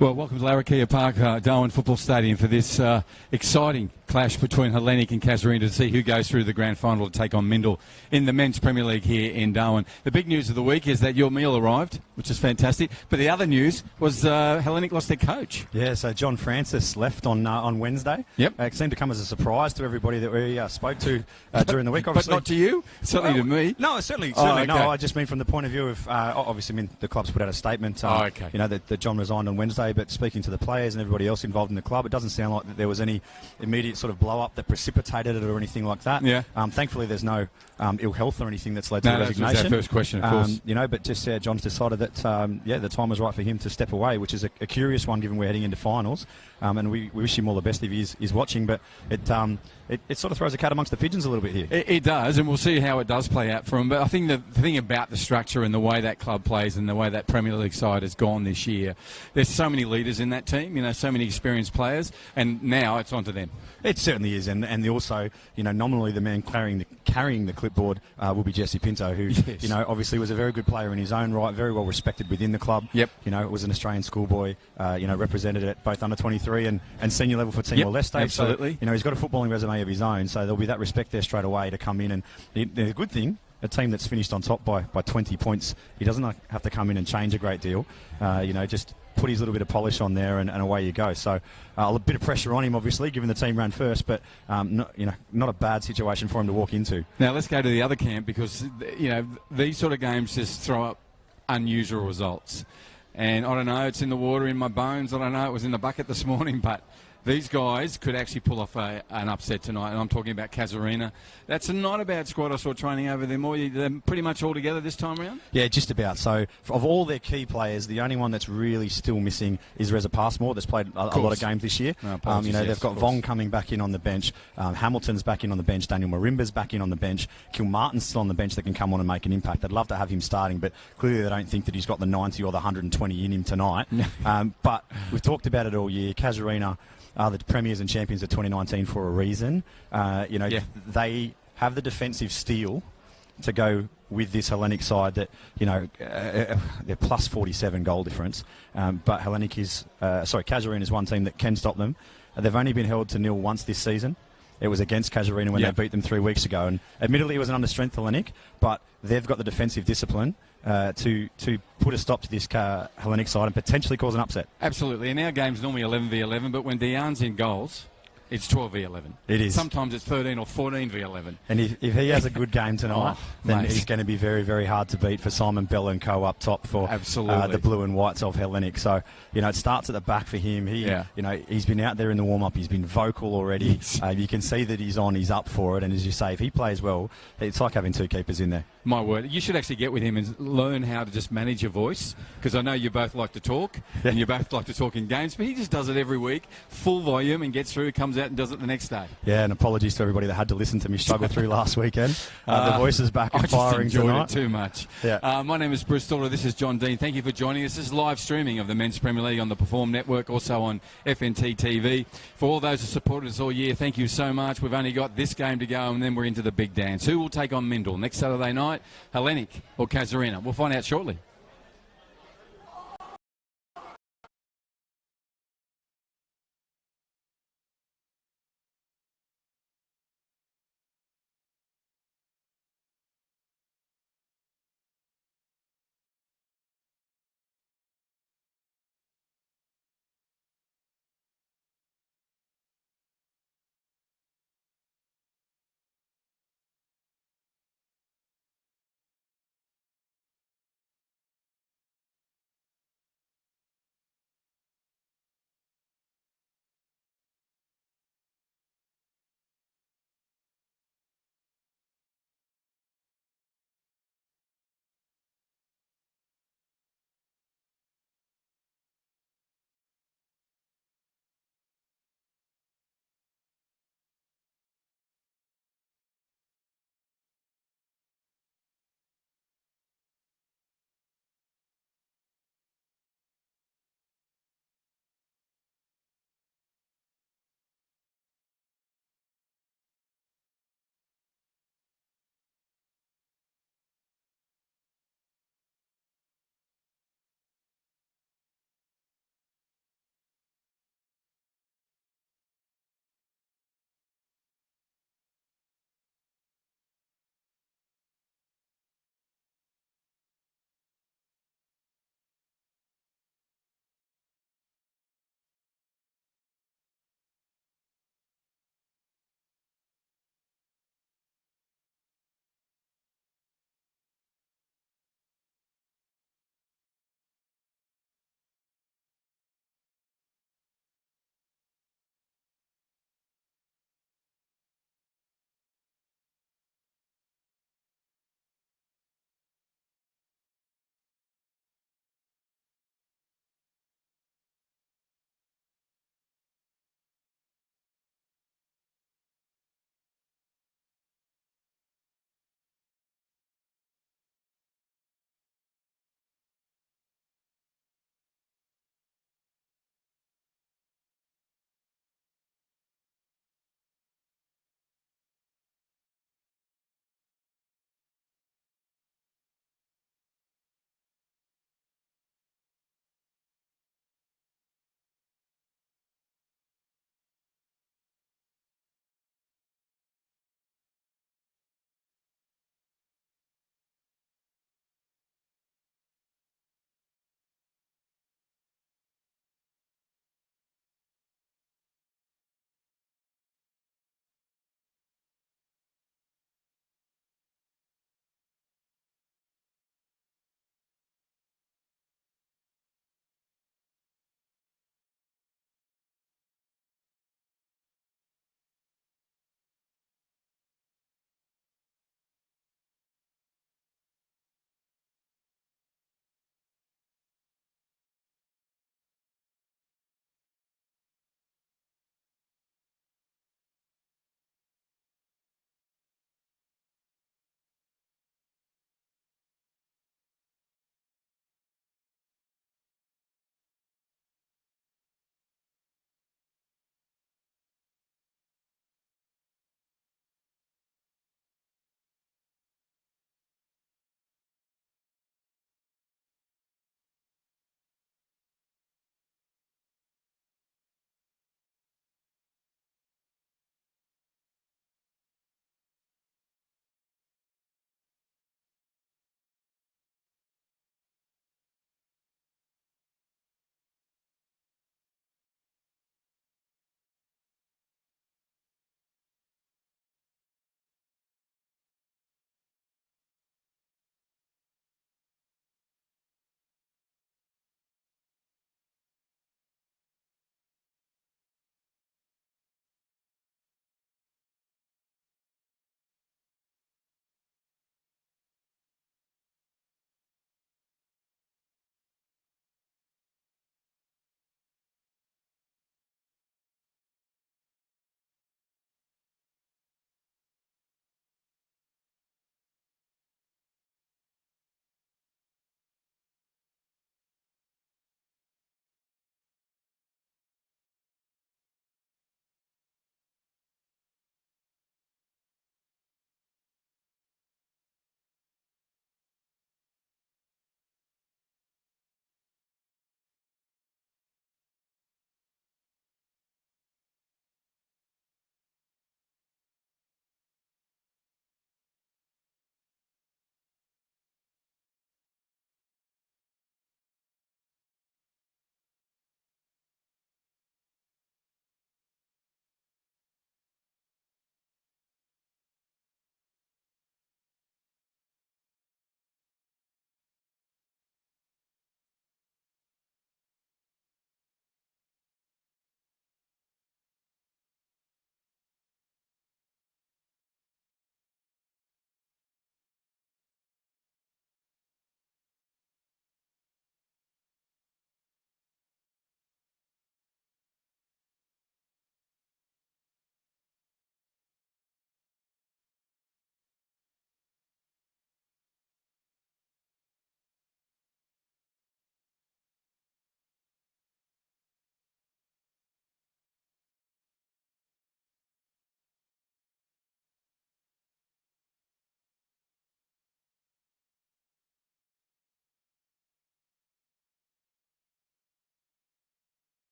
Well, welcome to Larrakia Park, Darwin Football Stadium for this exciting clash between Hellenic and Casuarina to see who goes through the grand final to take on Mindle in the Men's Premier League here in Darwin. The big news of the week is that your meal arrived, which is fantastic. But the other news was Hellenic lost their coach. Yeah, so John Francis left on Wednesday. Yep. It seemed to come as a surprise to everybody that we spoke to during the week. Obviously. But not to you? Certainly to me. No, certainly okay. no. I just mean from the point of view of, obviously, the club's put out a statement, that John resigned on Wednesday, but speaking to the players and everybody else involved in the club, it doesn't sound like that there was any immediate sort of blow-up that precipitated it or anything like that. Yeah. Thankfully, there's no ill health or anything that's led to resignation. That was our first question, of course. But just John's decided that, the time was right for him to step away, which is a curious one given we're heading into finals. And we wish him all the best if he's watching, but it sort of throws a cat amongst the pigeons a little bit here. It does, and we'll see how it does play out for him. But I think the thing about the structure and the way that club plays and the way that Premier League side has gone this year, there's so many leaders in that team, so many experienced players, and now it's on to them. It certainly is, and also, nominally the man carrying the clipboard will be Jesse Pinto, who, yes. Obviously was a very good player in his own right, very well respected within the club. Yep. Was an Australian schoolboy, represented at both under 23 and senior level for Timor-Leste. Absolutely. So, he's got a footballing resume of his own, so there'll be that respect there straight away to come in. And the good thing, a team that's finished on top by 20 points, he doesn't have to come in and change a great deal. Just put his little bit of polish on there and away you go. So a bit of pressure on him, obviously, given the team ran first, but not a bad situation for him to walk into. Now let's go to the other camp, because these sort of games just throw up unusual results. And I don't know, it's in the water in my bones. I don't know, it was in the bucket this morning, but these guys could actually pull off an upset tonight, and I'm talking about Casuarina. That's not a bad squad I saw training over there. They're pretty much all together this time around? Yeah, just about. So, of all their key players, the only one that's really still missing is Reza Passmore. That's played a lot of games this year. No, they've got Vong coming back in on the bench. Hamilton's back in on the bench. Daniel Marimba's back in on the bench. Kilmartin's still on the bench that can come on and make an impact. I'd love to have him starting, but clearly they don't think that he's got the 90 or the 120 in him tonight. But we've talked about it all year. Casuarina are the premiers and champions of 2019 for a reason. They have the defensive steel to go with this Hellenic side that, they're plus 47 goal difference. But Casuarina is one team that can stop them. They've only been held to nil once this season. It was against Casuarina when they beat them 3 weeks ago. And admittedly, it was an under-strength Hellenic, but they've got the defensive discipline to put a stop to this Hellenic side and potentially cause an upset. Absolutely. And our game's normally 11 v 11, but when Dejan's in goals, it's 12 v 11. It is. Sometimes it's 13 or 14 v 11. And if he has a good game tonight, then he's going to be very, very hard to beat for Simon Bell and co up top for the blue and whites of Hellenic. So, it starts at the back for him. He's been out there in the warm-up. He's been vocal already. Yes. You can see that he's up for it. And as you say, if he plays well, it's like having two keepers in there. My word. You should actually get with him and learn how to just manage your voice, because I know you both like to talk, and you both like to talk in games, but he just does it every week, full volume, and gets through, comes out and does it the next day. Yeah, and apologies to everybody that had to listen to me struggle through last weekend. The voice is back and firing tonight. I just enjoyed it too much. Yeah. My name is Bruce Stoller. This is John Dean. Thank you for joining us. This is live streaming of the Men's Premier League on the Perform Network, also on FNT TV. For all those who supported us all year, thank you so much. We've only got this game to go, and then we're into the big dance. Who will take on Mindle next Saturday night? Hellenic or Casuarina? We'll find out shortly.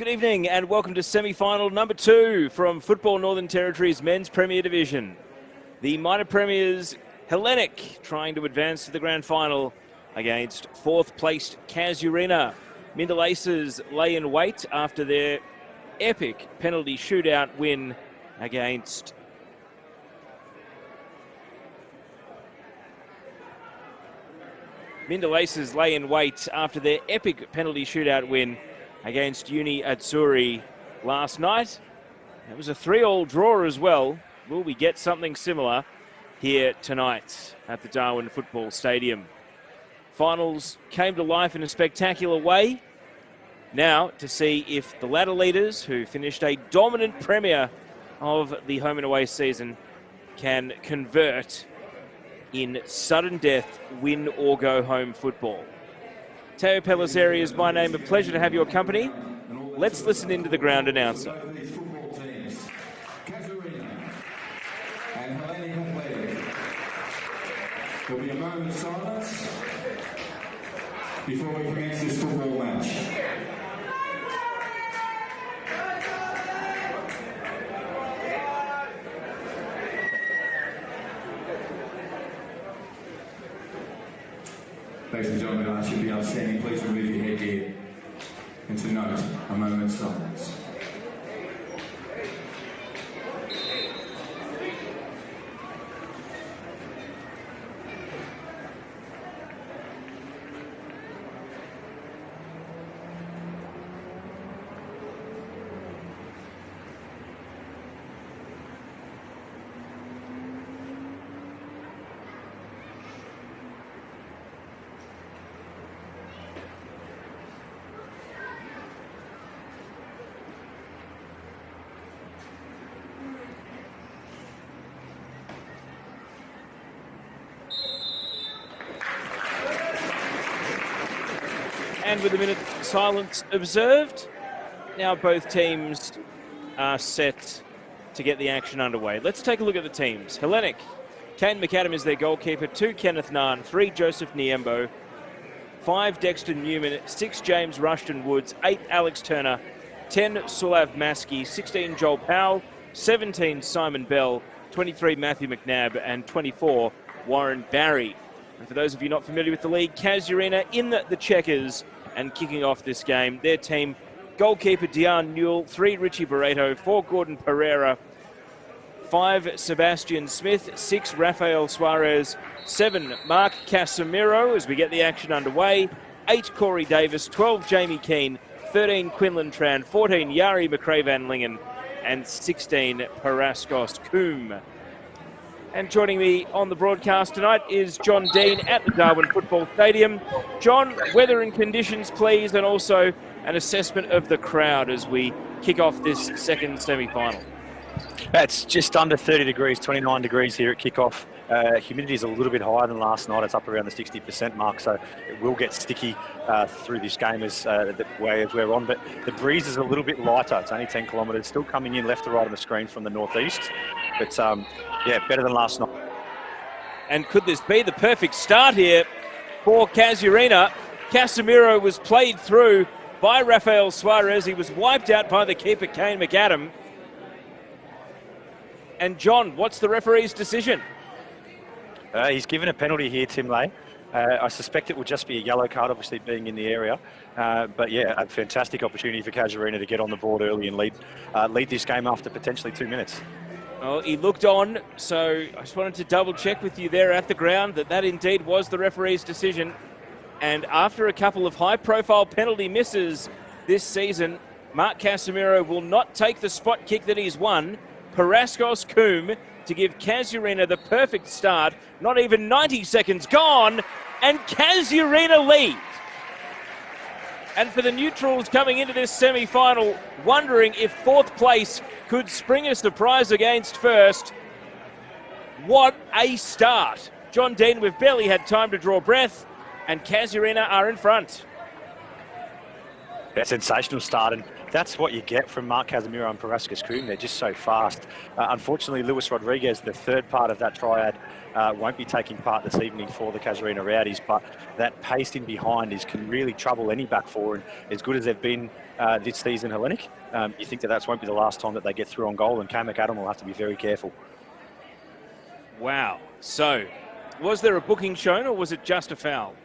Good evening and welcome to semi-final number 2 from Football Northern Territory's Men's Premier Division. The minor premiers Hellenic trying to advance to the grand final against 4th placed Casuarina. Mindel Aces lay in wait after their epic penalty shootout win against Mindel Aces lay in wait after their epic penalty shootout win against Uni Azzurri last night. It was a 3-3 draw as well. Will we get something similar here tonight at the Darwin Football Stadium? Finals came to life in a spectacular way. Now to see if the ladder leaders, who finished a dominant premier of the home and away season, can convert in sudden death, win or go home football. Teo Pellizzeri is my name. A pleasure to have your company. Let's listen into the ground announcer. Casuarina and Hellenic Athletic. There'll be a moment of silence before we commence this football match. Ladies and gentlemen, I should be outstanding. Please remove your headgear. And to note, a moment of silence. And with a minute silence observed, now both teams are set to get the action underway. Let's take a look at the teams. Hellenic, Kane McAdam is their goalkeeper, 2 Kenneth Nahn, 3 Joseph Niembo, 5 Dexter Newman, 6 James Rushton Woods, 8 Alex Turner, 10 Sulav Maskey, 16 Joel Powell, 17 Simon Bell, 23 Matthew McNabb, and 24 Warren Barry. And for those of you not familiar with the league, Casuarina in the checkers and kicking off this game. Their team, goalkeeper Dion Newell, 3 Richie Barreto, 4 Gordon Pereira, 5 Sebastian Smith, 6 Rafael Suarez, 7 Mark Casemiro as we get the action underway, 8 Corey Davis, 12 Jamie Keane, 13 Quinlan Tran, 14 Yari McRae Van Lingen, and 16 Paraskos Coombe. And joining me on the broadcast tonight is John Dean at the Darwin Football Stadium. John, weather and conditions, please, and also an assessment of the crowd as we kick off this second semi-final. It's just under 30 degrees, 29 degrees here at kickoff. Humidity is a little bit higher than last night. It's up around the 60% mark, so it will get sticky through this game as we're on. But the breeze is a little bit lighter. It's only 10 kilometres, still coming in left to right on the screen from the northeast. But yeah, better than last night. And could this be the perfect start here for Casuarina? Casemiro was played through by Rafael Suarez. He was wiped out by the keeper, Kane McAdam. And John, what's the referee's decision? He's given a penalty here, Tim Lay. I suspect it will just be a yellow card, obviously being in the area. But yeah, a fantastic opportunity for Casuarina to get on the board early and lead this game after potentially 2 minutes. Well, he looked on, so I just wanted to double check with you there at the ground that indeed was the referee's decision. And after a couple of high-profile penalty misses this season, Mark Casemiro will not take the spot kick that he's won. Paraskos Coombe to give Casuarina the perfect start. Not even 90 seconds gone, and Casuarina lead. And for the neutrals coming into this semi-final, wondering if 4th place could spring a surprise against first. What a start. John Dean, we've barely had time to draw breath, and Casuarina are in front. Yeah, sensational start, and that's what you get from Mark Casemiro and Parascus Coombe. They're just so fast. Unfortunately, Luis Rodriguez, the third part of that triad, won't be taking part this evening for the Casuarina Rowdies, but that pace in behind can really trouble any back four, and as good as they've been this season, Hellenic, you think that won't be the last time that they get through on goal, and Cam McAdam will have to be very careful. Wow. So, was there a booking shown, or was it just a foul?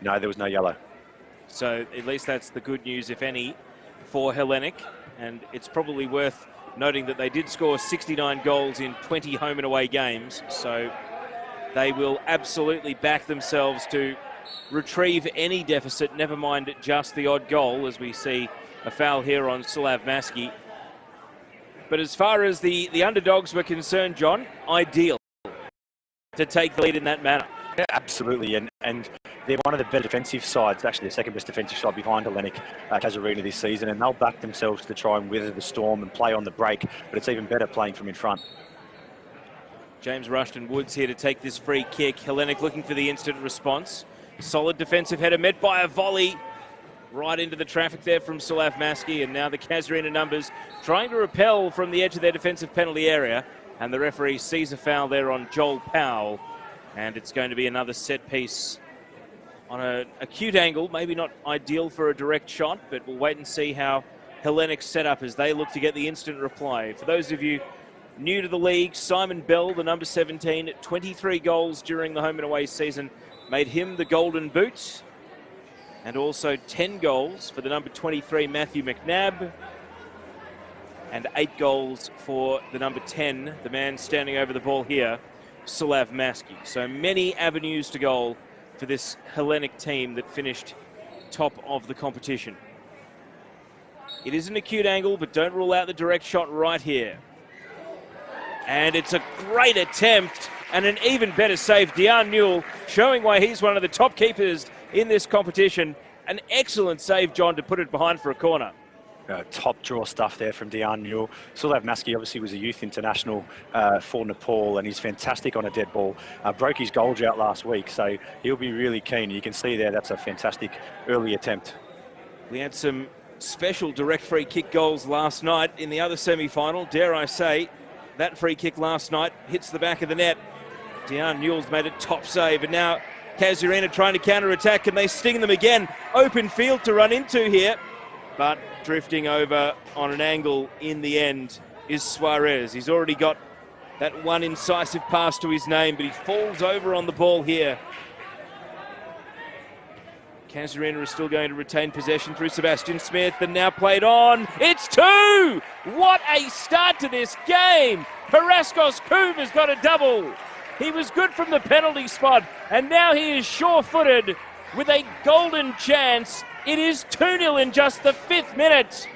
No, there was no yellow. So at least that's the good news, if any, for Hellenic. And it's probably worth noting that they did score 69 goals in 20 home and away games. So they will absolutely back themselves to retrieve any deficit, never mind just the odd goal, as we see a foul here on Slav Maski. But as far as the underdogs were concerned, John, ideal to take the lead in that manner. Yeah, absolutely, and they're one of the better defensive sides, actually the second best defensive side behind Hellenic, Casuarina this season, and they'll back themselves to try and weather the storm and play on the break, but it's even better playing from in front. James Rushton Woods here to take this free kick. Hellenic looking for the instant response. Solid defensive header met by a volley right into the traffic there from Slav Maski, and now the Casuarina numbers trying to repel from the edge of their defensive penalty area, and the referee sees a foul there on Joel Powell. And it's going to be another set piece on an acute angle, maybe not ideal for a direct shot, but we'll wait and see how Hellenic set up as they look to get the instant reply. For those of you new to the league, Simon Bell, the number 17, 23 goals during the home and away season, made him the golden boot. And also 10 goals for the number 23, Matthew McNabb. And 8 goals for the number 10, the man standing over the ball here, Slav Maski. So many avenues to goal for this Hellenic team that finished top of the competition. It is an acute angle, but don't rule out the direct shot right here. And it's a great attempt and an even better save. Dejan Newell showing why he's one of the top keepers in this competition. An excellent save, John, to put it behind for a corner. Top draw stuff there from Dejan Newell. Slav Maski obviously was a youth international for Nepal, and he's fantastic on a dead ball. Broke his goal drought last week, so he'll be really keen. You can see there that's a fantastic early attempt. We had some special direct free kick goals last night in the other semi-final. Dare I say, that free kick last night hits the back of the net. Dejan Newell's made a top save, and now Casuarina trying to counter-attack. Can they sting them again? Open field to run into here, but drifting over on an angle in the end is Suarez. He's already got that one incisive pass to his name, but he falls over on the ball here. Casuarina is still going to retain possession through Sebastian Smith, and now played on. It's 2! What a start to this game! Parascos Coombe has got a double. He was good from the penalty spot, and now he is sure-footed with a golden chance. It is 2-0 in just the 5th minute.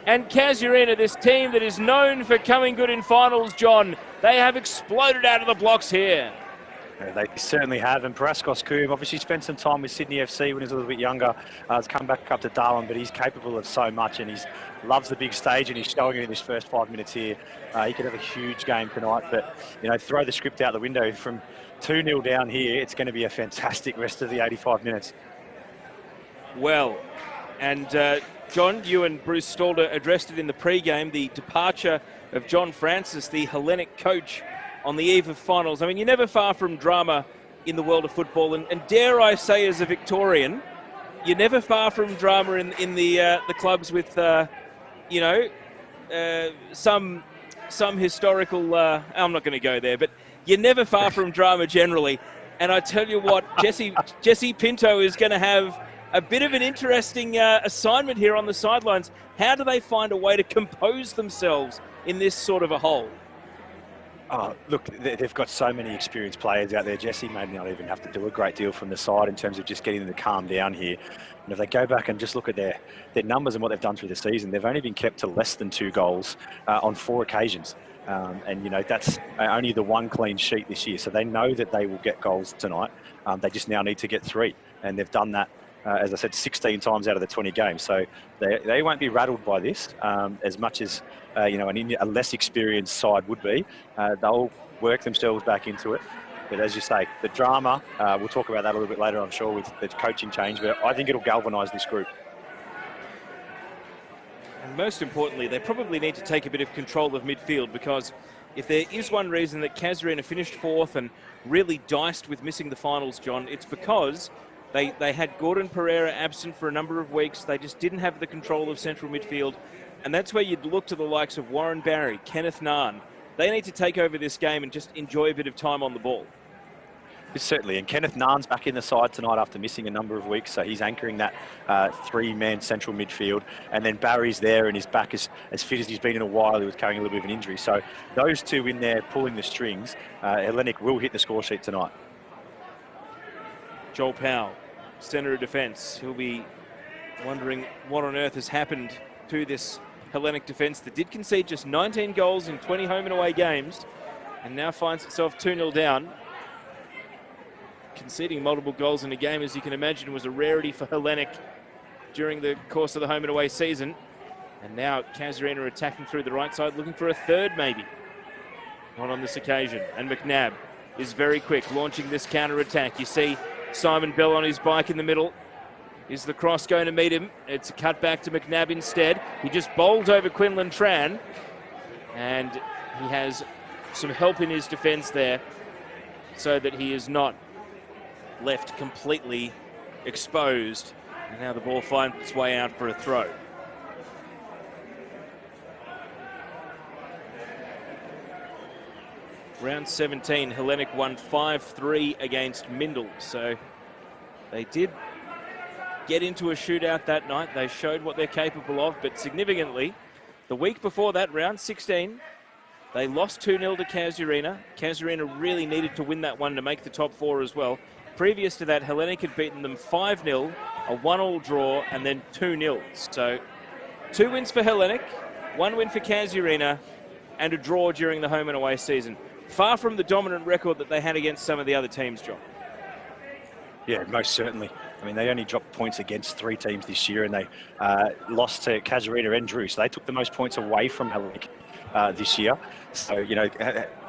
And Casuarina, this team that is known for coming good in finals, John, they have exploded out of the blocks here. They certainly have, and Parascos Coombe obviously spent some time with Sydney FC when he was a little bit younger. Has come back up to Darwin, but he's capable of so much, and he loves the big stage, and he's showing it in his first 5 minutes here. He could have a huge game tonight, but throw the script out the window. From 2-0 down here, it's going to be a fantastic rest of the 85 minutes. Well, and John, you and Bruce Stalder addressed it in the pre-game, the departure of John Francis, the Hellenic coach, on the eve of finals. I mean, you're never far from drama in the world of football, and dare I say, as a Victorian, you're never far from drama in the clubs with, some historical. I'm not going to go there, but you're never far from drama generally. And I tell you what, Jesse Pinto is going to have a bit of an interesting assignment here on the sidelines. How do they find a way to compose themselves in this sort of a hole? Oh, look, they've got so many experienced players out there. Jesse may not even have to do a great deal from the side in terms of just getting them to calm down here. And if they go back and just look at their numbers and what they've done through the season, they've only been kept to less than 2 goals on 4 occasions. That's only the 1 clean sheet this year. So they know that they will get goals tonight. They just now need to get 3. And they've done that, as I said, 16 times out of the 20 games. So they won't be rattled by this as much as a less experienced side would be. They'll work themselves back into it. But as you say, the drama, we'll talk about that a little bit later, I'm sure, with the coaching change. But I think it'll galvanise this group. And most importantly, they probably need to take a bit of control of midfield, because if there is one reason that Casuarina finished fourth and really diced with missing the finals, John, it's because they had Gordon Pereira absent for a number of weeks. They just didn't have the control of central midfield. And that's where you'd look to the likes of Warren Barry, Kenneth Nahn. They need to take over this game and just enjoy a bit of time on the ball. Certainly, and Kenneth Nahn's back in the side tonight after missing a number of weeks, so he's anchoring that three-man central midfield. And then Barry's there and he's back as fit as he's been in a while. He was carrying a little bit of an injury. So those two in there pulling the strings, Hellenic will hit the score sheet tonight. Joel Powell, centre of defence. He'll be wondering what on earth has happened to this Hellenic defence that did concede just 19 goals in 20 home and away games and now finds itself 2-0 down. Conceding multiple goals in a game, as you can imagine, was a rarity for Hellenic during the course of the home and away season. And now Casuarina attacking through the right side, looking for a third maybe. Not on this occasion. And McNabb is very quick, launching this counter-attack. You see Simon Bell on his bike in the middle. Is the cross going to meet him? It's a cut back to McNabb instead. He just bowls over Quinlan Tran. And he has some help in his defence there so that he is not left completely exposed. And now the ball finds its way out for a throw. Round 17, Hellenic won 5-3 against Mindel. So they did get into a shootout that night. They showed what they're capable of, but significantly, the week before that, round 16, they lost 2-0 to Casuarina. Casuarina really needed to win that one to make the top four as well. Previous to that, Hellenic had beaten them 5-0, a 1-1 draw, and then 2-0. So 2 wins for Hellenic, 1 win for Casuarina, and a draw during the home and away season. Far from the dominant record that they had against some of the other teams, John. Yeah, most certainly. I mean, they only dropped points against 3 teams this year, and they lost to Casuarina and Drew. So they took the most points away from Hellenic this year. So, you know,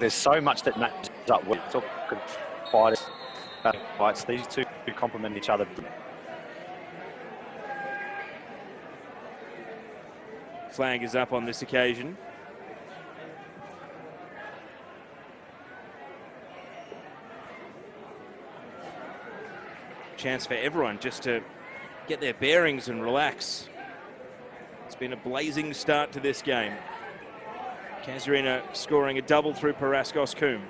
there's so much that matches up well. Fights. These two complement each other. Flag is up on this occasion. Chance for everyone just to get their bearings and relax. It's been a blazing start to this game. Casuarina scoring a double through Paraskos Coombe.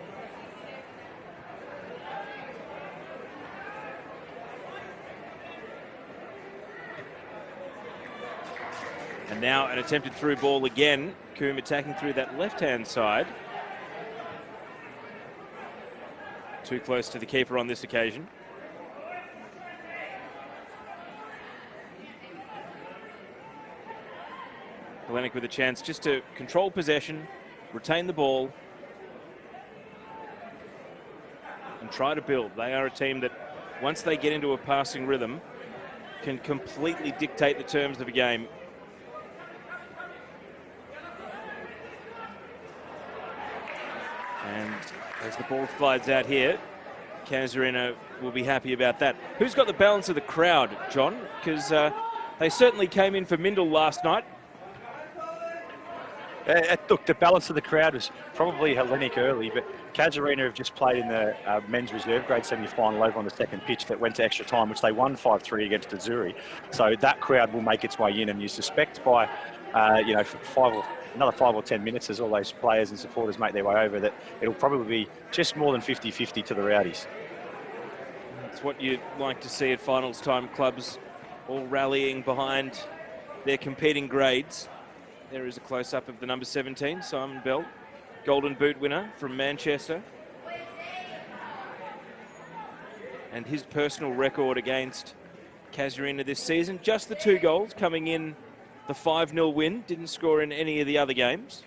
And now an attempted through ball again. Coombe attacking through that left-hand side. Too close to the keeper on this occasion. Hellenic with a chance just to control possession, retain the ball, and try to build. They are a team that, once they get into a passing rhythm, can completely dictate the terms of a game. And as the ball slides out here, Casuarina will be happy about that. Who's got the balance of the crowd, John? Because they certainly came in for Mindel last night. Look, the balance of the crowd was probably Hellenic early, but Casuarina have just played in the men's reserve grade semi-final over on the second pitch that went to extra time, which they won 5-3 against Azzurri. So that crowd will make its way in, and you suspect by, another 5 or 10 minutes as all those players and supporters make their way over, that it'll probably be just more than 50-50 to the Rowdies. That's what you'd like to see at finals time, clubs all rallying behind their competing grades. There is a close-up of the number 17, Simon Bell, Golden Boot winner from Manchester. And his personal record against Casuarina this season, just the 2 goals coming in the 5-0 win. Didn't score in any of the other games.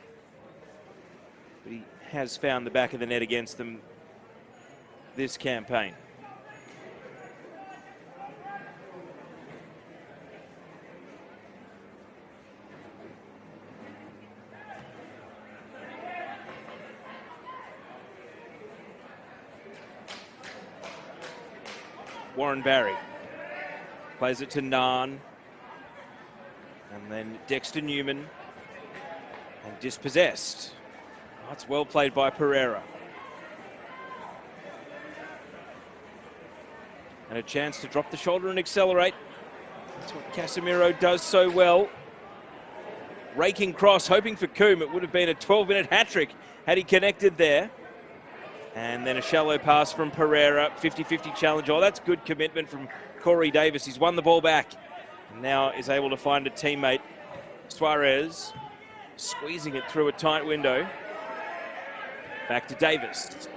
But he has found the back of the net against them this campaign. Warren Barry plays it to Nahn. And then Dexter Newman. And dispossessed. Oh, it's well played by Pereira. And a chance to drop the shoulder and accelerate. That's what Casemiro does so well. Raking cross, hoping for Coombe. It would have been a 12-minute hat-trick had he connected there. And then a shallow pass from Pereira. 50-50 challenge. Oh, that's good commitment from Corey Davis. He's won the ball back. And now is able to find a teammate. Suarez squeezing it through a tight window. Back to Davis.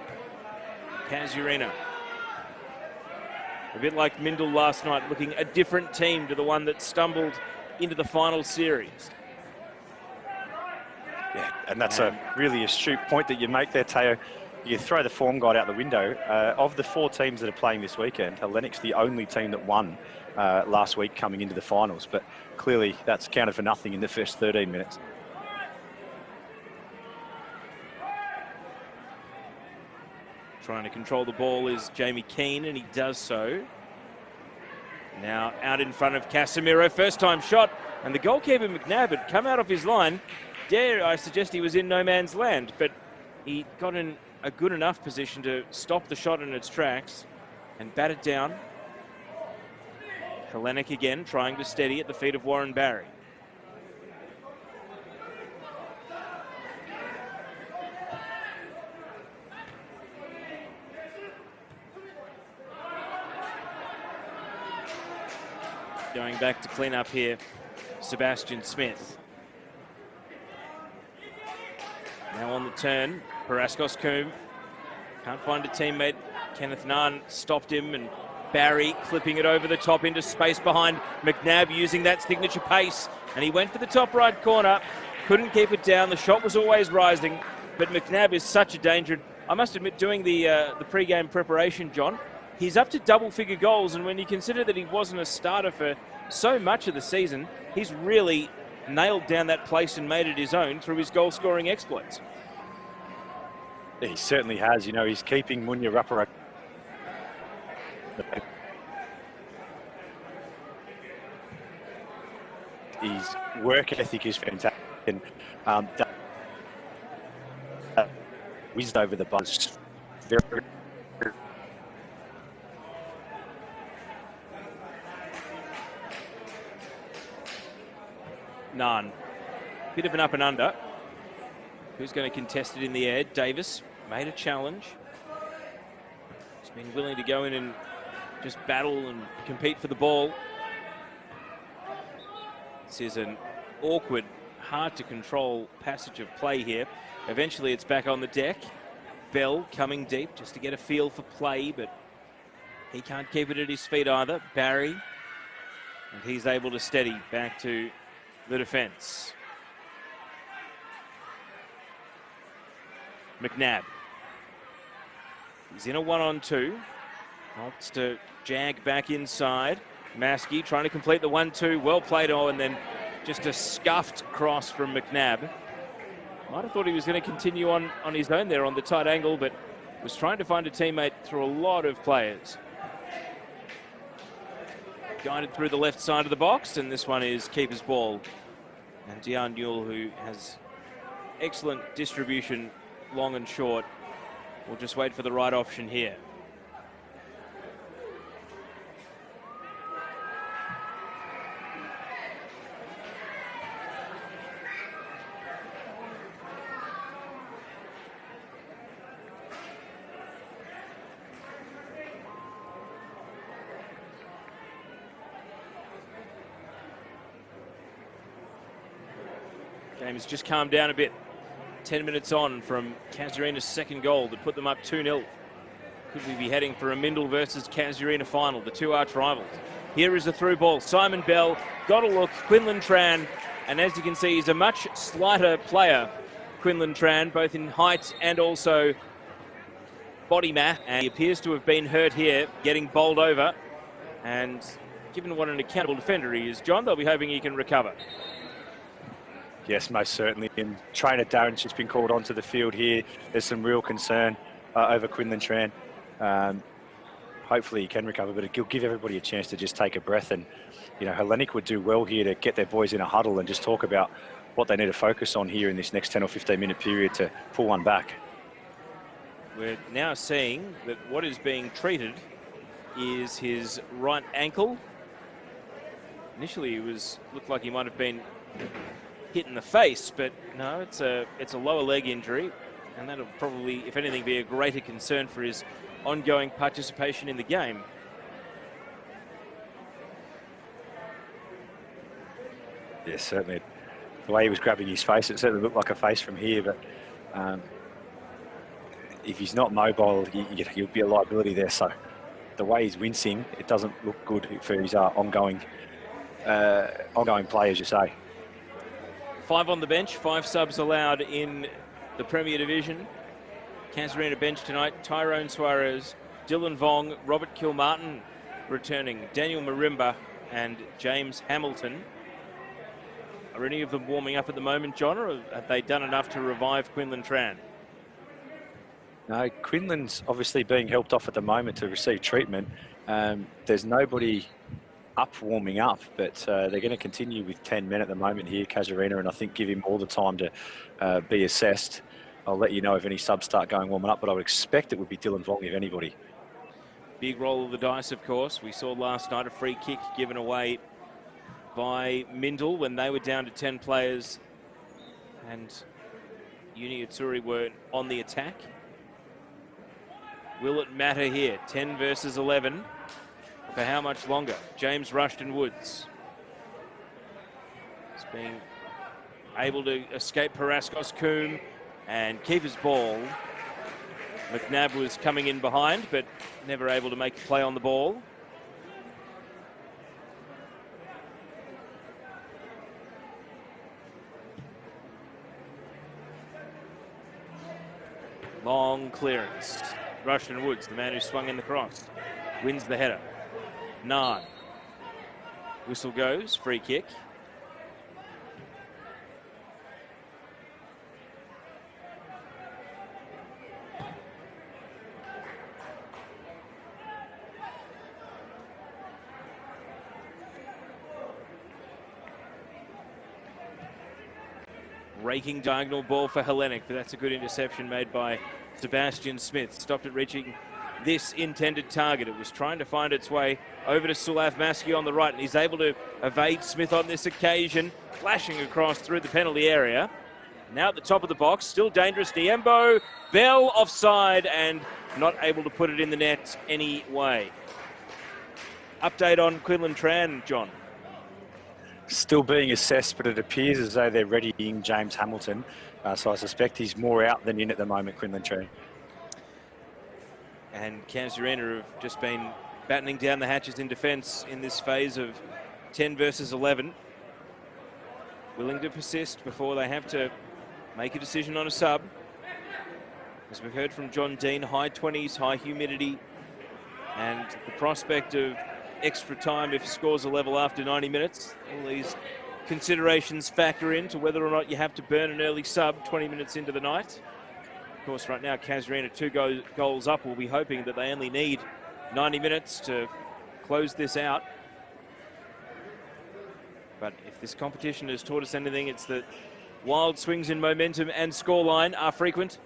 Casuarina. A bit like Mindel last night, looking a different team to the one that stumbled into the final series. Yeah, and that's a really astute point that you make there, Teo. You throw the form guide out the window. Of the 4 teams that are playing this weekend, Hellenic's the only team that won last week coming into the finals, but clearly that's counted for nothing in the first 13 minutes. Trying to control the ball is Jamie Keane, and he does so. Now out in front of Casemiro, first time shot, and the goalkeeper McNabb had come out of his line. Dare I suggest he was in no man's land, but he got in a good enough position to stop the shot in its tracks and bat it down. Hellenic again trying to steady at the feet of Warren Barry. Going back to clean up here, Sebastian Smith. Now on the turn, Paraskos Coombe. Can't find a teammate. Kenneth Nahn stopped him, and Barry clipping it over the top into space behind McNabb, using that signature pace. And he went for the top right corner. Couldn't keep it down. The shot was always rising, but McNabb is such a danger. I must admit, doing the pre-game preparation, John, he's up to double-figure goals, and when you consider that he wasn't a starter for so much of the season, he's really nailed down that place and made it his own through his goal-scoring exploits. He certainly has. You know, he's keeping Munya Rapara. His work ethic is fantastic. And whizzed over the bus. Very. None. Bit of an up and under. Who's going to contest it in the air? Davis made a challenge. He's been willing to go in and just battle and compete for the ball. This is an awkward, hard to control passage of play here. Eventually it's back on the deck. Bell coming deep just to get a feel for play, but he can't keep it at his feet either. Barry, and he's able to steady back to the defence. McNabb. He's in a 1-on-2. Opts to jag back inside. Maskey trying to complete the 1-2. Well played on, and then just a scuffed cross from McNabb. Might have thought he was going to continue on his own there on the tight angle, but was trying to find a teammate through a lot of players. Guided through the left side of the box, and this one is keeper's ball. And Dion Newell, who has excellent distribution long and short, will just wait for the right option here. Game has just calmed down a bit. 10 minutes on from Casuarina's second goal to put them up 2-0. Could we be heading for a Mindel versus Casuarina final, the two arch rivals? Here is the through ball. Simon Bell got a look. Quinlan Tran, and as you can see, he's a much slighter player, Quinlan Tran, both in height and also body mass. And he appears to have been hurt here, getting bowled over. And given what an accountable defender he is, John, they'll be hoping he can recover. Yes, most certainly. And trainer Darren's just been called onto the field here. There's some real concern over Quinlan Tran. hopefully he can recover, but it'll give everybody a chance to just take a breath. And, you know, Hellenic would do well here to get their boys in a huddle and just talk about what they need to focus on here in this next 10 or 15 minute period to pull one back. We're now seeing that what is being treated is his right ankle. Initially, it looked like he might have been hit in the face, but no, it's a lower leg injury, and that'll probably, if anything, be a greater concern for his ongoing participation in the game. Yes, certainly. The way he was grabbing his face, it certainly looked like a face from here, but if he's not mobile, he'll be a liability there. So the way he's wincing, it doesn't look good for his ongoing play, as you say. 5 on the bench, 5 subs allowed in the Premier Division. Casuarina bench tonight: Tyrone Suarez, Dylan Vong, Robert Kilmartin returning, Daniel Marimba and James Hamilton. Are any of them warming up at the moment, John, or have they done enough to revive Quinlan Tran? No, Quinlan's obviously being helped off at the moment to receive treatment. There's nobody up warming up, but they're going to continue with 10 men at the moment here, Casuarina, and I think give him all the time to be assessed. I'll let you know if any subs start going warming up, but I would expect it would be Dylan Vong if anybody. Big roll of the dice, of course. We saw last night a free kick given away by Mindel when they were down to 10 players and Uni Utsuri were on the attack. Will it matter here? 10 versus 11. For how much longer? James Rushton Woods is being able to escape Paraskos Coombe and keep his ball. McNabb was coming in behind, but never able to make a play on the ball. Long clearance. Rushton Woods, the man who swung in the cross, wins the header. Nard. Whistle goes, free kick. Raking diagonal ball for Hellenic, but that's a good interception made by Sebastian Smith. Stopped it reaching this intended target. It was trying to find its way over to Sulav Maski on the right, and he's able to evade Smith on this occasion, flashing across through the penalty area. Now at the top of the box, still dangerous. Niembo, Bell offside and not able to put it in the net anyway. Update on Quinlan Tran, John. Still being assessed, but it appears as though they're readying James Hamilton. So I suspect he's more out than in at the moment, Quinlan Tran. And Casuarina have just been battening down the hatches in defence in this phase of 10 versus 11. Willing to persist before they have to make a decision on a sub. As we've heard from John Dean, high 20s, high humidity, and the prospect of extra time if scores a level after 90 minutes. All these considerations factor into whether or not you have to burn an early sub 20 minutes into the night. Of course, right now, Casuarina 2 goals up. We'll be hoping that they only need 90 minutes to close this out. But if this competition has taught us anything, it's that wild swings in momentum and scoreline are frequent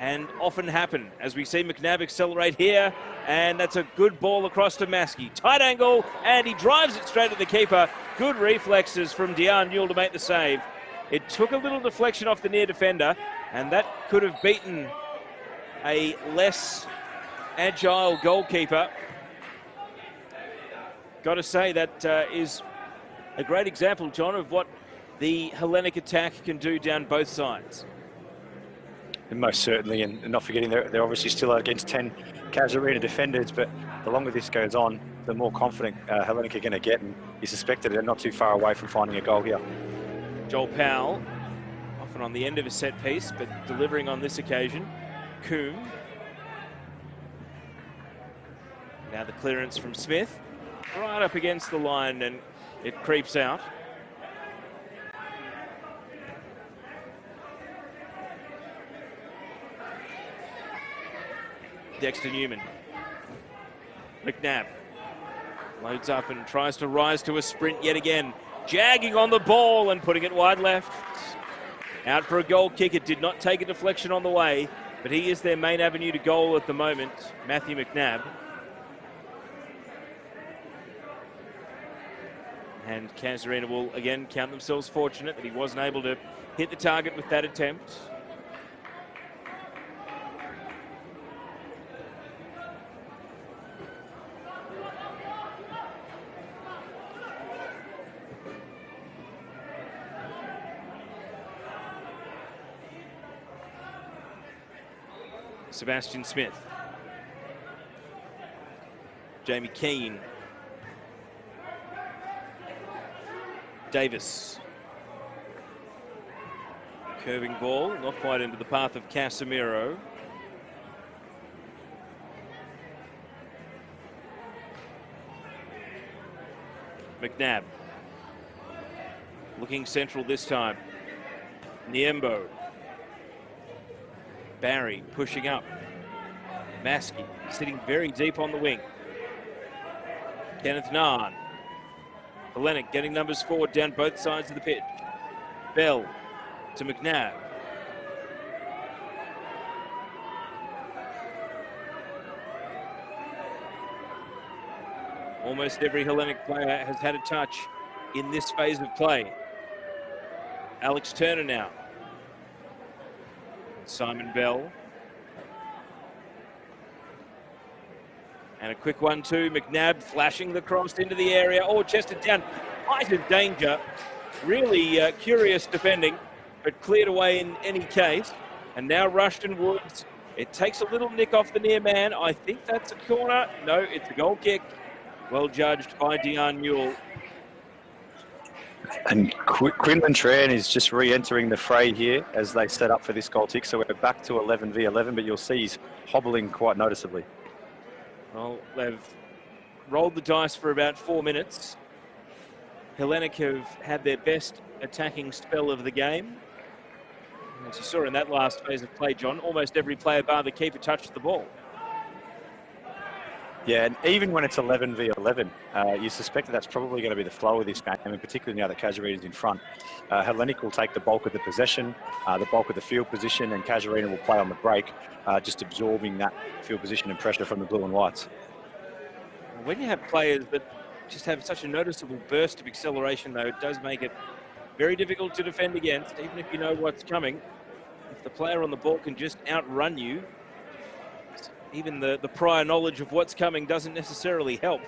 and often happen, as we see McNabb accelerate here, and that's a good ball across to Maskey. Tight angle, and he drives it straight at the keeper. Good reflexes from Dion Newell to make the save. It took a little deflection off the near defender, and that could have beaten a less agile goalkeeper. Got to say that is a great example, John, of what the Hellenic attack can do down both sides. And most certainly, and not forgetting they're obviously still against 10 Casuarina defenders, but the longer this goes on, the more confident Hellenic are going to get, and you suspect that they're not too far away from finding a goal here. Joel Powell, often on the end of a set piece, but delivering on this occasion. Coombe. Now the clearance from Smith, right up against the line, and it creeps out. Dexter Newman. McNabb loads up and tries to rise to a sprint yet again. Jagging on the ball and putting it wide left. Out for a goal kick. It did not take a deflection on the way, but he is their main avenue to goal at the moment, Matthew McNabb. And Casuarina will again count themselves fortunate that he wasn't able to hit the target with that attempt. Sebastian Smith. Jamie Keane. Davis. Curving ball, not quite into the path of Casemiro. McNabb. Looking central this time. Niembo. Barry pushing up. Maskey sitting very deep on the wing. Kenneth Nahn. Hellenic getting numbers forward down both sides of the pitch. Bell to McNabb. Almost every Hellenic player has had a touch in this phase of play. Alex Turner now. Simon Bell. And a quick 1-2. McNabb flashing the cross into the area. Oh, chested down. Height of danger. Really curious defending, but cleared away in any case. And now Rushton Woods. It takes a little nick off the near man. I think that's a corner. No, it's a goal kick. Well judged by Dion Newell. And Quinlan Tran is just re-entering the fray here as they set up for this goal kick. So we're back to 11v11, but you'll see he's hobbling quite noticeably. Well, they've rolled the dice for about 4 minutes. Hellenic have had their best attacking spell of the game. As you saw in that last phase of play, John, almost every player bar the keeper touched the ball. Yeah, and even when it's 11v11, you suspect that that's probably going to be the flow of this game, and particularly now that Casuarina is in front. Hellenic will take the bulk of the possession, the bulk of the field position, and Casuarina will play on the break, just absorbing that field position and pressure from the blue and whites. When you have players that just have such a noticeable burst of acceleration, though, it does make it very difficult to defend against, even if you know what's coming. If the player on the ball can just outrun you, even the prior knowledge of what's coming doesn't necessarily help.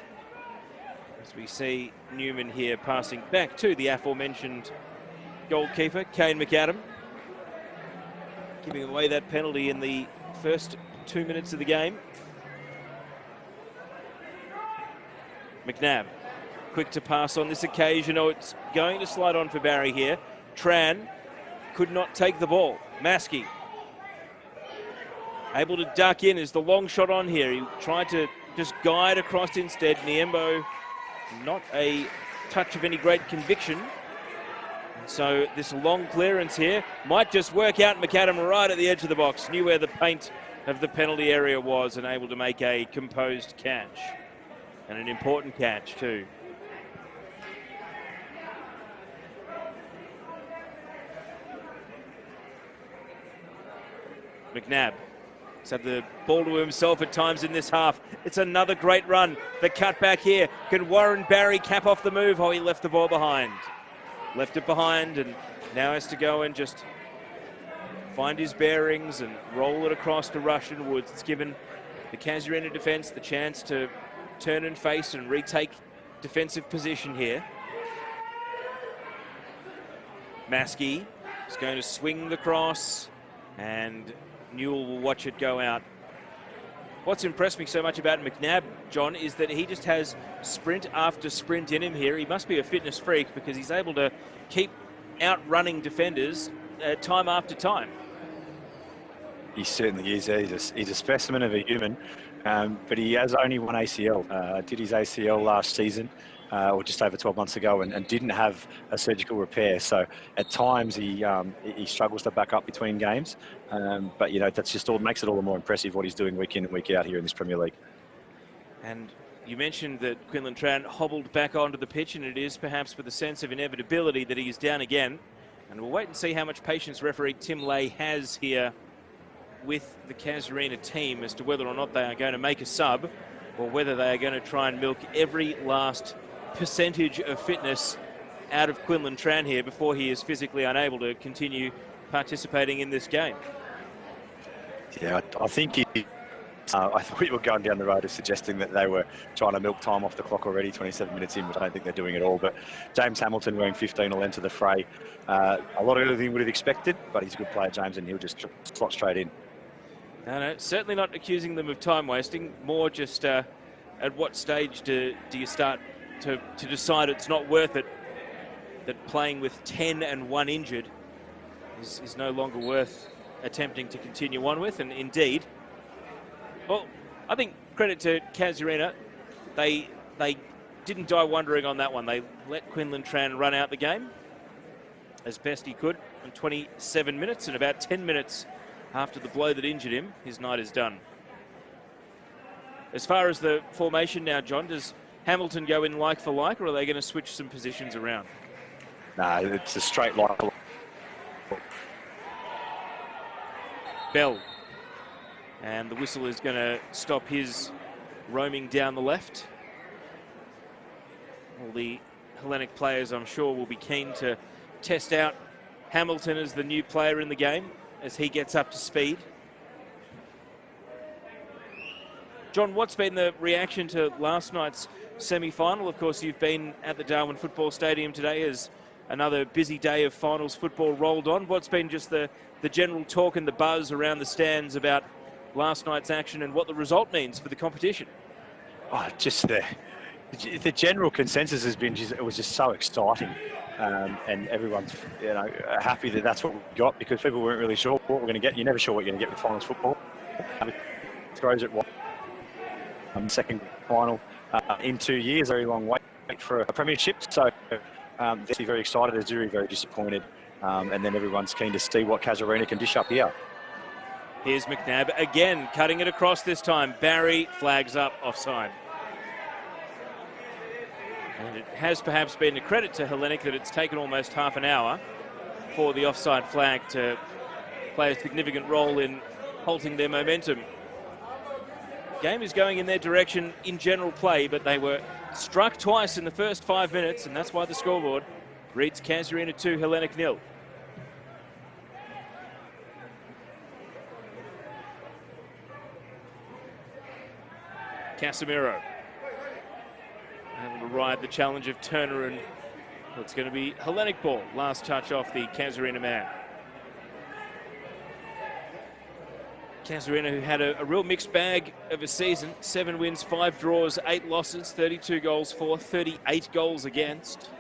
As we see Newman here passing back to the aforementioned goalkeeper, Kane McAdam, giving away that penalty in the first 2 minutes of the game. McNabb, quick to pass on this occasion. Oh, it's going to slide on for Barry here. Tran could not take the ball. Maskey able to duck in as the long shot on here. He tried to just guide across instead. Niembo, not a touch of any great conviction. So this long clearance here might just work out. McAdam right at the edge of the box, knew where the paint of the penalty area was and able to make a composed catch. And an important catch too. McNabb has had the ball to himself at times in this half. It's another great run. The cutback here. Can Warren Barry cap off the move? Oh, he left the ball behind. Left it behind and now has to go and just find his bearings and roll it across to Rushton Woods. It's given the Casuarina defence the chance to turn and face and retake defensive position here. Maskey is going to swing the cross and Newell will watch it go out. What's impressed me so much about McNabb, John, is that he just has sprint after sprint in him here. He must be a fitness freak because he's able to keep outrunning defenders time after time. He certainly is. He's a specimen of a human, but he has only one ACL. Did his ACL last season, or just over 12 months ago, and didn't have a surgical repair. So at times he struggles to back up between games. But you know, that's just all makes it all the more impressive what he's doing week in and week out here in this Premier League. And you mentioned that Quinlan Tran hobbled back onto the pitch, and it is perhaps with a sense of inevitability that he is down again. And we'll wait and see how much patience referee Tim Lay has here with the Casuarina team as to whether or not they are going to make a sub or whether they are going to try and milk every last percentage of fitness out of Quinlan Tran here before he is physically unable to continue participating in this game. Yeah, I think I thought you were going down the road of suggesting that they were trying to milk time off the clock already, 27 minutes in, but I don't think they're doing it all. But James Hamilton wearing 15 will enter the fray. A lot earlier than you would have expected, but he's a good player, James, and he'll just slot straight in. No, certainly not accusing them of time wasting, more just at what stage do you start to decide it's not worth it, that playing with 10 and 1 injured is no longer worth attempting to continue on with. And indeed, well, I think credit to Casuarina, they didn't die wondering on that one. They let Quinlan Tran run out the game as best he could in 27 minutes, and about 10 minutes after the blow that injured him, his night is done. As far as the formation now, John, does Hamilton go in like for like, or are they going to switch some positions around? No, it's a straight line. Bell. And the whistle is going to stop his roaming down the left. All the Hellenic players, I'm sure, will be keen to test out Hamilton as the new player in the game as he gets up to speed. John, what's been the reaction to last night's semi-final? Of course, you've been at the Darwin Football Stadium today as another busy day of finals football rolled on. What's been just the general talk and the buzz around the stands about last night's action and what the result means for the competition? Oh, just the general consensus has been it was just so exciting, and everyone's happy that that's what we got, because people weren't really sure what we're going to get. You're never sure what you're going to get with finals football. Throws it second final in 2 years, very long wait for a premiership. So they're very excited, as Zuri very disappointed, and then everyone's keen to see what Casuarina can dish up here. Here's McNabb again, cutting it across this time. Barry flags up offside. And it has perhaps been a credit to Hellenic that it's taken almost half an hour for the offside flag to play a significant role in halting their momentum. Game is going in their direction in general play, but they were struck twice in the first 5 minutes, and that's why the scoreboard reads Casuarina 2, Hellenic 0. Casemiro able to ride the challenge of Turner, and it's going to be Hellenic ball. Last touch off the Casuarina man. Casuarina, who had a real mixed bag of a season. 7 wins, 5 draws, 8 losses, 32 goals for, 38 goals against.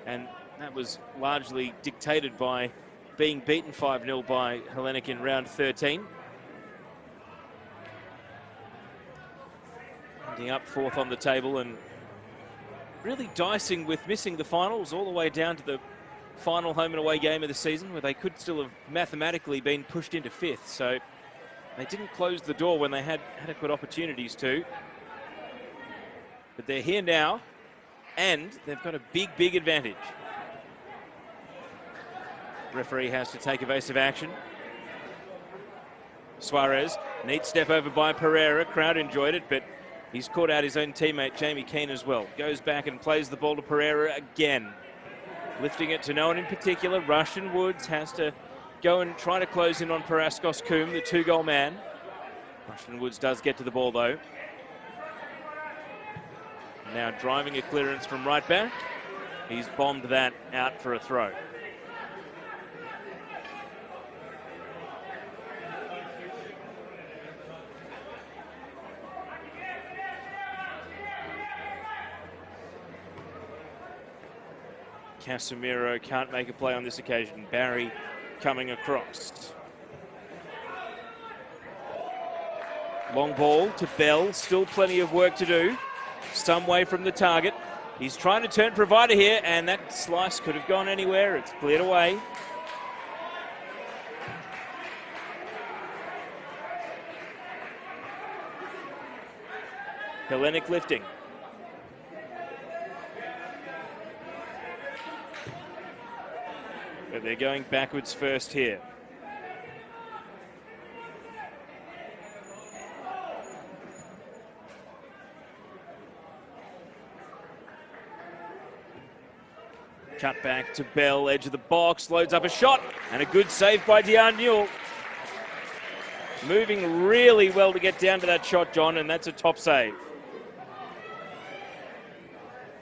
And that was largely dictated by being beaten 5-0 by Hellenic in round 13. Ending up 4th on the table and really dicing with missing the finals all the way down to the final home and away game of the season, where they could still have mathematically been pushed into 5th. So they didn't close the door when they had adequate opportunities to. But they're here now, and they've got a big advantage. Referee has to take evasive action. Suarez, neat step over by Pereira. Crowd enjoyed it, but he's caught out his own teammate, Jamie Keane, as well. Goes back and plays the ball to Pereira again. Lifting it to no one in particular. Russian Woods has to go and try to close in on Paraskos Coombe, the 2-goal man. Russian Woods does get to the ball, though. Now driving a clearance from right back. He's bombed that out for a throw. Casemiro can't make a play on this occasion. Barry coming across. Long ball to Bell. Still plenty of work to do. Some way from the target. He's trying to turn provider here, and that slice could have gone anywhere. It's cleared away. Hellenic lifting. But they're going backwards first here. Cut back to Bell, edge of the box, loads up a shot, and a good save by Dejan Newell. Moving really well to get down to that shot, John, and that's a top save.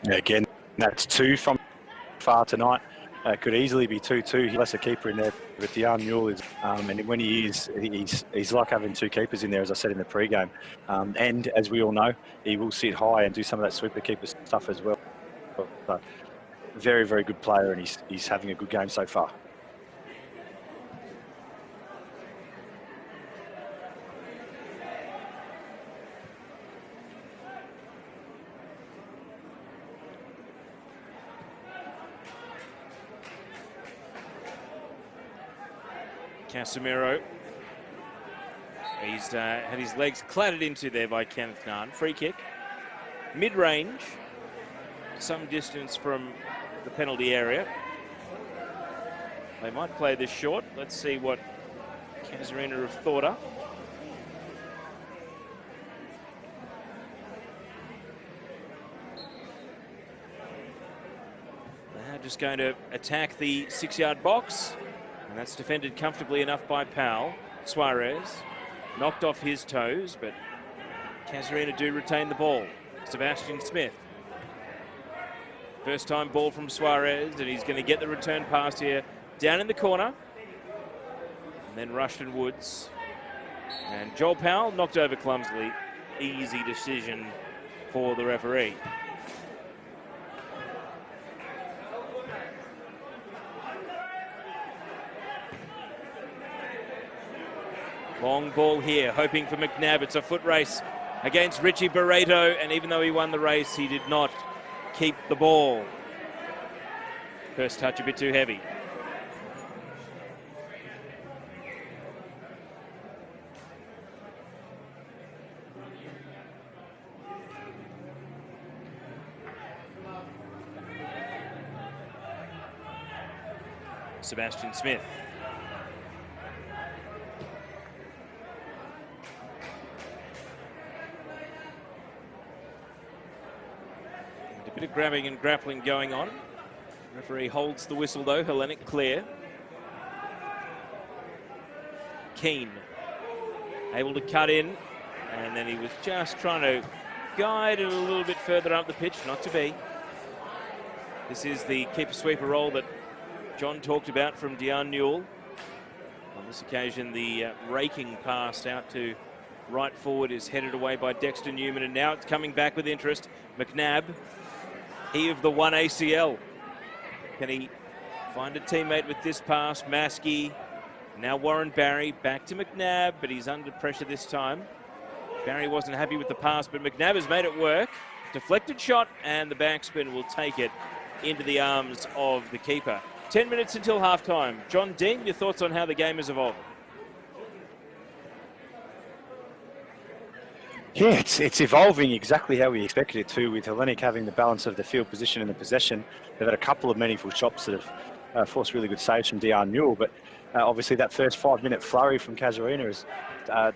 Yeah, again, that's 2 from far tonight. Could easily be 2-2. He lets a keeper in there, but Dejan Newell is, and when he is, he's like having 2 keepers in there, as I said in the pre-game. And as we all know, he will sit high and do some of that sweeper keeper stuff as well. But very, very good player, and he's having a good game so far. Casemiro. He's had his legs clattered into there by Kenneth Nunn. Free kick. Mid-range. Some distance from the penalty area. They might play this short. Let's see what Casuarina have thought up. They're just going to attack the 6-yard box. And that's defended comfortably enough by Powell. Suarez knocked off his toes, but Casuarina do retain the ball. Sebastian Smith. First time ball from Suarez, and he's going to get the return pass here down in the corner. And then Rushton Woods. And Joel Powell knocked over clumsily. Easy decision for the referee. Long ball here, hoping for McNabb. It's a foot race against Richie Barreto, and even though he won the race, he did not keep the ball. First touch a bit too heavy. Sebastian Smith. A bit of grabbing and grappling going on. Referee holds the whistle though. Hellenic clear. Keane able to cut in, and then he was just trying to guide it a little bit further up the pitch. Not to be. This is the keeper sweeper role that John talked about from Dejan Newell. On this occasion, the raking pass out to right forward is headed away by Dexter Newman, and now it's coming back with interest. McNabb, he of the 1 ACL. Can he find a teammate with this pass? Maskey, now Warren Barry, back to McNabb, but he's under pressure this time. Barry wasn't happy with the pass, but McNabb has made it work. Deflected shot, and the backspin will take it into the arms of the keeper. 10 minutes until halftime. John Dean, your thoughts on how the game has evolved? Yeah, it's evolving exactly how we expected it to, with Hellenic having the balance of the field position and the possession. They've had a couple of meaningful shots that have forced really good saves from Dejan Newell, but obviously that first 5-minute flurry from Casuarina has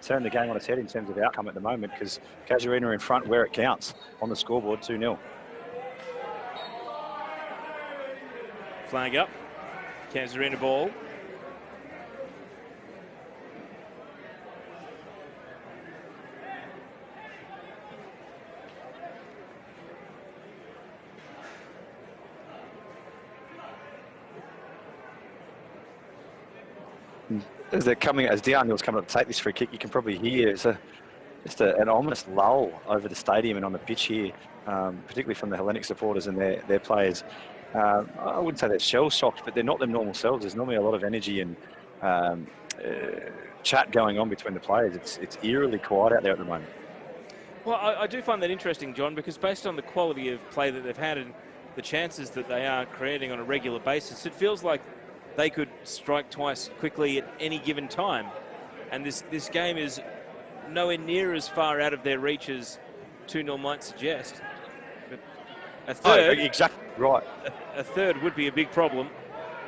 turned the game on its head in terms of outcome at the moment, because Casuarina are in front where it counts on the scoreboard, 2-0. Flag up. Casuarina ball. As Dejan Newell's coming up to take this free kick, you can probably hear just an ominous lull over the stadium and on the pitch here, particularly from the Hellenic supporters and their players. I wouldn't say they're shell-shocked, but they're not their normal selves. There's normally a lot of energy and chat going on between the players. It's eerily quiet out there at the moment. Well, I do find that interesting, John, because based on the quality of play that they've had and the chances that they are creating on a regular basis, it feels like they could strike twice quickly at any given time. And this game is nowhere near as far out of their reach as 2-0 might suggest. But a Oh, third, exactly right. a third would be a big problem.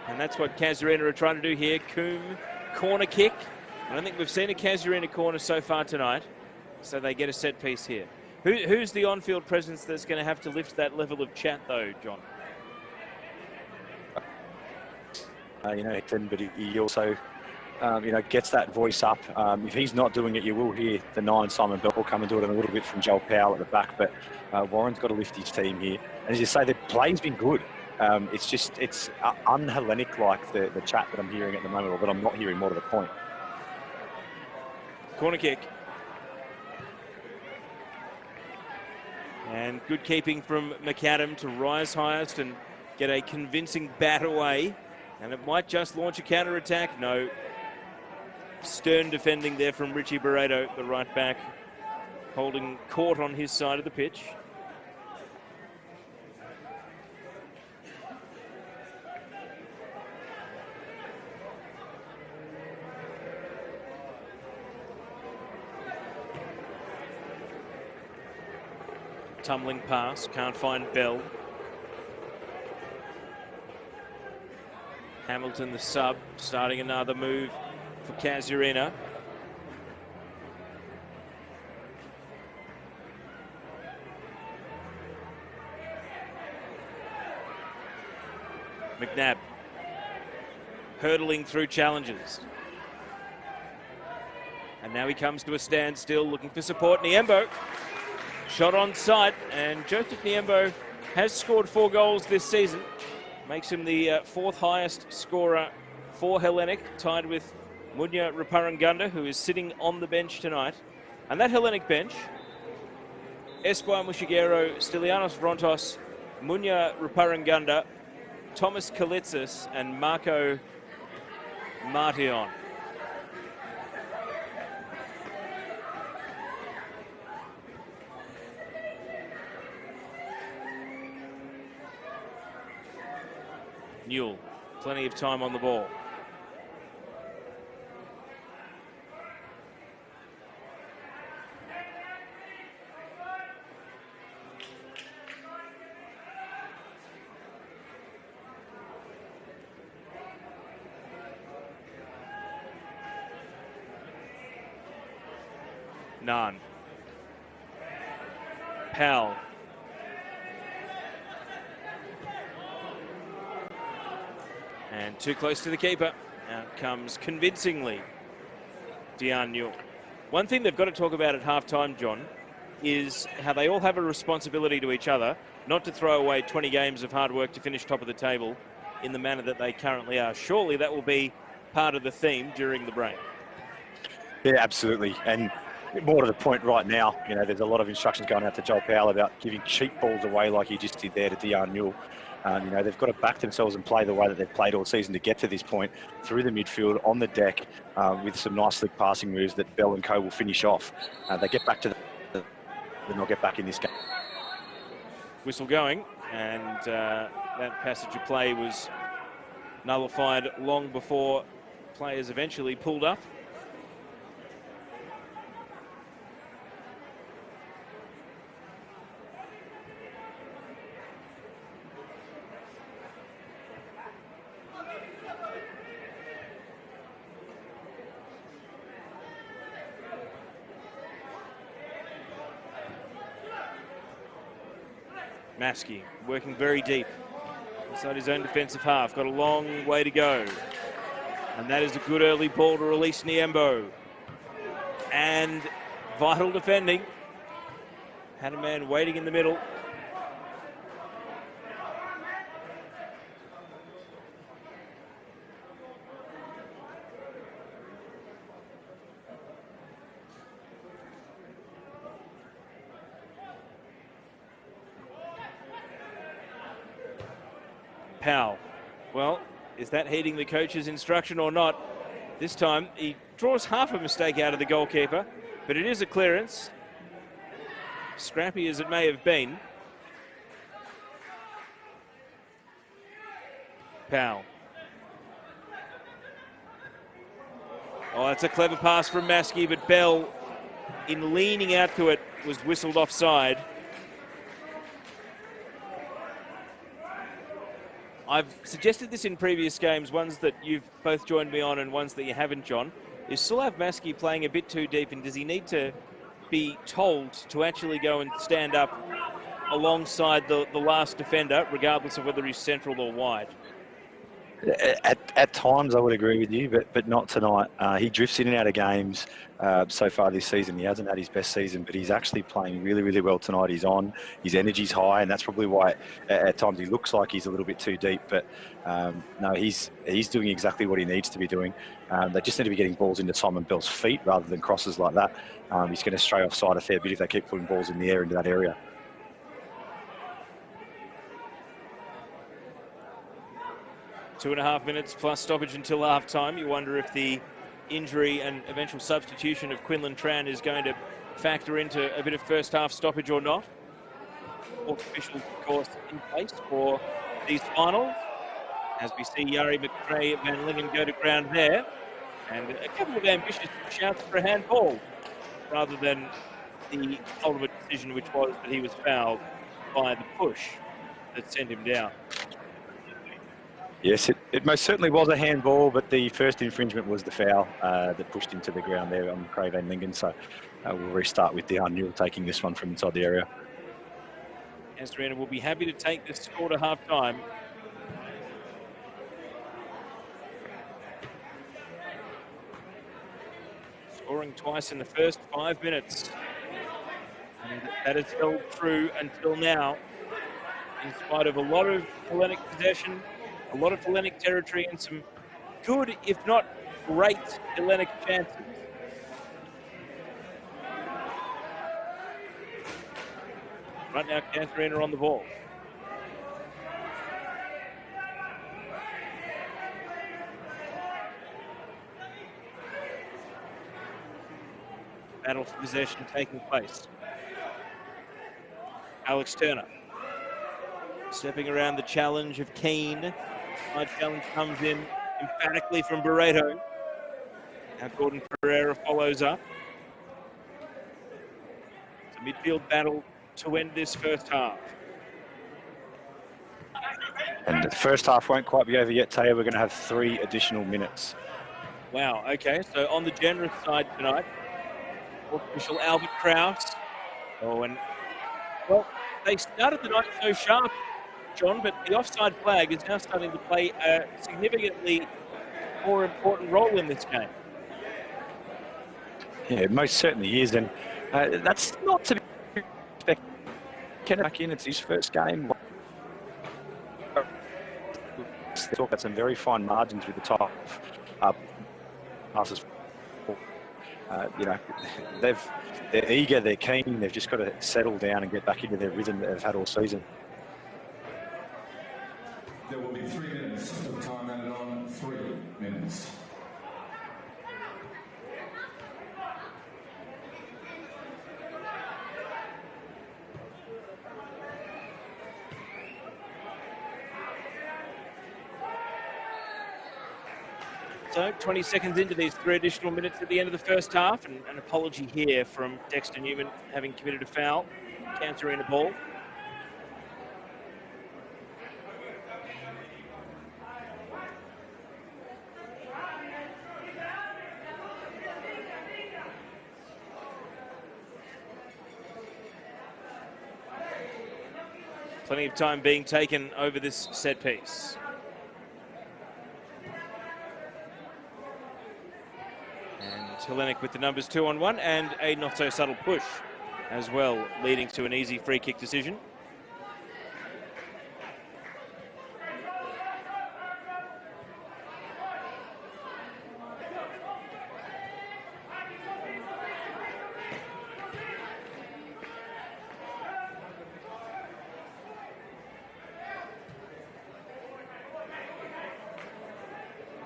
And that's what Casuarina are trying to do here. Coombe, corner kick. I don't think we've seen a Casuarina corner so far tonight. So they get a set piece here. Who's the on-field presence that's going to have to lift that level of chat, though, John? Ethan, but he also, gets that voice up. If he's not doing it, you will hear the 9, Simon Bell, will come and do it in a little bit from Joel Powell at the back. But Warren's got to lift his team here. And as you say, the play's been good. It's un-Hellenic like the chat that I'm hearing at the moment, or that I'm not hearing, more to the point. Corner kick. And good keeping from McAdam to rise highest and get a convincing bat away. And it might just launch a counter-attack. No. Stern defending there from Richie Barreto, the right back, holding court on his side of the pitch. Tumbling pass, can't find Bell. Hamilton, the sub, starting another move for Casuarina. McNabb hurdling through challenges. And now he comes to a standstill, looking for support. Niembo, shot on sight, and Joseph Niembo has scored 4 goals this season. Makes him the 4th highest scorer for Hellenic, tied with Munya Raparangunda, who is sitting on the bench tonight. And that Hellenic bench, Espoir Mushigero, Stylianos Vrontos, Munya Raparangunda, Thomas Kalitzis, and Marco Martion. Newell, plenty of time on the ball. None. Powell. And too close to the keeper. Out comes convincingly Dion Newell. One thing they've got to talk about at halftime, John, is how they all have a responsibility to each other not to throw away 20 games of hard work to finish top of the table in the manner that they currently are. Surely that will be part of the theme during the break. Yeah, absolutely. And more to the point right now, there's a lot of instructions going out to Joel Powell about giving cheap balls away like he just did there to Dion Newell. They've got to back themselves and play the way that they've played all season to get to this point, through the midfield, on the deck, with some nice slick passing moves that Bell and co will finish off. They get back to then they'll get back in this game. Whistle going, and that passage of play was nullified long before players eventually pulled up. Maskey working very deep inside his own defensive half. Got a long way to go. And that is a good early ball to release Niembo. And vital defending. Had a man waiting in the middle. Powell. Well, is that heeding the coach's instruction or not? This time he draws half a mistake out of the goalkeeper, but it is a clearance. Scrappy as it may have been. Powell. Oh, that's a clever pass from Maskey, but Bell in leaning out to it, was whistled offside. I've suggested this in previous games, ones that you've both joined me on and ones that you haven't, John. Is Sulav Maski playing a bit too deep, and does he need to be told to actually go and stand up alongside the last defender, regardless of whether he's central or wide? At times, I would agree with you, but not tonight. He drifts in and out of games so far this season. He hasn't had his best season, but he's actually playing really, really well tonight. He's on, his energy's high, and that's probably why at times he looks like he's a little bit too deep. But no, he's doing exactly what he needs to be doing. They just need to be getting balls into Simon Bell's feet rather than crosses like that. He's going to stray offside a fair bit if they keep putting balls in the air into that area. 2.5 minutes plus stoppage until half-time. You wonder if the injury and eventual substitution of Quinlan Tran is going to factor into a bit of first-half stoppage or not. Fourth official, of course, in place for these finals, as we see Jari McRae Van Lingen go to ground there. And a couple of ambitious shouts for a handball, rather than the ultimate decision, which was that he was fouled by the push that sent him down. Yes, it most certainly was a handball, but the first infringement was the foul that pushed him to the ground there on Craig Van Lingen. So we'll restart with Dion Newell taking this one from inside the area. Casuarina will be happy to take this score to half-time. Scoring twice in the first 5 minutes. And that has held true until now, in spite of a lot of Hellenic possession, a lot of Hellenic territory, and some good, if not great, Hellenic chances. Right now, Casuarina on the ball. Battle for possession taking place. Alex Turner stepping around the challenge of Keane. Side challenge comes in emphatically from Barreto. Now Gordon Pereira follows up. It's a midfield battle to end this first half. And the first half won't quite be over yet, Taya. We're going to have 3 additional minutes. Wow, okay, so on the generous side tonight, fourth official Albert Kraus. Oh, and, well, they started the night so sharp, John, but the offside flag is now starting to play a significantly more important role in this game. Yeah, it most certainly is, and that's not to be expected. Kenneth back in, it's his first game. Talk about some very fine margins with the top passes. You know, they're eager, they're keen, they've just got to settle down and get back into their rhythm that they've had all season. There will be 3 minutes of time added on. 3 minutes. So 20 seconds into these 3 additional minutes at the end of the first half, and an apology here from Dexter Newman having committed a foul. Casuarina ball. Plenty of time being taken over this set piece. And Hellenic with the numbers 2-on-1 and a not so subtle push as well, leading to an easy free kick decision.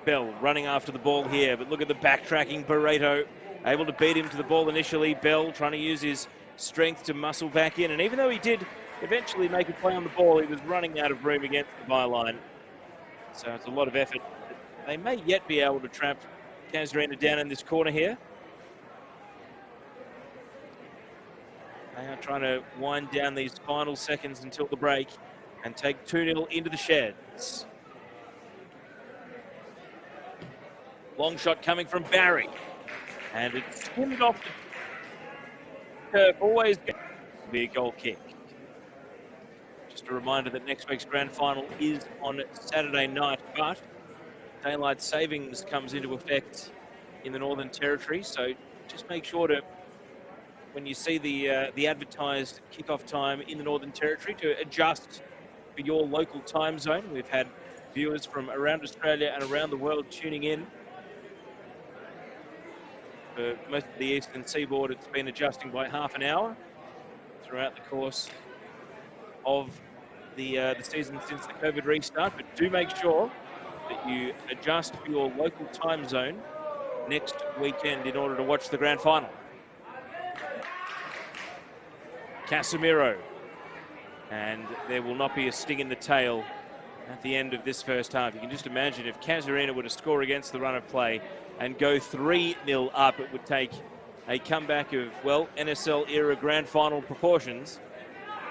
Bell running after the ball here, but look at the backtracking Barreto, able to beat him to the ball initially. Bell trying to use his strength to muscle back in, and even though he did eventually make a play on the ball, he was running out of room against the byline. So it's a lot of effort. They may yet be able to trap Casuarina down in this corner here. They are trying to wind down these final seconds until the break and take 2-0 into the sheds. Long shot coming from Barry. And it's skimmed off the curve. Always be a goal kick. Just a reminder that next week's grand final is on Saturday night, but daylight savings comes into effect in the Northern Territory. So just make sure to, when you see the advertised kickoff time in the Northern Territory, to adjust for your local time zone. We've had viewers from around Australia and around the world tuning in. For most of the eastern seaboard, it's been adjusting by half an hour throughout the course of the season since the COVID restart. But do make sure that you adjust for your local time zone next weekend in order to watch the grand final. Casemiro. And there will not be a sting in the tail at the end of this first half. You can just imagine if Casuarina were to score against the run of play and go 3-0 up, it would take a comeback of, well, NSL era grand final proportions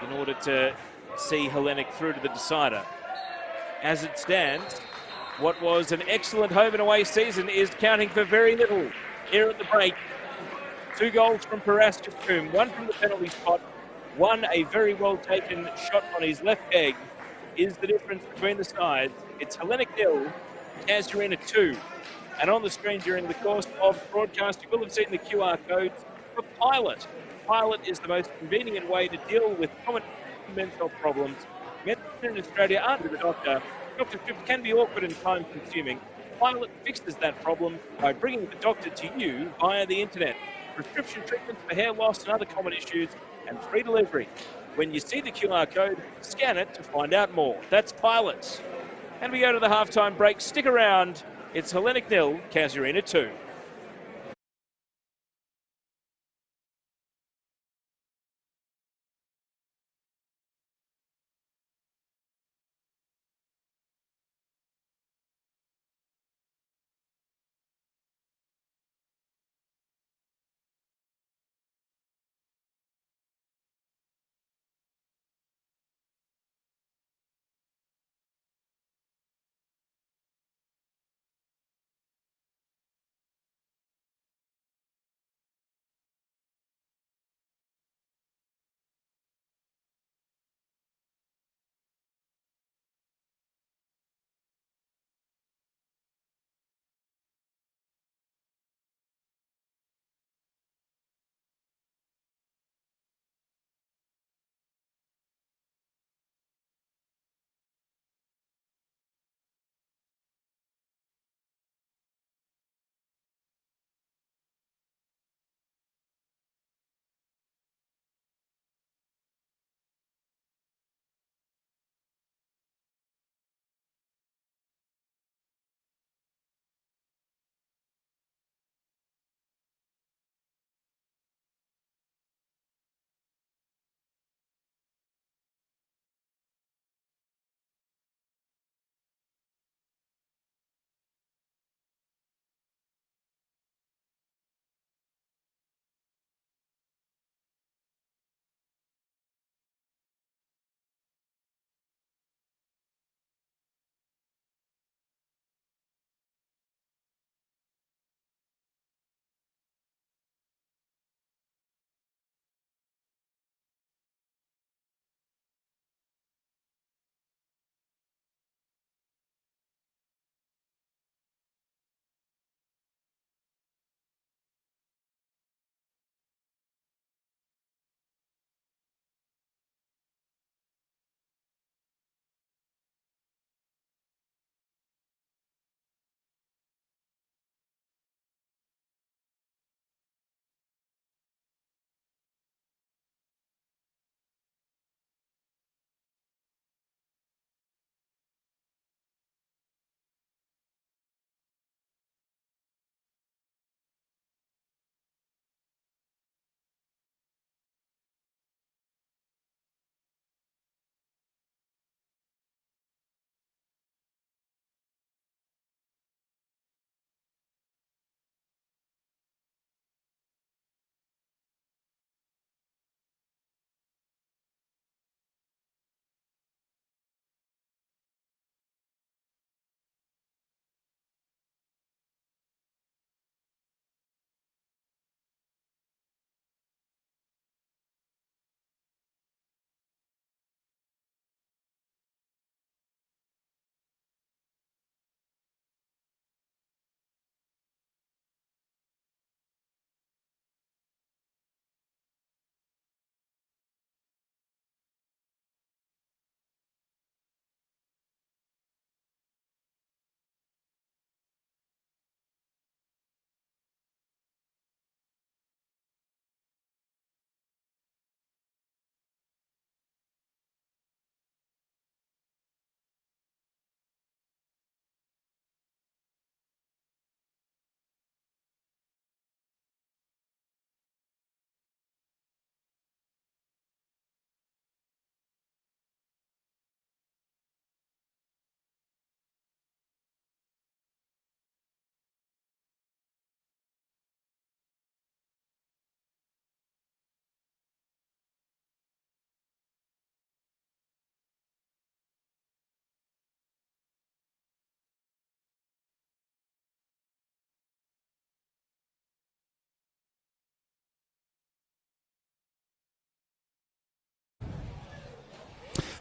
in order to see Hellenic through to the decider. As it stands, what was an excellent home and away season is counting for very little here at the break. 2 goals from Paraskasum, 1 from the penalty spot, 1 a very well taken shot on his left peg is the difference between the sides. It's Hellenic 0, Casuarina 2. And on the screen during the course of the broadcast, you will have seen the QR codes for Pilot. Pilot is the most convenient way to deal with common mental health problems. Medicine in Australia aren't with a doctor. Doctor trips can be awkward and time consuming. Pilot fixes that problem by bringing the doctor to you via the internet. Prescription treatments for hair loss and other common issues, and free delivery. When you see the QR code, scan it to find out more. That's Pilot. And we go to the halftime break. Stick around. It's Hellenic 0, Casuarina 2.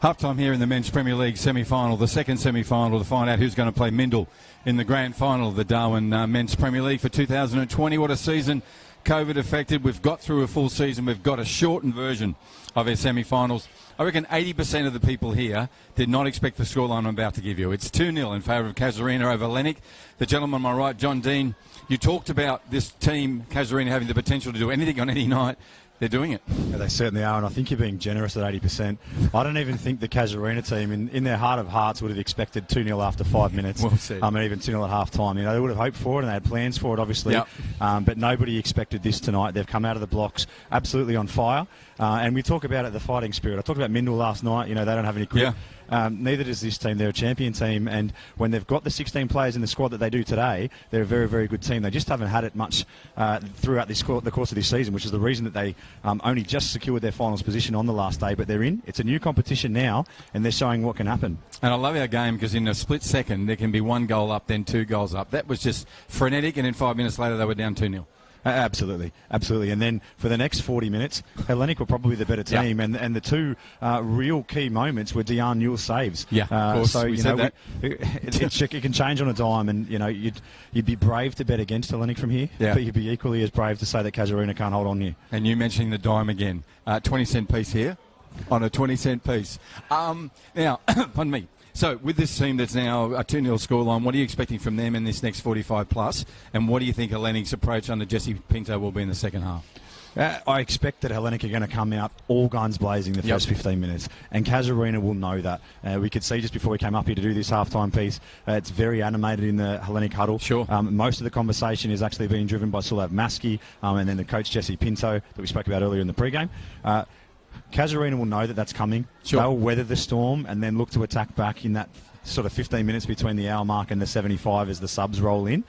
Half-time here in the Men's Premier League semi-final, the second semi-final to find out who's going to play Mindle in the grand final of the Darwin Men's Premier League for 2020. What a season COVID affected. We've got through a full season. We've got a shortened version of our semi-finals. I reckon 80% of the people here did not expect the scoreline I'm about to give you. It's 2-0 in favour of Casuarina over Hellenic. The gentleman on my right, John Dean, you talked about this team, Casuarina, having the potential to do anything on any night. They're doing it. Yeah, they certainly are, and I think you're being generous at 80%. I don't even think the Casuarina team, in their heart of hearts, would have expected 2-0 after 5 minutes. Well said. And even 2-0 at half-time. You know, they would have hoped for it, and they had plans for it, obviously. Yep. But nobody expected this tonight. They've come out of the blocks absolutely on fire. And we talk about it, the fighting spirit. I talked about Mindle last night. You know, they don't have any grit. Yeah. Neither does this team. They're a champion team, and when they've got the 16 players in the squad that they do today, they're a very, very good team. They just haven't had it much throughout the course of this season, which is the reason that they only just secured their finals position on the last day, but they're in. It's a new competition now, and they're showing what can happen. And I love our game because in a split second, there can be 1 goal up, then 2 goals up. That was just frenetic, and then 5 minutes later, they were down 2-0. Absolutely, absolutely. And then for the next 40 minutes, Hellenic were probably the better team. Yep. And the two real key moments were Dejan Newell's saves. Yeah, of course. So we you said know, that. it can change on a dime. And you know, you'd be brave to bet against Hellenic from here, Yeah. but you'd be equally as brave to say that Casuarina can't hold on you. And you mentioning the dime again. 20-cent piece here on a 20-cent piece. Now, pardon me. So, with this team that's now a 2-0 scoreline, what are you expecting from them in this next 45 plus? And what do you think Hellenic's approach under Jesse Pinto will be in the second half? I expect that Hellenic are going to come out all guns blazing the first 15 minutes, and Casuarina will know that. We could see just before we came up here to do this halftime piece, it's very animated in the Hellenic huddle. Sure. Most of the conversation is actually being driven by Sulav Maski and then the coach Jesse Pinto that we spoke about earlier in the pre-game. Casuarina will know that that's coming. Sure. They'll weather the storm and then look to attack back in that sort of 15 minutes between the hour mark and the 75 as the subs roll in.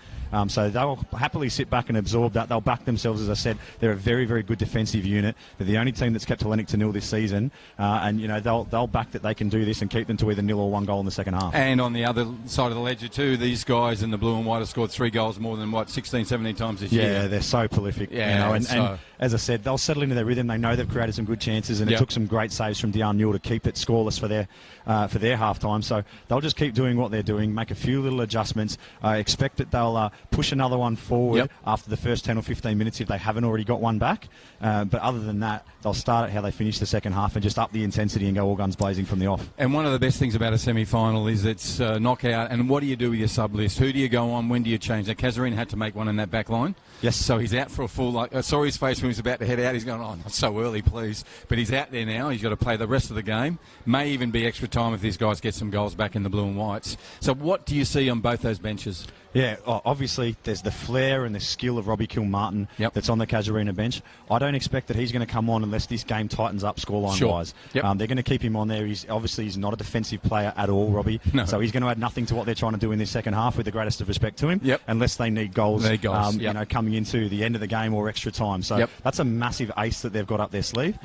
So they'll happily sit back and absorb that. They'll back themselves, as I said. They're a very, very good defensive unit. They're the only team that's kept Hellenic to 0 this season. And, you know, they'll back that they can do this and keep them to either 0 or 1 goal in the second half. And on the other side of the ledger too, these guys in the blue and white have scored 3 goals more than, 16, 17 times this year? Yeah, they're so prolific. Yeah, you know, and as I said, they'll settle into their rhythm. They know they've created some good chances, and it took some great saves from Dejan Newell to keep it scoreless for their half-time. So they'll just keep doing what they're doing, make a few little adjustments. I expect that they'll push another one forward after the first 10 or 15 minutes if they haven't already got one back. But other than that, they'll start at how they finish the second half and just up the intensity and go all guns blazing from the off. And one of the best things about a semi-final is it's knockout. And what do you do with your sub list? Who do you go on? When do you change? Now, Casuarina had to make one in that back line. Yes. So he's out for a full, I saw his face when he was about to head out. He's going, oh, not so early, please. But he's out there now. He's got to play the rest of the game. May even be extra time if these guys get some goals back in the blue and whites. So what do you see on both those benches? Yeah, obviously there's the flair and the skill of Robbie Kilmartin that's on the Casuarina bench. I don't expect that he's going to come on unless this game tightens up scoreline-wise. They're going to keep him on there. He's not a defensive player at all, Robbie. No. So he's going to add nothing to what they're trying to do in this second half, with the greatest of respect to him, unless they need goals, you know, coming into the end of the game or extra time. So that's a massive ace that they've got up their sleeve.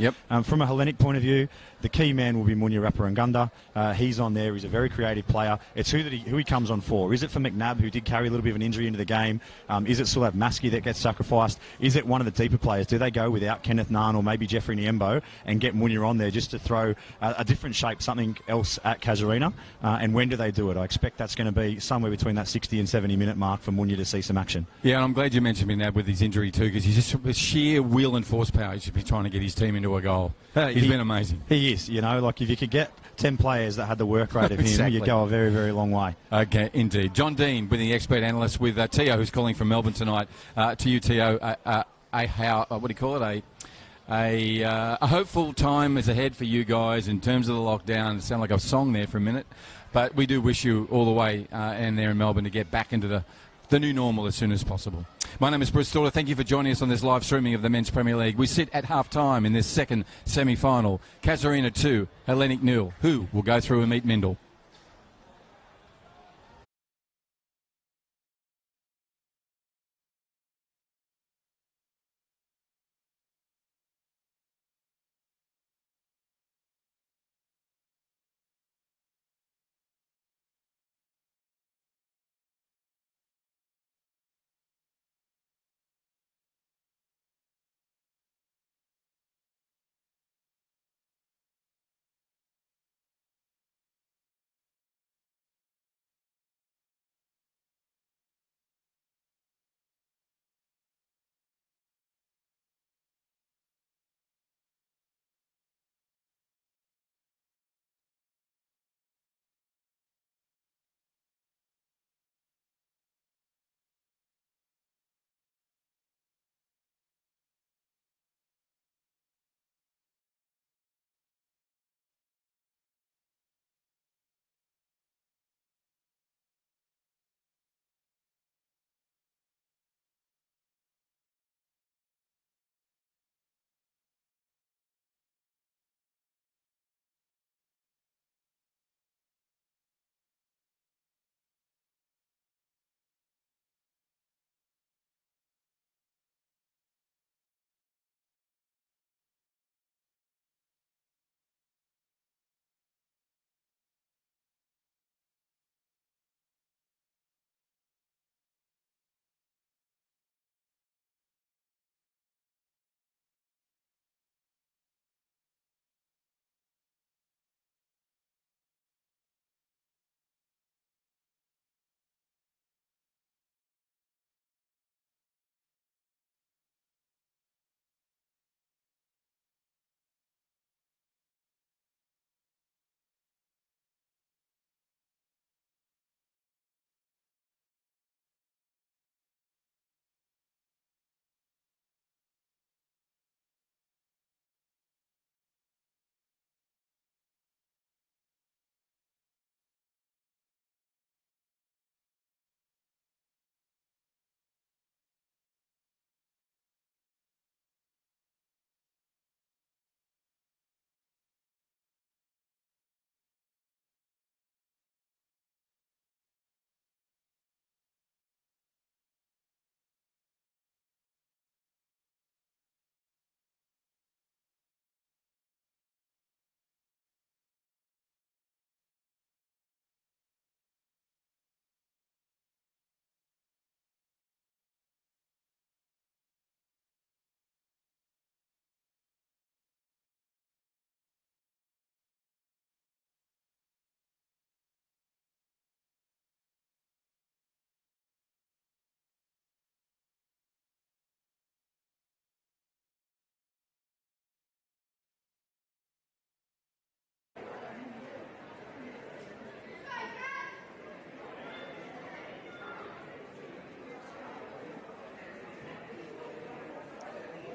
From a Hellenic point of view, the key man will be Munya Rapparangunda. He's on there. He's a very creative player. It's who he comes on for. Is it for McNabb, who did carry a little bit of an injury into the game? Is it Sulav Maski that gets sacrificed? Is it one of the deeper players? Do they go without Kenneth Nahn or maybe Jeffrey Niembo and get Munya on there just to throw a different shape, something else at Casuarina? And when do they do it? I expect that's going to be somewhere between that 60 and 70 minute mark for Munya to see some action. Yeah, and I'm glad you mentioned McNabb with his injury too, because he's just with sheer will and force power. He should be trying to get his team into a goal. He's been amazing. He is, you know, like if you could get 10 players that had the work rate of him, you go a very, very long way. Okay, indeed. John Dean, with the expert analyst, with Tio, who's calling from Melbourne tonight. To you, Tio, what do you call it? A hopeful time is ahead for you guys in terms of the lockdown. It sounded like a song there for a minute, but we do wish you all the way and there in Melbourne to get back into the new normal as soon as possible. My name is Bruce Stauder. Thank you for joining us on this live streaming of the Men's Premier League. We sit at half-time in this second semi-final. Casuarina 2, Hellenic 0. Who will go through and meet Mindle?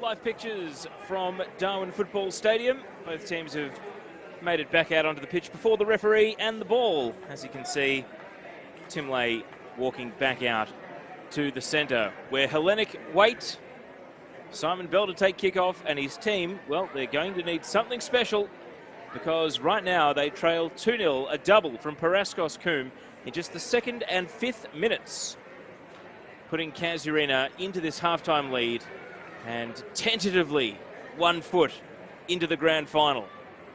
Live pictures from Darwin Football Stadium. Both teams have made it back out onto the pitch before the referee and the ball. As you can see, Tim Lay walking back out to the centre, where Hellenic wait. Simon Bell to take kickoff, and his team, well, they're going to need something special, because right now they trail 2-0, a double from Paraskos Coombe in just the 2nd and 5th minutes, putting Casuarina into this halftime lead and tentatively 1 foot into the grand final.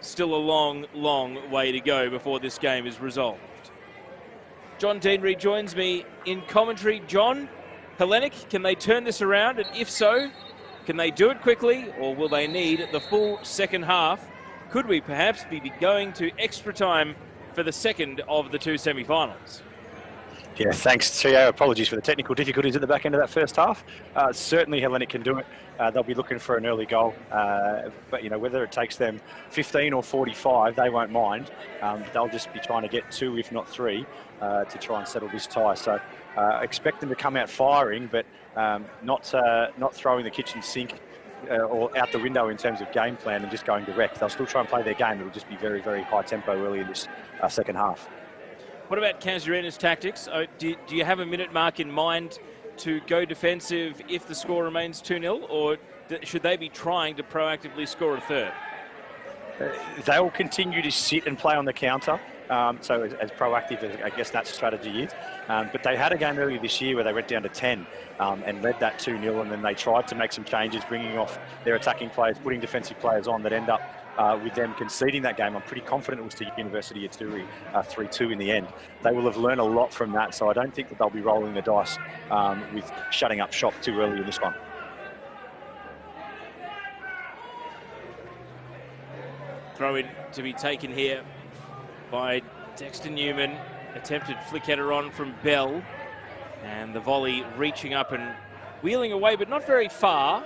Still a long, long way to go before this game is resolved. John Dean rejoins me in commentary. John, Hellenic, can they turn this around? And if so, can they do it quickly, or will they need the full second half? Could we perhaps be going to extra time for the second of the 2 semi-finals? Yeah, thanks, Theo. Apologies for the technical difficulties at the back end of that first half. Certainly Hellenic can do it. They'll be looking for an early goal. But, you know, whether it takes them 15 or 45, they won't mind. They'll just be trying to get 2, if not 3, to try and settle this tie. So expect them to come out firing, but not throwing the kitchen sink or out the window in terms of game plan and just going direct. They'll still try and play their game. It'll just be very, very high tempo early in this second half. What about Casuarina's tactics? Do you have a minute mark in mind to go defensive if the score remains 2-0, or should they be trying to proactively score a third? They'll continue to sit and play on the counter. So as proactive as I guess that strategy is. But they had a game earlier this year where they went down to 10 and led that 2-0, and then they tried to make some changes, bringing off their attacking players, putting defensive players on that end up with them conceding that game. I'm pretty confident it was to University of Turi 3-2 in the end. They will have learned a lot from that, so I don't think that they'll be rolling the dice with shutting up shop too early in this one. Throw in to be taken here by Dexter Newman. Attempted flick header on from Bell, and the volley reaching up and wheeling away, but not very far.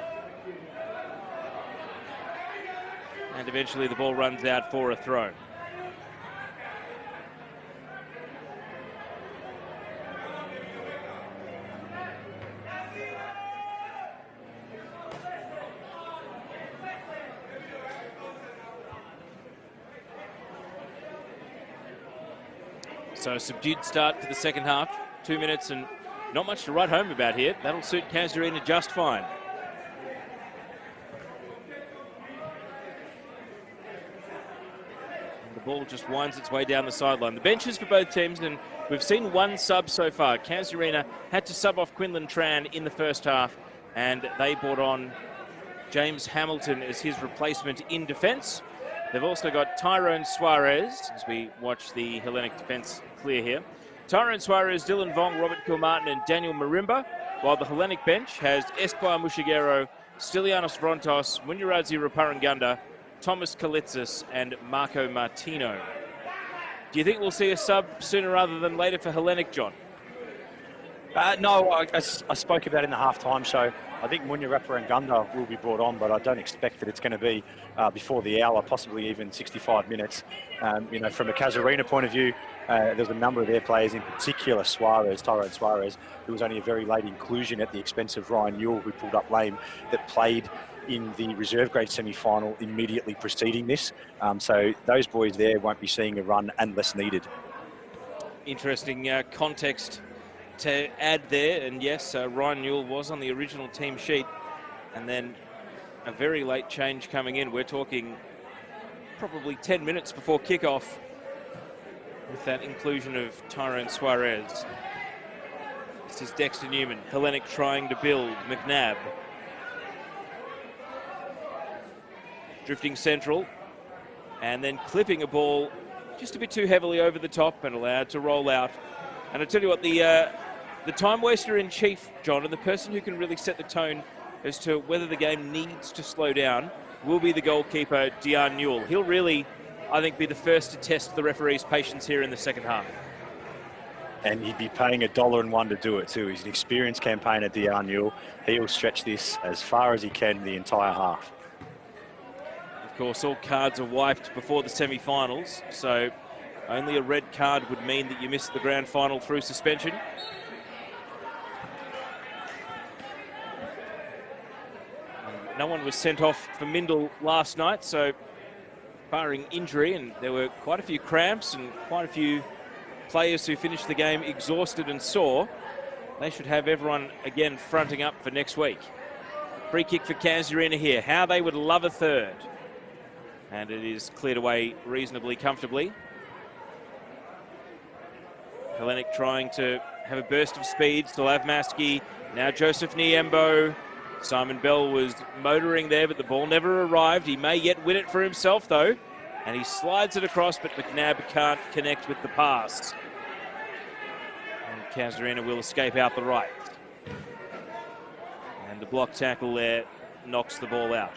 And eventually the ball runs out for a throw. So a subdued start to the second half. 2 minutes and not much to write home about here. That'll suit Casuarina just fine. And the ball just winds its way down the sideline. The benches for both teams, and we've seen one sub so far. Casuarina had to sub off Quinlan Tran in the first half, and they brought on James Hamilton as his replacement in defence. They've also got Tyrone Suarez, as we watch the Hellenic defence clear here. Tyrone Suarez, Dylan Vong, Robert Kilmartin and Daniel Marimba, while the Hellenic bench has Espoir Mushigero, Stylianos Vrontos, Munyaradzi Raparangunda, Thomas Kalitzis and Marco Martino. Do you think we'll see a sub sooner rather than later for Hellenic, John? No, I spoke about in the halftime show. I think Munya Raparangunda will be brought on, but I don't expect that it's going to be before the hour, possibly even 65 minutes. You know, from a Casuarina point of view, there's a number of their players, in particular Tyrone Suarez, who was only a very late inclusion at the expense of Ryan Newell, who pulled up lame, that played in the reserve grade semi-final immediately preceding this. So those boys there won't be seeing a run unless needed. Interesting context to add there, and yes, Ryan Newell was on the original team sheet, and then a very late change coming in. We're talking probably 10 minutes before kickoff with that inclusion of Tyrone Suarez. This is Dexter Newman. Hellenic trying to build. McNabb drifting central and then clipping a ball just a bit too heavily over the top and allowed to roll out. And I tell you what, the time waster in chief, John, and the person who can really set the tone as to whether the game needs to slow down will be the goalkeeper, Dion Newell. He'll really, I think, be the first to test the referee's patience here in the second half. And he'd be paying $1.01 to do it too. He's an experienced campaigner, Dion Newell. He'll stretch this as far as he can the entire half. Of course, all cards are wiped before the semi-finals, so only a red card would mean that you miss the grand final through suspension. no one was sent off for Mindel last night, so barring injury, and there were quite a few cramps and quite a few players who finished the game exhausted and sore, they should have everyone again fronting up for next week. Free kick for Casuarina here. How they would love a third. And it is cleared away reasonably comfortably. Hellenic trying to have a burst of speed. Slavmaski, now Joseph Niembo. Simon Bell was motoring there, but the ball never arrived. He may yet win it for himself, though. And he slides it across, but McNabb can't connect with the pass. And Casuarina will escape out the right. And the block tackle there knocks the ball out.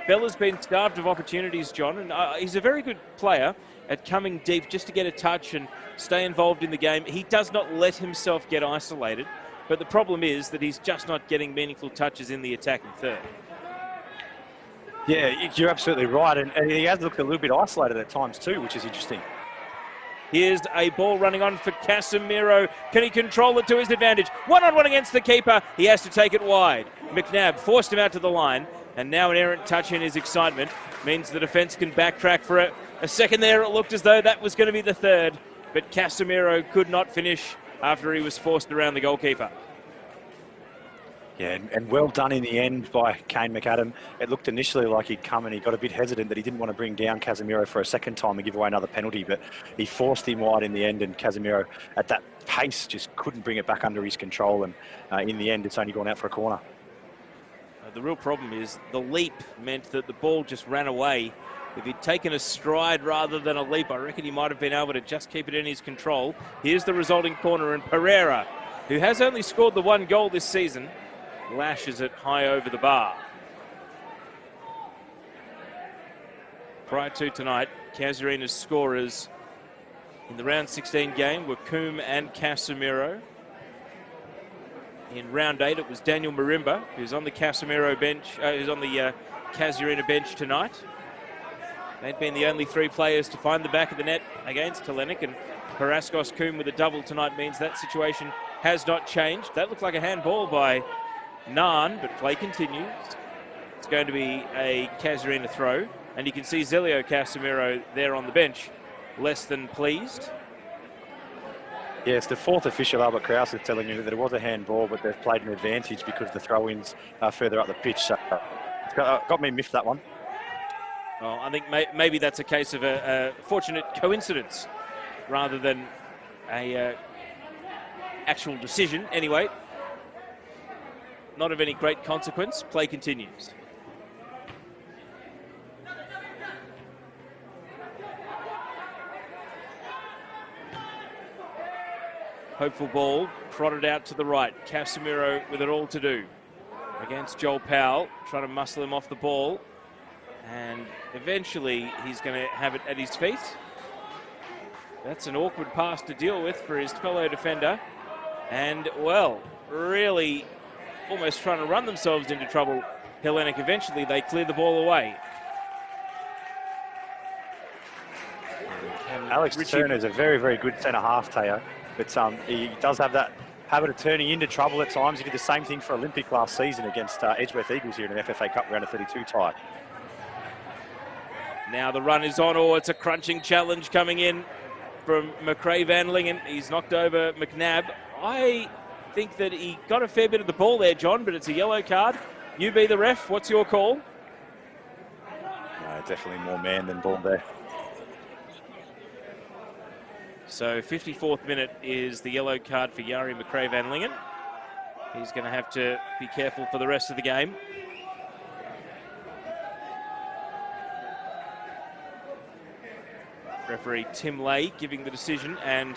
Bell has been starved of opportunities, John, and he's a very good player at coming deep just to get a touch and stay involved in the game. He does not let himself get isolated, but the problem is that he's just not getting meaningful touches in the attacking third. Yeah, you're absolutely right, and he has looked a little bit isolated at times too, which is interesting. Here's a ball running on for Casemiro. Can he control it to his advantage? One-on-one against the keeper. He has to take it wide. McNabb forced him out to the line, and now an errant touch in his excitement means the defence can backtrack for a second there. It looked as though that was going to be the third, but Casemiro could not finish after he was forced around the goalkeeper. Yeah, and well done in the end by Kane McAdam. It looked initially like he'd come and he got a bit hesitant that he didn't want to bring down Casemiro for a second time and give away another penalty, but he forced him wide in the end, and Casemiro at that pace just couldn't bring it back under his control, and in the end it's only gone out for a corner. The real problem is the leap meant that the ball just ran away. If he'd taken a stride rather than a leap, I reckon he might have been able to just keep it in his control. Here's the resulting corner, and Pereira, who has only scored the one goal this season, lashes it high over the bar. Prior to tonight, Casuarina's scorers in the round 16 game were Coombe and Casemiro. In round 8, it was Daniel Marimba, who's on the Casemiro bench, who's on the Casuarina bench tonight. They'd been the only three players to find the back of the net against Hellenic, and Paraskos Coombe with a double tonight means that situation has not changed. That looked like a handball by Naan, but play continues. It's going to be a Casuarina throw, and you can see Zelio Casemiro there on the bench, less than pleased. Yeah, it's the fourth official, Albert Krause, is telling you that it was a handball, but they've played an advantage because the throw-ins are further up the pitch. So it's got me miffed, that one. Well, I think maybe that's a case of a fortunate coincidence rather than a actual decision. Anyway, not of any great consequence. Play continues. Hopeful ball, prodded out to the right. Casemiro with it all to do against Joel Powell, trying to muscle him off the ball. And eventually he's going to have it at his feet. That's an awkward pass to deal with for his fellow defender. And, well, really almost trying to run themselves into trouble. Hellenic, eventually they clear the ball away. And Alex Turner is a very, very good centre-half, Teo. But he does have that habit of turning into trouble at times. He did the same thing for Olympic last season against Edgeworth Eagles here in an FFA Cup round of 32 tie. Now the run is on. Oh, it's a crunching challenge coming in from McRae Van Lingen. He's knocked over McNabb. I think that he got a fair bit of the ball there, John, but it's a yellow card. You be the ref. What's your call? Definitely more man than ball there. So 54th minute is the yellow card for Jari McRae Van Lingen. He's going to have to be careful for the rest of the game. Referee Tim Lay giving the decision, and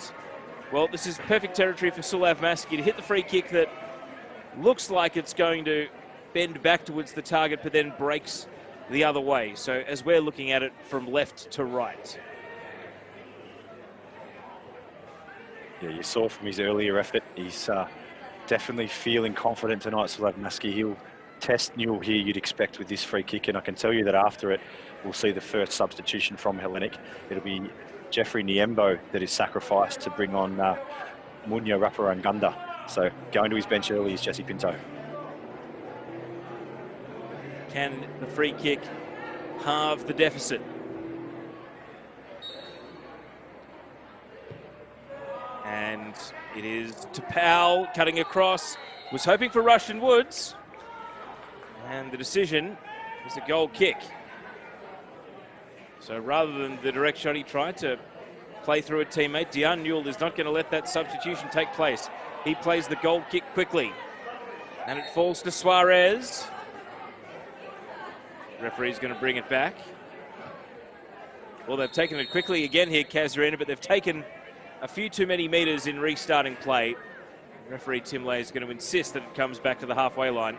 well, this is perfect territory for Sulav Maski to hit the free kick that looks like it's going to bend back towards the target but then breaks the other way. So as we're looking at it from left to right. Yeah, you saw from his earlier effort, he's definitely feeling confident tonight, Sulav Maski. He'll test Newell here, you'd expect, with this free kick, and I can tell you that after it, we'll see the first substitution from Hellenic. It'll be Jeffrey Niembo that is sacrificed to bring on Munya Raparangunda. So going to his bench early is Jesse Pinto. Can the free kick halve the deficit? And it is to Powell, cutting across. Was hoping for Rushton Woods. And the decision is a goal kick. So rather than the direct shot, he tried to play through a teammate. Dion Newell is not going to let that substitution take place. He plays the goal kick quickly. And it falls to Suarez. Referee's going to bring it back. Well, they've taken it quickly again here, Casuarina, but they've taken a few too many metres in restarting play. Referee Tim Lay is going to insist that it comes back to the halfway line.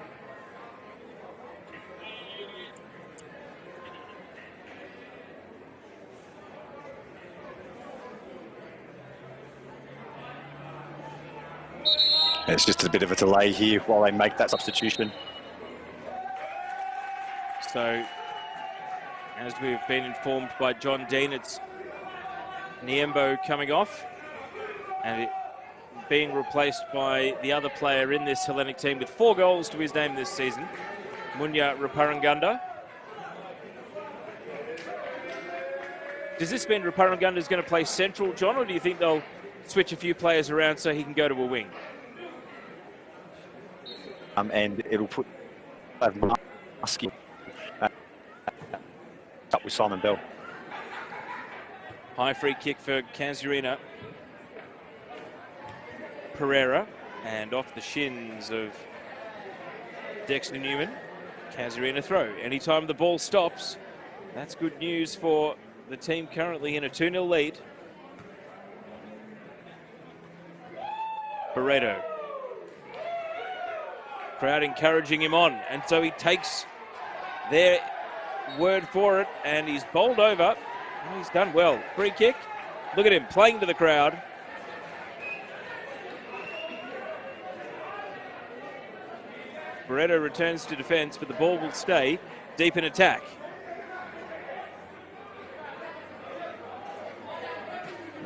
It's just a bit of a delay here while they make that substitution. So, as we've been informed by John Dean, it's Niembo coming off and it being replaced by the other player in this Hellenic team with 4 goals to his name this season, Munya Raparanganda. Does this mean Raparanganda is going to play central, John, or do you think they'll switch a few players around so he can go to a wing? And it'll put Muskie up with Simon Bell. High free kick for Casuarina. Pereira, and off the shins of Dexter Newman. Casuarina throw. Anytime the ball stops, that's good news for the team currently in a 2-0 lead. Barreto. Crowd encouraging him on, and so he takes their word for it, and he's bowled over. And he's done well. Free kick. Look at him playing to the crowd. Barreto returns to defence, but the ball will stay deep in attack.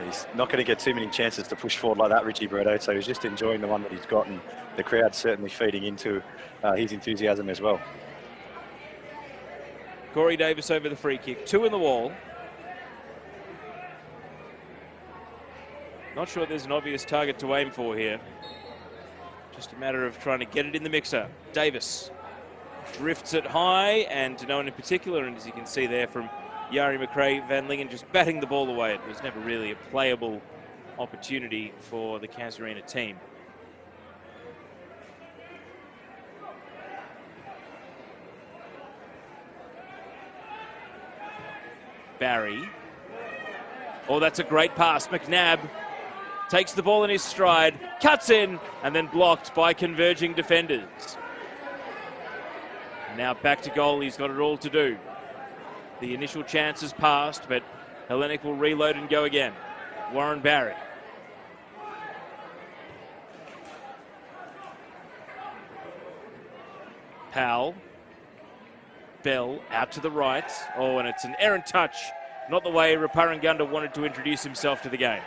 He's not going to get too many chances to push forward like that, Richie Barreto, so he's just enjoying the one that he's got, and the crowd certainly feeding into his enthusiasm as well. Corey Davis over the free kick. 2 in the wall. Not sure there's an obvious target to aim for here. Just a matter of trying to get it in the mixer. Davis drifts it high, and to no one in particular, and as you can see there from Yari McRae, Van Lingen just batting the ball away. It was never really a playable opportunity for the Casuarina team. Barry. Oh, that's a great pass. McNabb takes the ball in his stride, cuts in, and then blocked by converging defenders. Now back to goal. He's got it all to do. The initial chance has passed, but Hellenic will reload and go again. Warren Barry. Powell. Bell out to the right. Oh, and it's an errant touch. Not the way Raparanganda wanted to introduce himself to the game.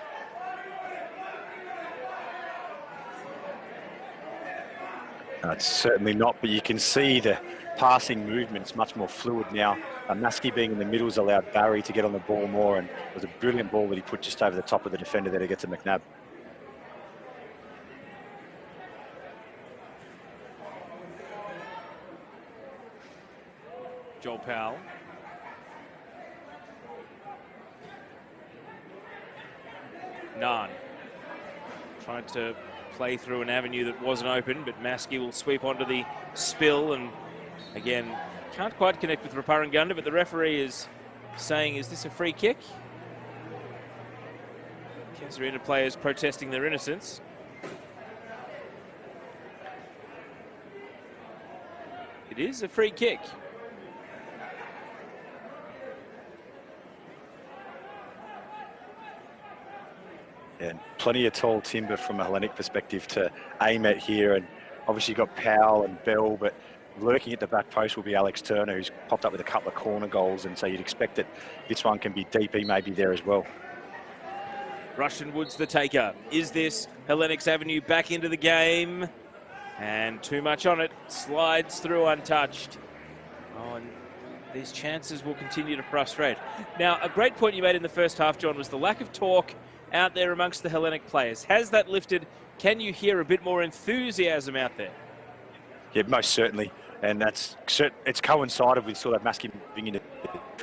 It's certainly not, but you can see the passing movement's much more fluid now. Maskey being in the middle has allowed Barry to get on the ball more, and it was a brilliant ball that he put just over the top of the defender there to get to McNabb. Joel Powell. Naan. Trying to play through an avenue that wasn't open, but Maskey will sweep onto the spill, and again, can't quite connect with Raparanganda, but the referee is saying, is this a free kick? Casuarina players protesting their innocence. It is a free kick. And plenty of tall timber from a Hellenic perspective to aim at here, and obviously you've got Powell and Bell, but lurking at the back post will be Alex Turner, who's popped up with a couple of corner goals, and so you'd expect that this one can be deep. He may be there as well. Rushton Woods the taker. Is this Hellenic's avenue back into the game? And too much on it. Slides through untouched. Oh, and these chances will continue to frustrate. Now, a great point you made in the first half, John, was the lack of talk out there amongst the Hellenic players. Has that lifted? Can you hear a bit more enthusiasm out there? Yeah, most certainly. And it's coincided with sort of Maskey being in the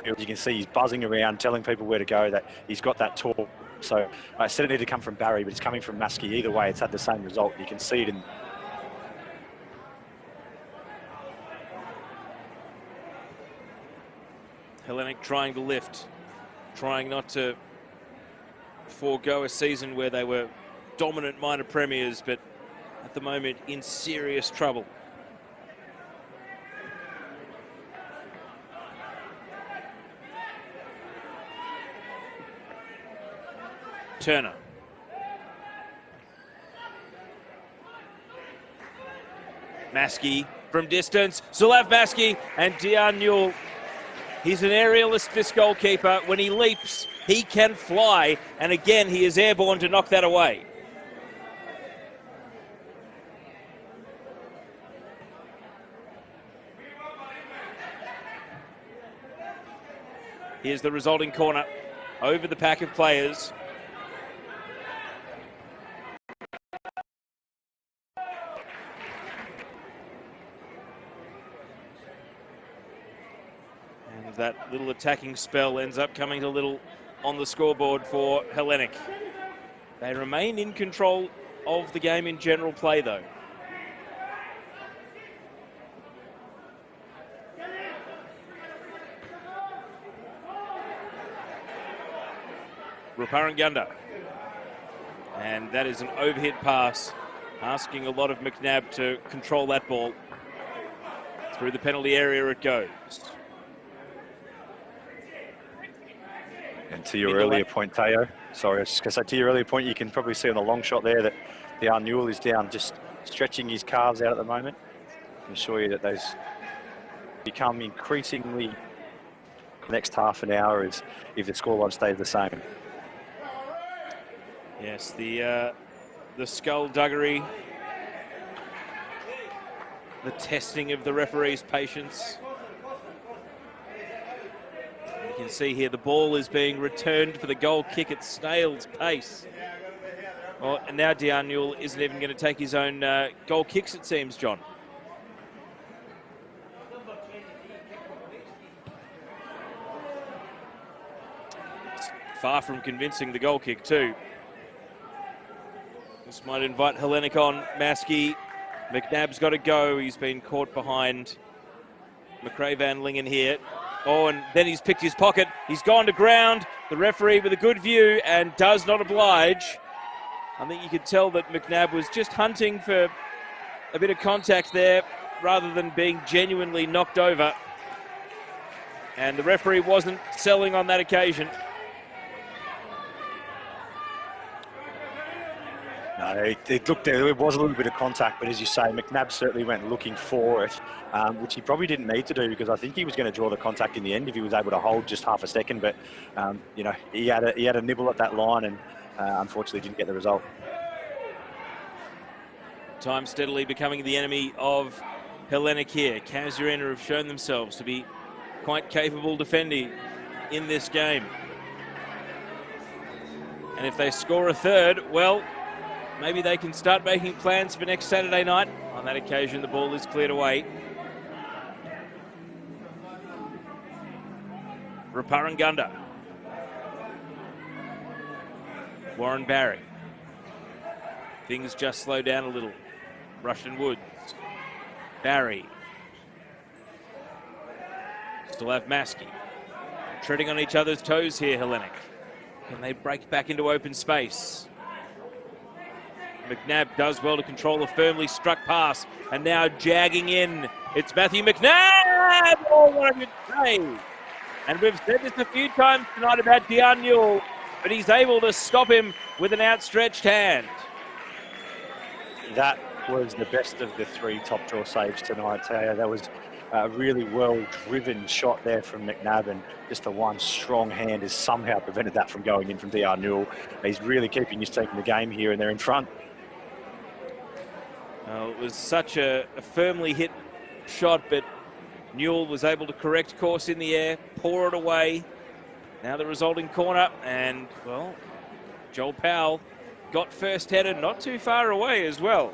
field. You can see he's buzzing around, telling people where to go, that he's got that talk. So I said it needed to come from Barry, but it's coming from Maskey. Either way, it's had the same result. You can see it in... Hellenic trying to lift, trying not to forego a season where they were dominant minor premiers, but at the moment in serious trouble. Turner. Maskey from distance. Zulav Maskey and Dion Newell. He's an aerialist, this goalkeeper. When he leaps, he can fly. And again, he is airborne to knock that away. Here's the resulting corner over the pack of players. And that little attacking spell ends up coming to little on the scoreboard for Hellenic. They remain in control of the game in general play, though. Ruparangunda. And that is an overhit pass, asking a lot of McNabb to control that ball. Through the penalty area it goes. And to your earlier point, Teo, sorry, I was just going to say, to your earlier point, you can probably see on the long shot there that the Newell is down, just stretching his calves out at the moment. I can assure you that those become increasingly the next half an hour as if the scoreline stays the same. Yes, the skullduggery, the testing of the referee's patience. You can see here the ball is being returned for the goal kick at snail's pace. Well, and now Dion Newell isn't even going to take his own goal kicks, it seems, John. It's far from convincing, the goal kick too. This might invite Hellenic on. Maskey, McNabb's got to go. He's been caught behind McRae Van Lingen here. Oh, and then he's picked his pocket. He's gone to ground. The referee with a good view and does not oblige. I think you could tell that McNabb was just hunting for a bit of contact there rather than being genuinely knocked over. And the referee wasn't selling on that occasion. No, it looked there was a little bit of contact, but as you say, McNabb certainly went looking for it, which he probably didn't need to do because I think he was going to draw the contact in the end if he was able to hold just half a second. But you know, he had a nibble at that line and unfortunately didn't get the result. Time steadily becoming the enemy of Hellenic here. Casuarina have shown themselves to be quite capable defending in this game. And if they score a third, well, maybe they can start making plans for next Saturday night. On that occasion, the ball is cleared away. Ruparangunda. Warren Barry. Things just slow down a little. Rushton Woods. Barry. Still have Maskey. Treading on each other's toes here, Hellenic. Can they break back into open space? McNabb does well to control a firmly struck pass. And now jagging in, it's Matthew McNabb! Oh, what a good save! And we've said this a few times tonight about Dion Newell, but he's able to stop him with an outstretched hand. That was the best of the three top draw saves tonight. That was a really well-driven shot there from McNabb, and just the one strong hand has somehow prevented that from going in from Dion Newell. He's really keeping his team in the game here, and they're in front. It was such a firmly hit shot, but Newell was able to correct course in the air, pour it away. Now the resulting corner, and, well, Joel Powell got first headed not too far away as well.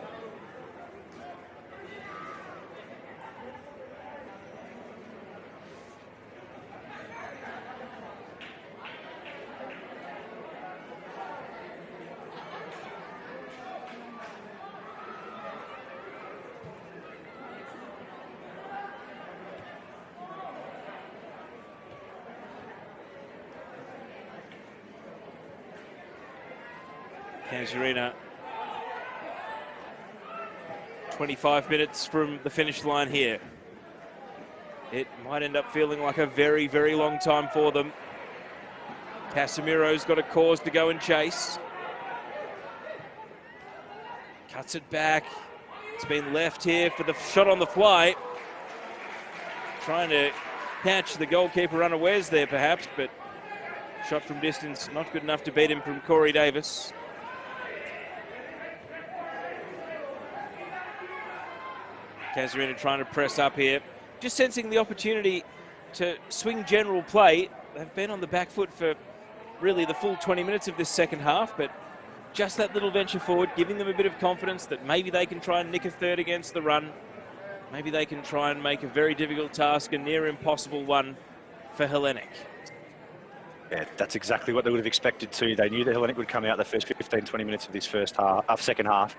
Casuarina, 25 minutes from the finish line here. It might end up feeling like a very, very long time for them. Casemiro's got a cause to go and chase. Cuts it back. It's been left here for the shot on the fly. Trying to catch the goalkeeper unawares there perhaps, but shot from distance not good enough to beat him from Corey Davis. Casuarina trying to press up here. Just sensing the opportunity to swing general play. They've been on the back foot for really the full 20 minutes of this second half, but just that little venture forward, giving them a bit of confidence that maybe they can try and nick a third against the run. Maybe they can try and make a very difficult task a near impossible one for Hellenic. Yeah, that's exactly what they would have expected too. They knew that Hellenic would come out the first 15, 20 minutes of this second half,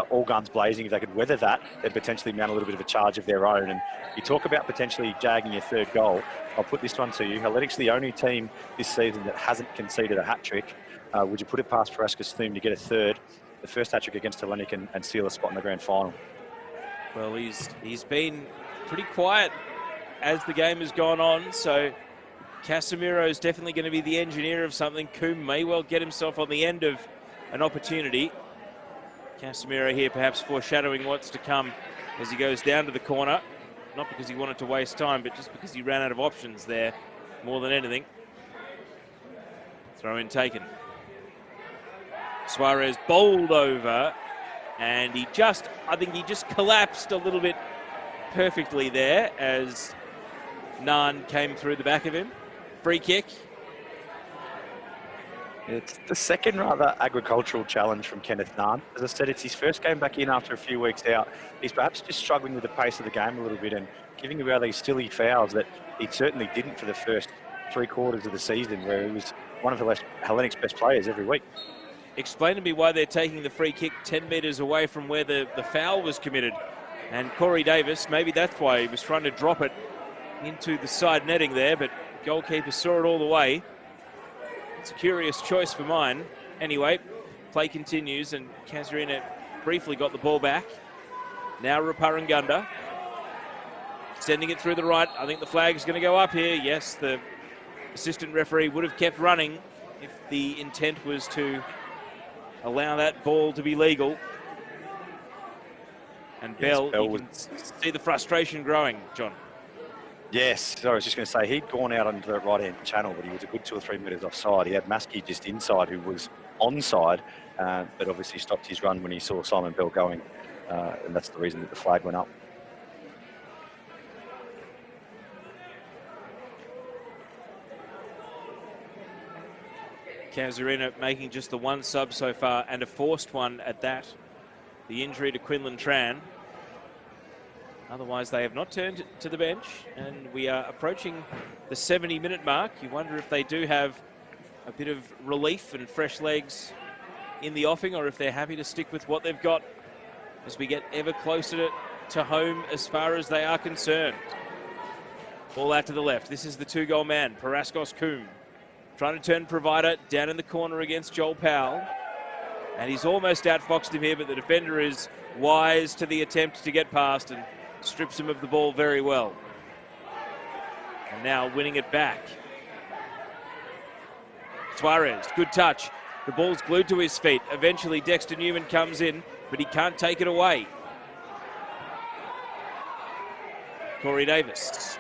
all guns blazing. If they could weather that, they'd potentially mount a little bit of a charge of their own. And you talk about potentially jagging your third goal. I'll put this one to you. Hellenic's the only team this season that hasn't conceded a hat-trick. Would you put it past Paraska's Thum to get a third, the first hat-trick against Hellenic and seal a spot in the grand final? Well, he's been pretty quiet as the game has gone on, so Casemiro is definitely going to be the engineer of something. Coombe may well get himself on the end of an opportunity. Casemiro here perhaps foreshadowing what's to come as he goes down to the corner. Not because he wanted to waste time, but just because he ran out of options there more than anything. Throw in taken. Suarez bowled over, and I think he just collapsed a little bit perfectly there as Naan came through the back of him. Free kick. It's the second rather agricultural challenge from Kenneth Naan. As I said, it's his first game back in after a few weeks out. He's perhaps just struggling with the pace of the game a little bit and giving away these silly fouls that he certainly didn't for the first 3 quarters of the season, where he was one of Hellenic's best players every week. Explain to me why they're taking the free kick 10 metres away from where the foul was committed. And Corey Davis, maybe that's why he was trying to drop it into the side netting there, but goalkeeper saw it all the way. It's a curious choice for mine. Anyway, play continues, and Casuarina briefly got the ball back. Now Ruparangunda sending it through the right. I think the flag is going to go up here. Yes, the assistant referee would have kept running if the intent was to allow that ball to be legal. And Yes, Bell, you can see the frustration growing, John. Yes, so I was just going to say, he'd gone out onto the right-hand channel, but he was a good 2 or 3 metres offside. He had Maskey just inside, who was onside, but obviously stopped his run when he saw Simon Bell going, and that's the reason that the flag went up. Casuarina making just the 1 sub so far, and a forced one at that. The injury to Quinlan Tran. Otherwise, they have not turned to the bench, and we are approaching the 70-minute mark. You wonder if they do have a bit of relief and fresh legs in the offing, or if they're happy to stick with what they've got as we get ever closer to home as far as they are concerned. Ball out to the left. This is the 2-goal man, Paraskos Coombe. Trying to turn Provider down in the corner against Joel Powell. And he's almost outfoxed him here, but the defender is wise to the attempt to get past and strips him of the ball very well. And now winning it back. Suarez, good touch. The ball's glued to his feet. Eventually Dexter Newman comes in, but he can't take it away. Corey Davis.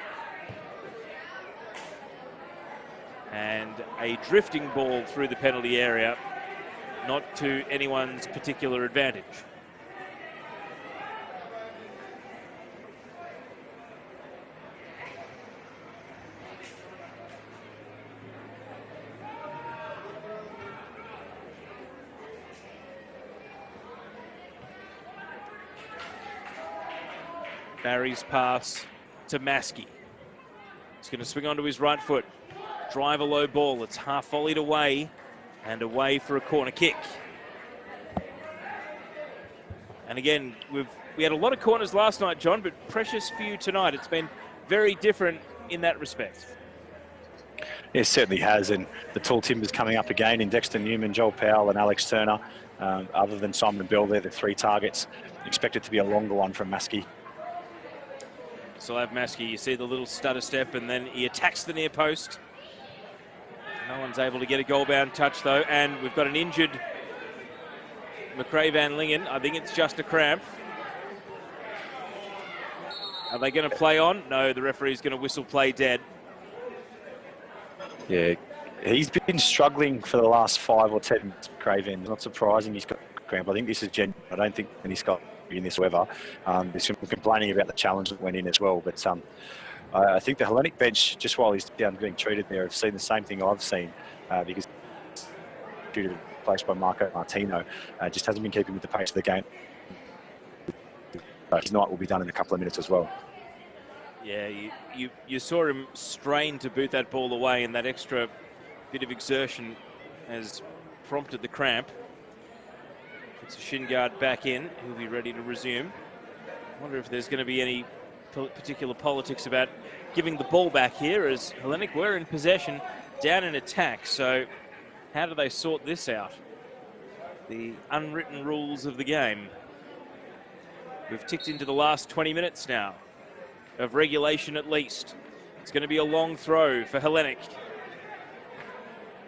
And a drifting ball through the penalty area, not to anyone's particular advantage. Barry's pass to Maskey. He's going to swing onto his right foot. Drive a low ball. It's half volleyed away and away for a corner kick. And again, we had a lot of corners last night, John, but precious few tonight. It's been very different in that respect. It certainly has, and the tall timbers coming up again in Dexter Newman, Joel Powell and Alex Turner. Other than Simon Bell, they're the 3 targets. Expected to be a longer one from Maskey. So have Maskey, you see the little stutter step, and then he attacks the near post. No one's able to get a goal-bound touch, though, and we've got an injured McRae Van Lingen. I think it's just a cramp. Are they going to play on? No, the referee's going to whistle play dead. Yeah, he's been struggling for the last 5 or 10 minutes, Craven. Not surprising he's got cramp. I think this is genuine. I don't think he's got in this ever. There's some complaining about the challenge that went in as well. But I think the Hellenic bench, just while he's down being treated there, have seen the same thing I've seen because due to replaced by Marco Martino, just hasn't been keeping with the pace of the game. His night will be done in a couple of minutes as well. Yeah, you saw him strain to boot that ball away, and that extra bit of exertion has prompted the cramp. Puts a shin guard back in. He'll be ready to resume. I wonder if there's going to be any particular politics about giving the ball back here, as Hellenic were in possession, down in attack. So how do they sort this out? The unwritten rules of the game. We've ticked into the last 20 minutes now of regulation at least. It's going to be a long throw for Hellenic.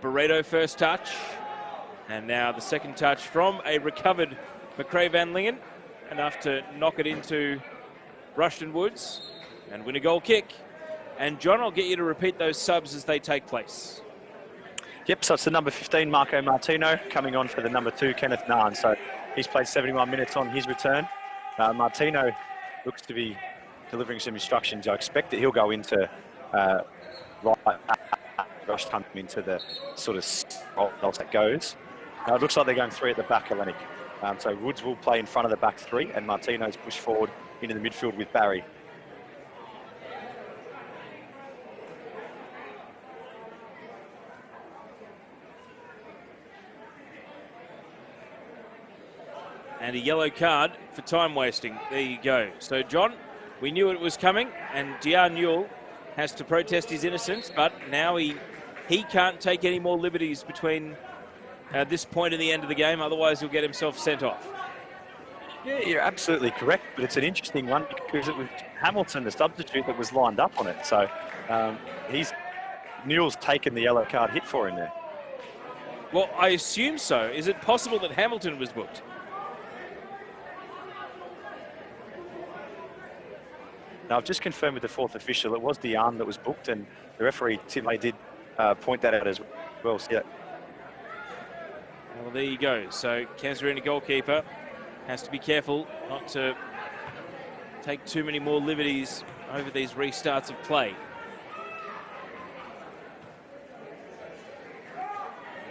Barreto first touch, and now the second touch from a recovered McRae Van Lingen, enough to knock it into Rushton Woods and win a goal kick. And John, I'll get you to repeat those subs as they take place. Yep, so it's the number 15, Marco Martino, coming on for the number 2, Kenneth Narn. So he's played 71 minutes on his return. Martino looks to be delivering some instructions. I expect that he'll go into rush hunt into the sort of else that goes. Now it looks like they're going 3 at the back, Hellenic. So Woods will play in front of the back 3, and Martino's pushed forward into the midfield with Barry. And a yellow card for time wasting. There you go. So, John, we knew it was coming, and Diar Newell has to protest his innocence, but now he can't take any more liberties between this point and the end of the game, otherwise he'll get himself sent off. Yeah, you're absolutely correct, but it's an interesting one because it was Hamilton, the substitute, that was lined up on it. So Newell's taken the yellow card hit for him there. Well, I assume so. Is it possible that Hamilton was booked? Now, I've just confirmed with the 4th official, it was Diane that was booked, and the referee, Tim, did point that out as well. So, yeah. Well, there you go. So, Casuarina goalkeeper has to be careful not to take too many more liberties over these restarts of play.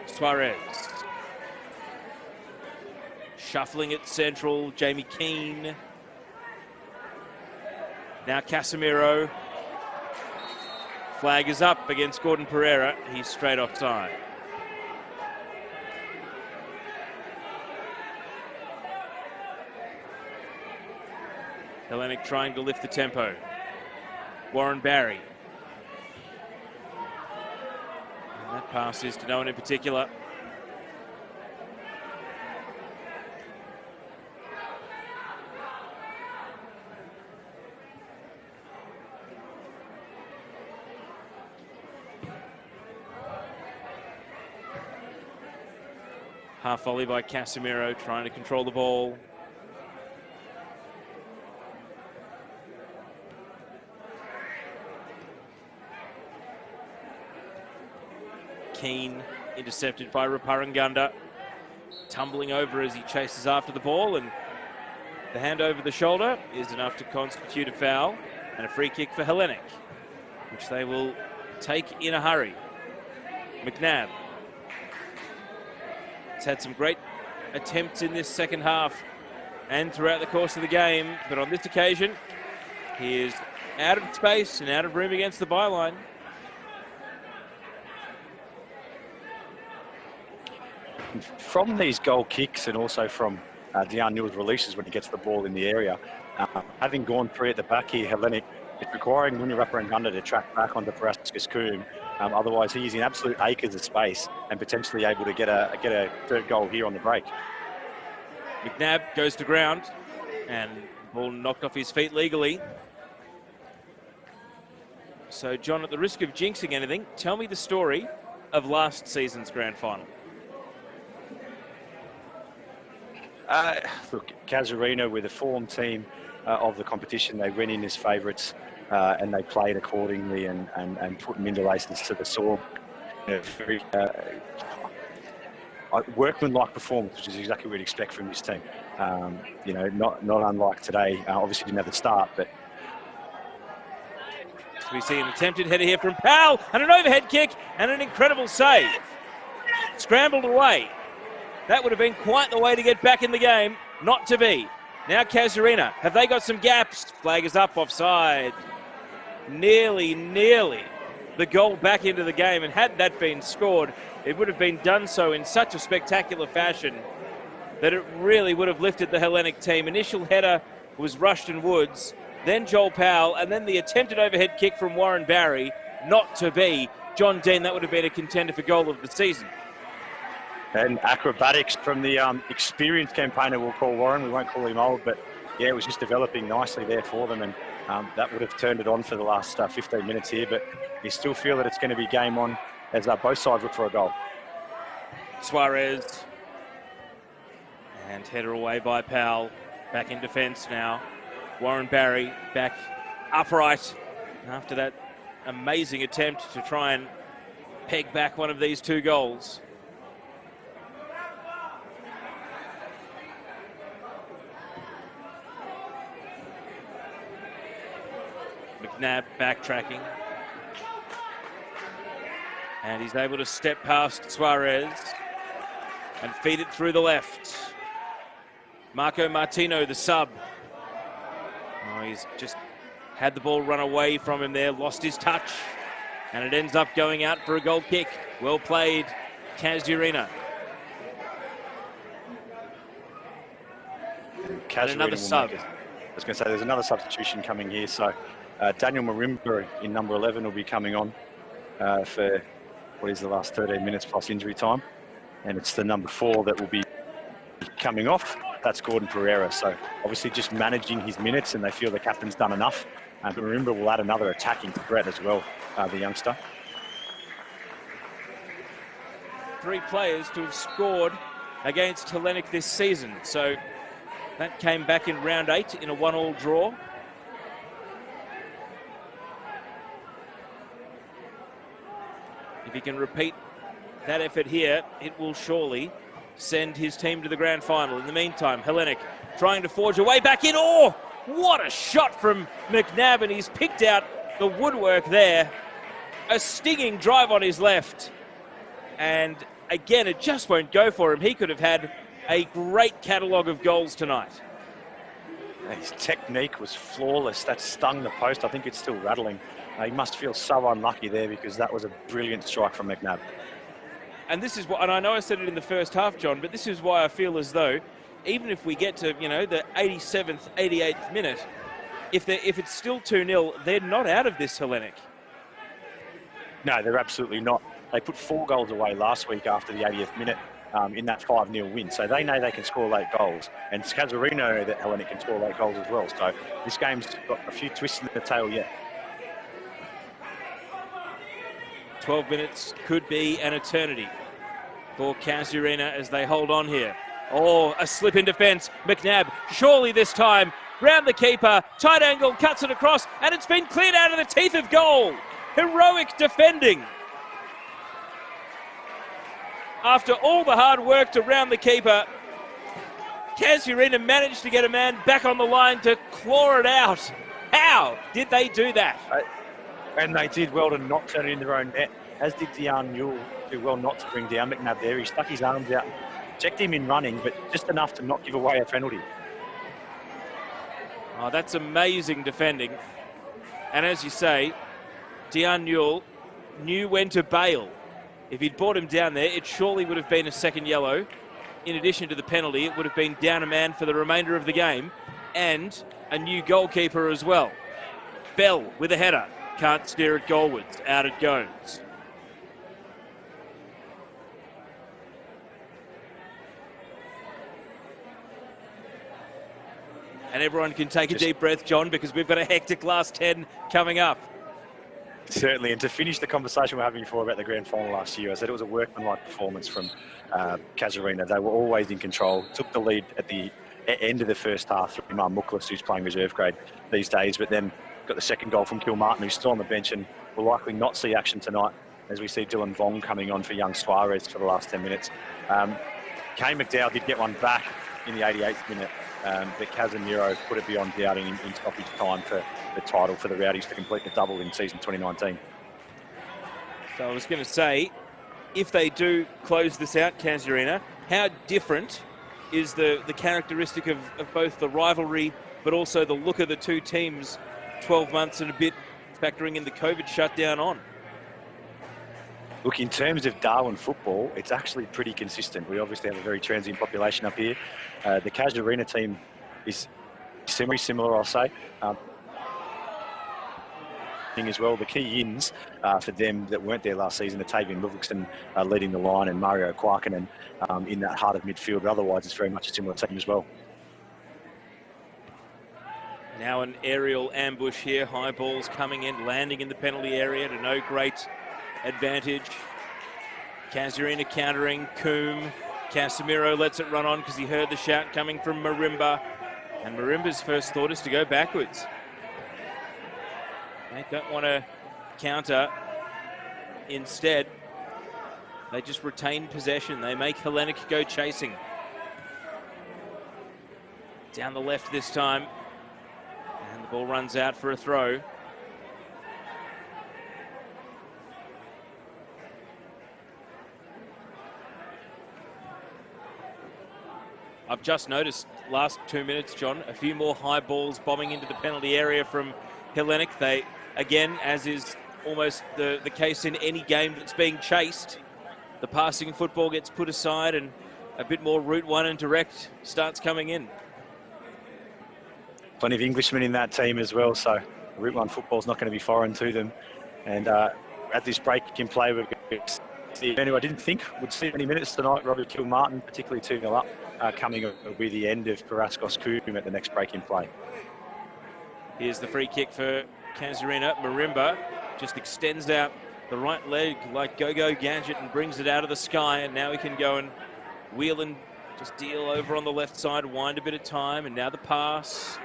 Suarez. Shuffling at central, Jamie Keane. Now Casemiro. Flag is up against Gordon Pereira. He's straight offside. Hellenic trying to lift the tempo. Warren Barry. And that pass is to no one in particular. Half volley by Casemiro, trying to control the ball. Keane intercepted by Raparangunda, tumbling over as he chases after the ball, and the hand over the shoulder is enough to constitute a foul and a free kick for Hellenic, which they will take in a hurry. McNabb has had some great attempts in this second half and throughout the course of the game, but on this occasion He is out of space and out of room against the byline. From these goal kicks and also from Dejan Newell's releases when he gets the ball in the area, having gone through at the back here, Hellenic, it's requiring Munyarapa and Gunda to track back onto Parascus Coombe. Otherwise, he is in absolute acres of space and potentially able to get a third goal here on the break. McNabb goes to ground and ball knocked off his feet legally. So, John, at the risk of jinxing anything, tell me the story of last season's grand final. Look, Casuarina were the form team of the competition. They went in as favourites and they played accordingly and put interlaces to the sword. Very workmanlike performance, which is exactly what we'd expect from this team. Not unlike today. Obviously didn't have the start, but We see an attempted header here from Powell and an overhead kick and an incredible save. Scrambled away. That would have been quite the way to get back in the game. Not to be. Now Casuarina. Have they got some gaps? Flag is up, offside. Nearly the goal back into the game. And had that been scored, it would have been done so in such a spectacular fashion that it really would have lifted the Hellenic team. Initial header was Rushton Woods, then Joel Powell, and then the attempted overhead kick from Warren Barry. Not to be. John Dean, that would have been a contender for goal of the season. And acrobatics from the experienced campaigner, we'll call Warren. We won't call him old, but yeah, it was just developing nicely there for them, and that would have turned it on for the last 15 minutes here, but you still feel that it's going to be game on as both sides look for a goal. Suarez. And header away by Powell. Back in defence now. Warren Barry back upright after that amazing attempt to try and peg back one of these two goals. McNabb backtracking. And he's able to step past Suarez and feed it through the left. Marco Martino, the sub. Oh, he's just had the ball run away from him there, lost his touch, and it ends up going out for a goal kick. Well played, Casuarina. And another sub. I was going to say there's another substitution coming here, so Daniel Marimba in number 11 will be coming on for what is the last 13 minutes plus injury time, and it's the number 4 that will be coming off. That's Gordon Pereira. So obviously just managing his minutes, and they feel the captain's done enough. But Marimba will add another attacking threat as well, the youngster. 3 players to have scored against Hellenic this season. So that came back in round 8 in a 1-1 draw. If he can repeat that effort here, it will surely send his team to the grand final. In the meantime, Hellenic trying to forge a way back in. Oh, what a shot from McNabb, and he's picked out the woodwork there. A stinging drive on his left. And again, it just won't go for him. He could have had a great catalogue of goals tonight. His technique was flawless. That stung the post. I think it's still rattling. He must feel so unlucky there, because that was a brilliant strike from McNabb. And this is what, and I know I said it in the first half, John, but this is why I feel as though, even if we get to, the 87th, 88th minute, if it's still 2-0, they're not out of this, Hellenic. No, they're absolutely not. They put 4 goals away last week after the 80th minute in that 5-0 win. So they know they can score late goals. And Casuarina know that Hellenic can score late goals as well. So this game's got a few twists in the tail yet. 12 minutes could be an eternity for Casuarina as they hold on here. Oh, a slip in defence. McNabb, surely this time, round the keeper, tight angle, cuts it across, and it's been cleared out of the teeth of goal. Heroic defending. After all the hard work to round the keeper, Casuarina managed to get a man back on the line to claw it out. How did they do that? And they did well to not turn it in their own net, as did Dejan Newell, do well not to bring down McNabb there. He stuck his arms out, checked him in running, but just enough to not give away a penalty. Oh, that's amazing defending. And as you say, Dion Newell knew when to bail. If he'd brought him down there, it surely would have been a second yellow. In addition to the penalty, it would have been down a man for the remainder of the game and a new goalkeeper as well. Bell with a header. Can't steer it goalwards. Out it goes. And everyone can take a deep breath, John, because we've got a hectic last 10 coming up. Certainly, and to finish the conversation we were having before about the grand final last year, I said it was a workmanlike performance from Casuarina. They were always in control, took the lead at the end of the first half through Imam Muklas, who's playing reserve grade these days, but then got the second goal from Kilmartin, who's still on the bench and will likely not see action tonight, as we see Dylan Vong coming on for young Suarez for the last 10 minutes. Kane McDowell did get one back in the 88th minute, but Casemiro put it beyond doubting in stoppage time for the title for the Rowdies to complete the double in season 2019. So I was going to say, if they do close this out, Casuarina, how different is the characteristic of both the rivalry but also the look of the two teams 12 months and a bit, factoring in the COVID shutdown on? Look, in terms of Darwin football, it's actually pretty consistent. We obviously have a very transient population up here. The Casuarina team is similar, I'll say. As well, the key ins for them that weren't there last season are Tavian Ludvigsen leading the line and Mario Kwarkinen in that heart of midfield. But otherwise, it's very much a similar team as well. Now an aerial ambush here. High balls coming in, landing in the penalty area to no great advantage. Casuarina countering. Coombe. Casemiro lets it run on because he heard the shout coming from Marimba. And Marimba's first thought is to go backwards. They don't want to counter. Instead, they just retain possession. They make Hellenic go chasing. Down the left this time. And the ball runs out for a throw. I've just noticed last 2 minutes, John, a few more high balls bombing into the penalty area from Hellenic. They, again, as is almost the case in any game that's being chased, the passing football gets put aside and a bit more route one and direct starts coming in. Plenty of Englishmen in that team as well, so route one football is not going to be foreign to them. And at this break in play, we're going to see who I didn't think would see many minutes tonight, Robbie Kilmartin, particularly 2-0 up, coming with the end of Paraskos Coombe at the next break in play. Here's the free kick for Casuarina. Marimba just extends out the right leg like Go-Go Gadget and brings it out of the sky. And now he can go and wheel and just deal over on the left side, wind a bit of time. And now the pass.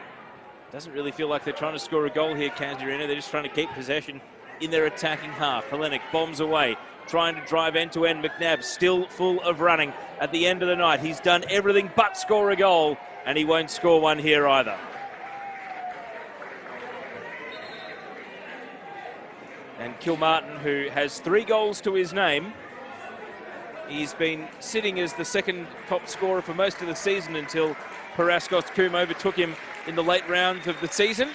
Doesn't really feel like they're trying to score a goal here, Casuarina. They're just trying to keep possession in their attacking half. Hellenic bombs away, trying to drive end-to-end. McNabb still full of running at the end of the night. He's done everything but score a goal, and he won't score one here either. And Kilmartin, who has 3 goals to his name, he's been sitting as the second top scorer for most of the season until Paraskos Coombe overtook him in the late rounds of the season.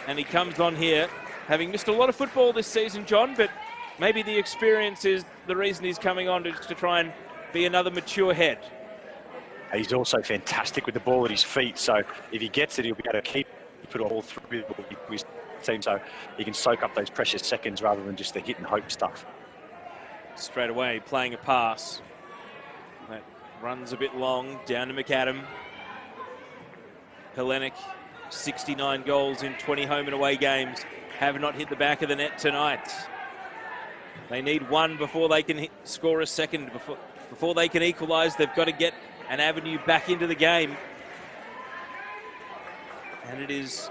And he comes on here, having missed a lot of football this season, John, but maybe the experience is the reason he's coming on to try and be another mature head. He's also fantastic with the ball at his feet, so if he gets it, he'll be able to keep it all through his team, so he can soak up those precious seconds rather than just the hit and hope stuff. Straight away, playing a pass. That runs a bit long, down to McAdam. Hellenic, 69 goals in 20 home and away games, have not hit the back of the net tonight. They need one before they can score a second. Before they can equalise, they've got to get an avenue back into the game. And it is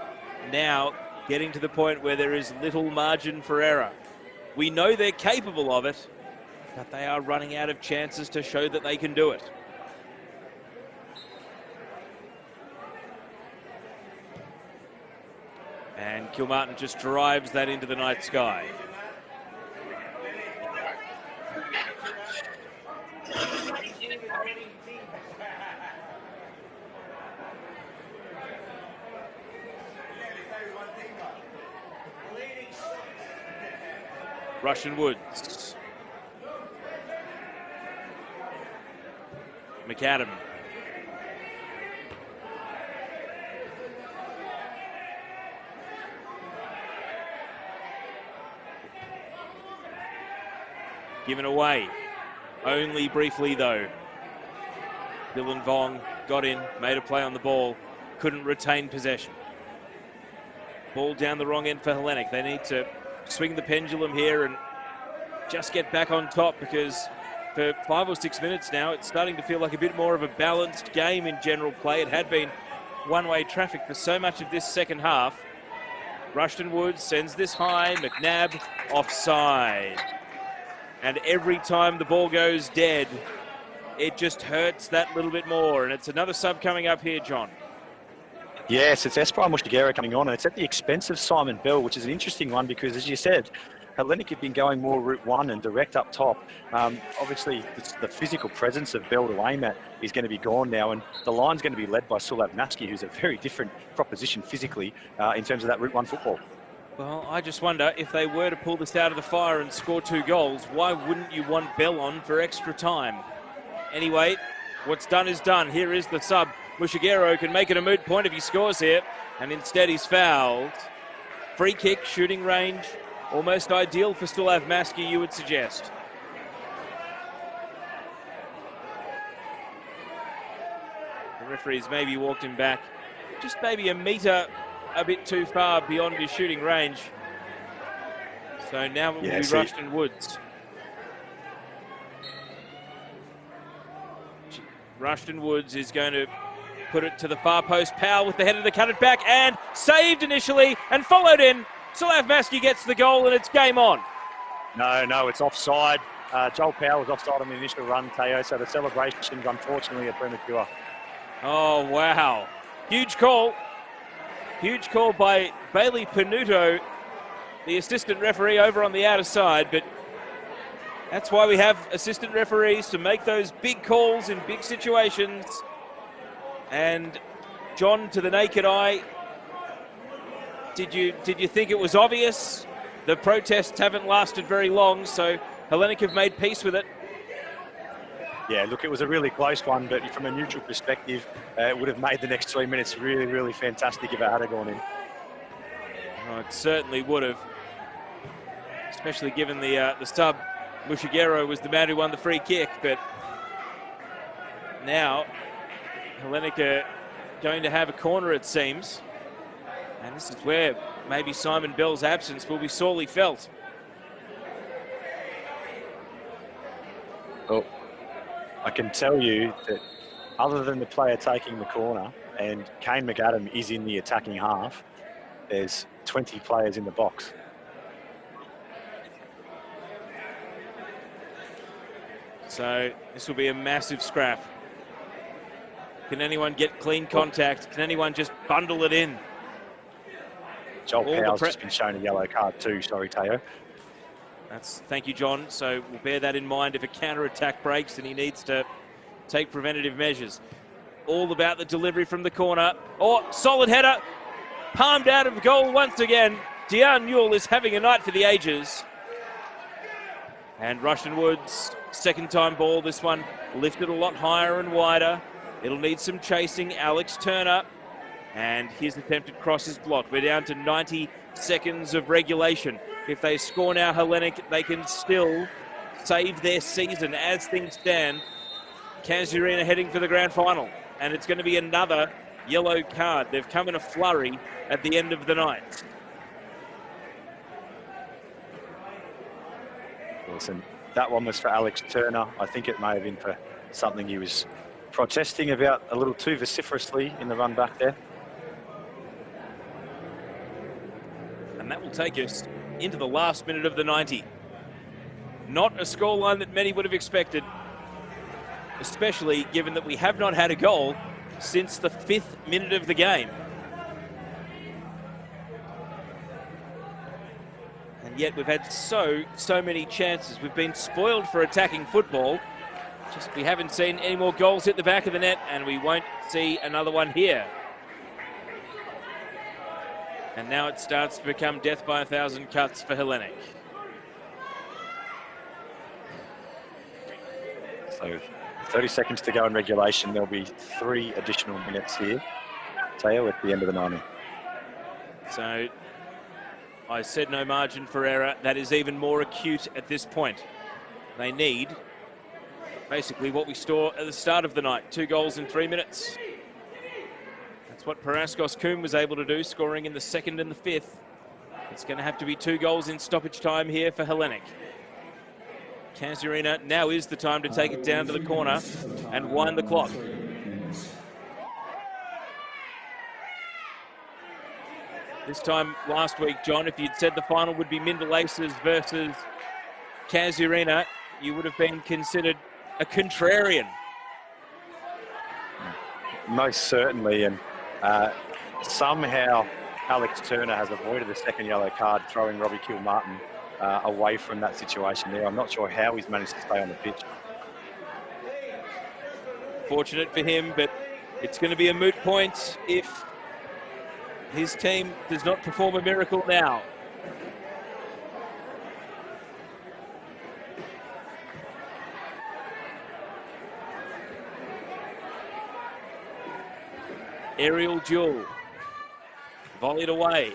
now getting to the point where there is little margin for error. We know they're capable of it, but they are running out of chances to show that they can do it. And Kilmartin just drives that into the night sky. Russian Woods. McAdam. Given away. Only briefly, though. Dylan Vong got in, made a play on the ball, couldn't retain possession. Ball down the wrong end for Hellenic. They need to swing the pendulum here and just get back on top, because for 5 or 6 minutes now, it's starting to feel like a bit more of a balanced game in general play. It had been one-way traffic for so much of this second half. Rushton Woods sends this high, McNabb offside. And every time the ball goes dead, it just hurts that little bit more. And it's another sub coming up here, John. Yes, it's Esperon Mushigera coming on, and it's at the expense of Simon Bell, which is an interesting one because, as you said, Hellenic have been going more route one and direct up top. Obviously, the physical presence of Bell to aim at is going to be gone now, and the line's going to be led by Sulav Naski, who's a very different proposition physically in terms of that route one football. Well, I just wonder, if they were to pull this out of the fire and score 2 goals, why wouldn't you want Bell on for extra time? Anyway, what's done is done. Here is the sub. Mushigero can make it a moot point if he scores here, and instead he's fouled. Free kick, shooting range, almost ideal for Sulav Maski, you would suggest. The referee's maybe walked him back just maybe a metre a bit too far beyond his shooting range. So now it will be Rushton Woods. Rushton Woods is going to put it to the far post. Powell with the header to cut it back, and saved initially and followed in. Sulav Maski gets the goal, and it's game on. No, it's offside. Joel Powell was offside on the initial run, Teo, so the celebrations unfortunately are premature. Oh, wow. Huge call. Huge call by Bailey Panuto, the assistant referee over on the outer side, but that's why we have assistant referees, to make those big calls in big situations. And John, to the naked eye, did you think it was obvious? The protests haven't lasted very long, so Hellenic have made peace with it. Yeah, look, it was a really close one, but from a neutral perspective, it would have made the next 3 minutes really, really fantastic if it had gone in. Oh, it certainly would have, especially given the sub. Mushigero was the man who won the free kick, but now Hellenic are going to have a corner, it seems. And this is where maybe Simon Bell's absence will be sorely felt. Oh, I can tell you that other than the player taking the corner and Kane McAdam is in the attacking half, there's 20 players in the box. So this will be a massive scrap. Can anyone get clean contact? Can anyone just bundle it in? Joel Powell's just been shown a yellow card too. Sorry, Teo. Thank you, John. So we'll bear that in mind if a counter-attack breaks and he needs to take preventative measures. All about the delivery from the corner. Oh, solid header. Palmed out of goal once again. Dion Newell is having a night for the ages. And Rushton Woods, second time ball. This one lifted a lot higher and wider. It'll need some chasing. Alex Turner. And his attempted cross is blocked. We're down to 90 seconds of regulation. If they score now, Hellenic, they can still save their season as things stand. Casuarina heading for the grand final. And it's going to be another yellow card. They've come in a flurry at the end of the night. Listen, that one was for Alex Turner. I think it may have been for something he was protesting about a little too vociferously in the run back there. And that will take us into the last minute of the 90. Not a scoreline that many would have expected, especially given that we have not had a goal since the 5th minute of the game. And yet we've had so many chances. We've been spoiled for attacking football. Just we haven't seen any more goals hit the back of the net, and we won't see another one here. And now it starts to become death by 1,000 cuts for Hellenic. So 30 seconds to go in regulation. There'll be 3 additional minutes here, Teo, at the end of the 90. So I said no margin for error. That is even more acute at this point. They need basically what we saw at the start of the night, 2 goals in 3 minutes. That's what Paraskos Coombe was able to do, scoring in the 2nd and the 5th. It's going to have to be 2 goals in stoppage time here for Hellenic. Casuarina, now is the time to take it down to the corner and wind the clock. This time last week, John, if you'd said the final would be Mindel Aces versus Casuarina, you would have been considered a contrarian. Most certainly, and somehow Alex Turner has avoided the 2nd yellow card, throwing Robbie Kilmartin away from that situation there. I'm not sure how he's managed to stay on the pitch. Fortunate for him, but it's going to be a moot point if his team does not perform a miracle now. Aerial duel. Volleyed away.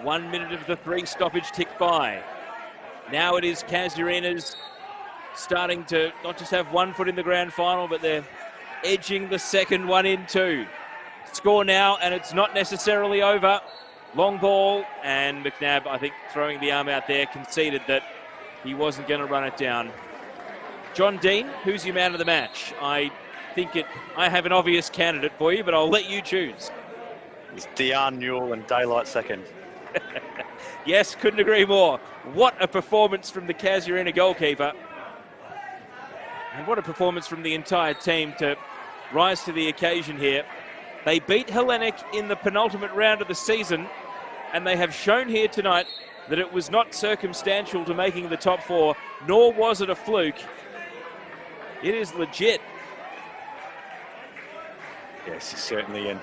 1 minute of the 3 stoppage ticked by. Now it is Casuarina's starting to not just have 1 foot in the grand final, but they're edging the 2nd one in too. Score now, and it's not necessarily over. Long ball, and McNabb, I think, throwing the arm out there, conceded that he wasn't going to run it down. John Dean, who's your man of the match? I have an obvious candidate for you, but I'll let you choose. It's Dion Newell and Daylight 2nd. Yes, couldn't agree more. What a performance from the Casuarina goalkeeper. And what a performance from the entire team to rise to the occasion here. They beat Hellenic in the penultimate round of the season, and they have shown here tonight that it was not circumstantial to making the top 4, nor was it a fluke. It is legit. Yes, certainly. And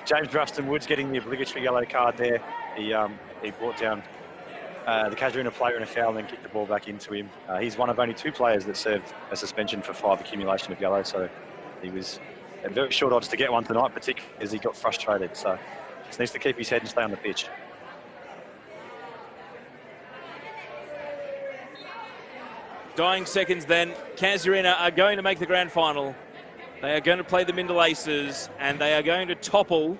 James Ruston Woods getting the obligatory yellow card there. He brought down the Casuarina player in a foul and then kicked the ball back into him. He's one of only 2 players that served a suspension for 5 accumulation of yellow, so he was at very short odds to get one tonight, particularly as he got frustrated. So just needs to keep his head and stay on the pitch. Dying seconds then. Casuarina are going to make the grand final. They are going to play the Mindel Aces, and they are going to topple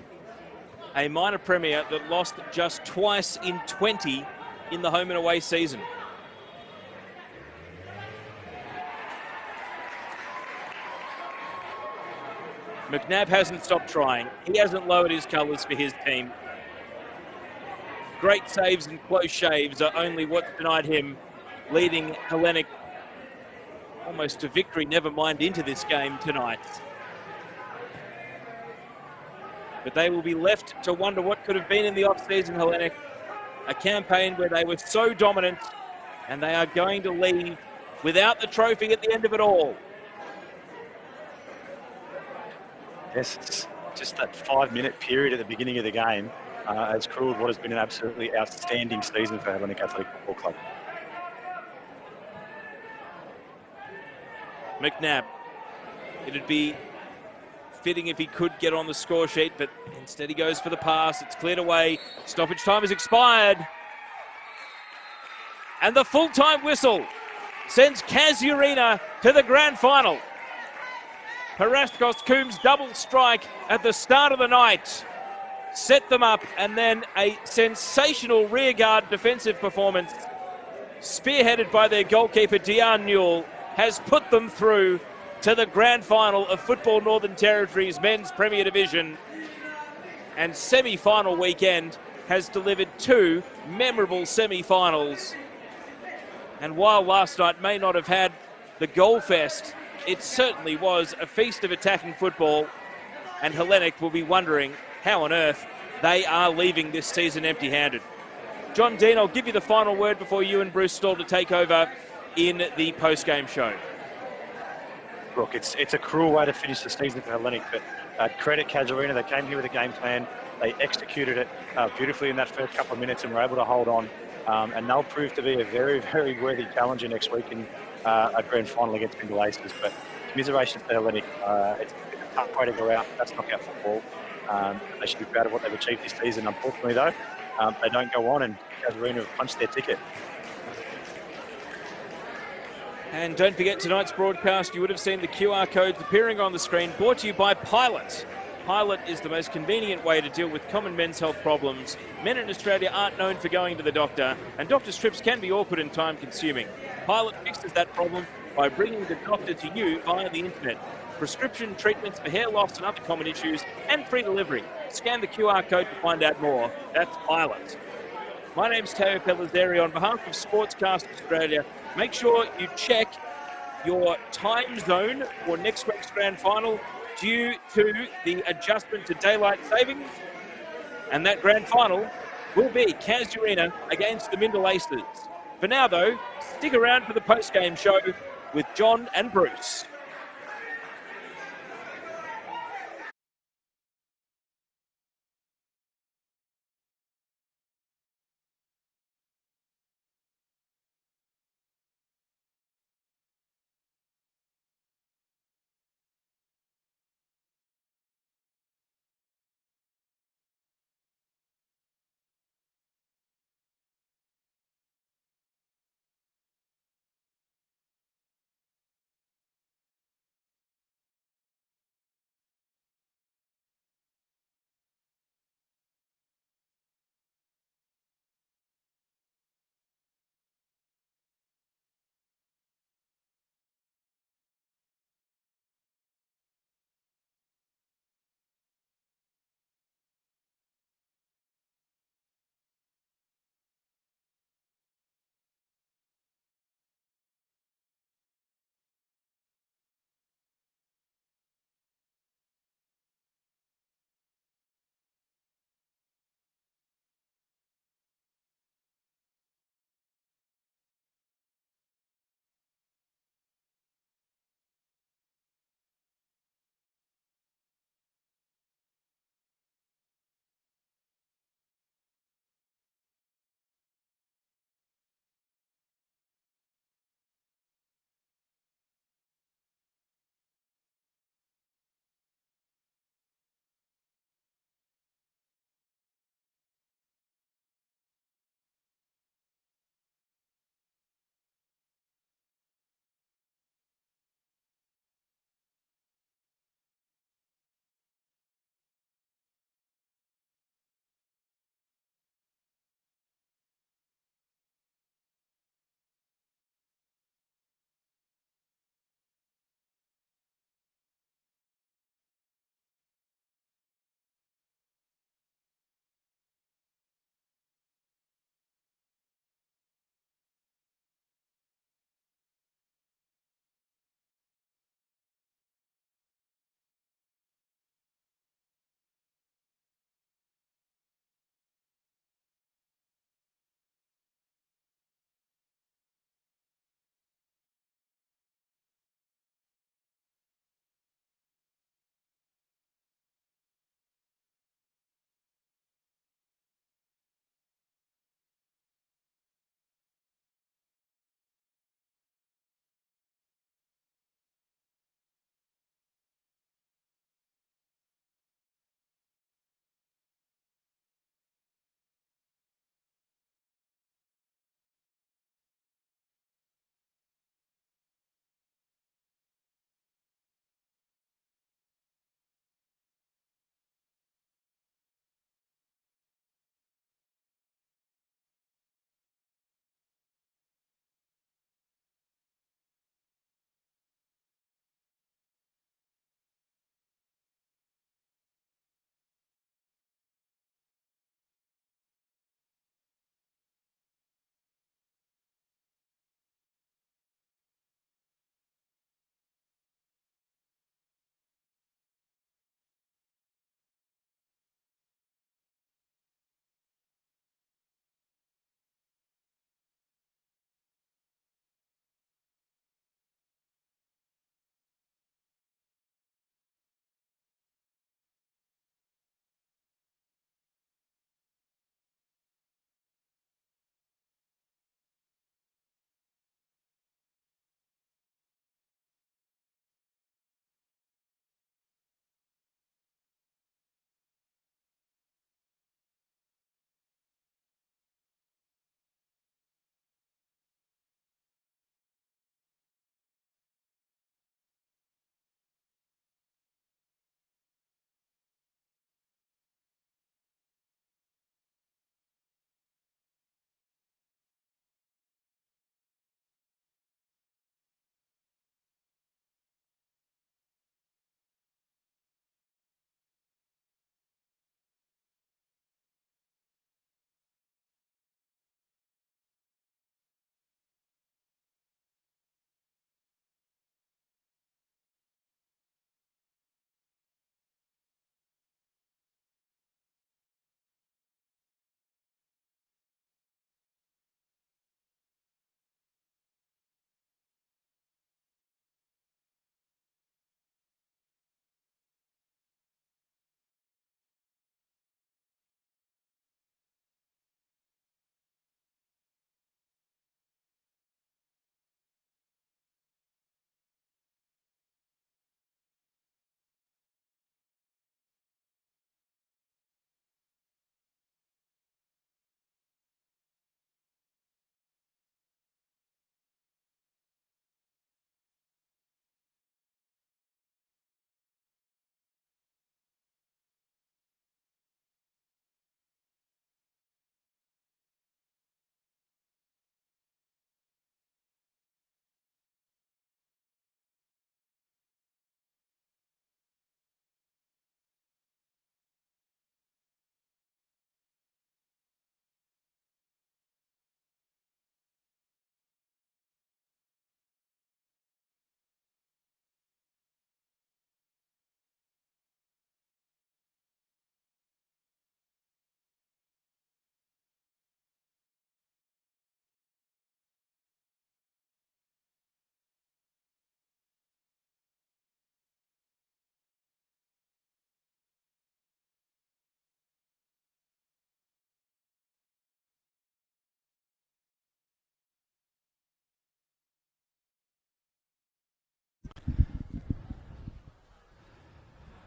a minor premier that lost just twice in 20 in the home and away season. McNabb hasn't stopped trying. He hasn't lowered his colours for his team. Great saves and close shaves are only what's denied him, leading Hellenic almost to victory, never mind into this game tonight. But they will be left to wonder what could have been in the off-season, Hellenic. A campaign where they were so dominant, and they are going to leave without the trophy at the end of it all. Yes, it's just that 5-minute period at the beginning of the game has cruelled what has been an absolutely outstanding season for Hellenic Athletic Football Club. McNabb, it'd be fitting if he could get on the score sheet, but instead he goes for the pass. It's cleared away. Stoppage time has expired. And the full-time whistle sends Casuarina to the grand final. Paraskos Coombe's double strike at the start of the night set them up, and then a sensational rearguard defensive performance spearheaded by their goalkeeper Dion Newell has put them through to the grand final of Football Northern Territory's Men's Premier Division. And semi-final weekend has delivered 2 memorable semi-finals. And while last night may not have had the goal fest, it certainly was a feast of attacking football. And Hellenic will be wondering how on earth they are leaving this season empty-handed. John Dean, I'll give you the final word before you and Bruce Stall to take over in the post-game show. Look, it's a cruel way to finish the season for Hellenic, but credit Casuarina. They came here with a game plan. They executed it beautifully in that first couple of minutes and were able to hold on. and they'll prove to be a very, very worthy challenger next week in a grand final against Bengal Aces. But commiserations to Hellenic. It's a tough way to go out. That's knockout football. They should be proud of what they've achieved this season. Unfortunately, though, they don't go on, and Casuarina have punched their ticket. And don't forget tonight's broadcast, you would have seen the QR codes appearing on the screen, brought to you by Pilot. Pilot is the most convenient way to deal with common men's health problems. Men in Australia aren't known for going to the doctor, and doctor's trips can be awkward and time-consuming. Pilot fixes that problem by bringing the doctor to you via the internet. Prescription treatments for hair loss and other common issues, and free delivery. Scan the QR code to find out more. That's Pilot. My name's Teo Pellizzeri. On behalf of Sportscast Australia, make sure you check your time zone for next week's grand final due to the adjustment to daylight savings. And that grand final will be Casuarina against the Mindel Aces. For now, though, stick around for the post-game show with John and Bruce.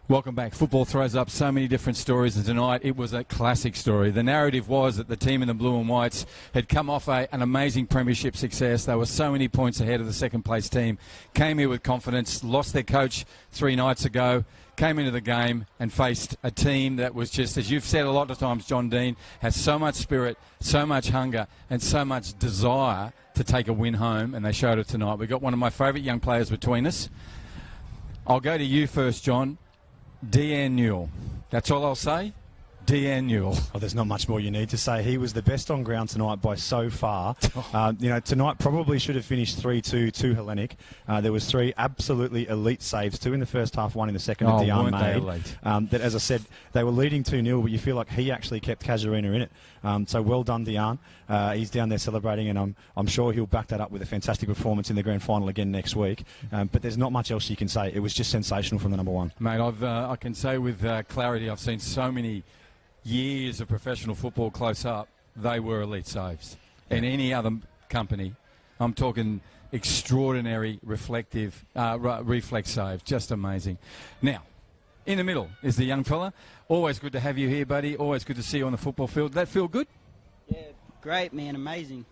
Welcome back. Football throws up so many different stories, and tonight it was a classic story. The narrative was that the team in the blue and whites had come off an amazing premiership success. They were so many points ahead of the second-place team, came here with confidence, lost their coach 3 nights ago, came into the game and faced a team that was just, as you've said a lot of times, John Dean, has so much spirit, so much hunger and so much desire to take a win home, and they showed it tonight. We've got one of my favourite young players between us. I'll go to you first, John. Dean Newell. That's all I'll say. Dean Newell. Oh, there's not much more you need to say. He was the best on ground tonight by so far. Tonight probably should have finished 3-2 to Hellenic. There was 3 absolutely elite saves, 2 in the first half, 1 in the second that Dean made. That, as I said, they were leading 2-0, but you feel like he actually kept Casuarina in it. So well done, Dean. He's down there celebrating, and I'm sure he'll back that up with a fantastic performance in the grand final again next week. But there's not much else you can say. It was just sensational from the number one. Mate, I can say with clarity, I've seen so many years of professional football close up. They were elite saves. In any other company, I'm talking extraordinary reflex save. Just amazing. Now, in the middle is the young fella. Always good to have you here, buddy. Always good to see you on the football field. That feel good? Yeah, great, man. Amazing.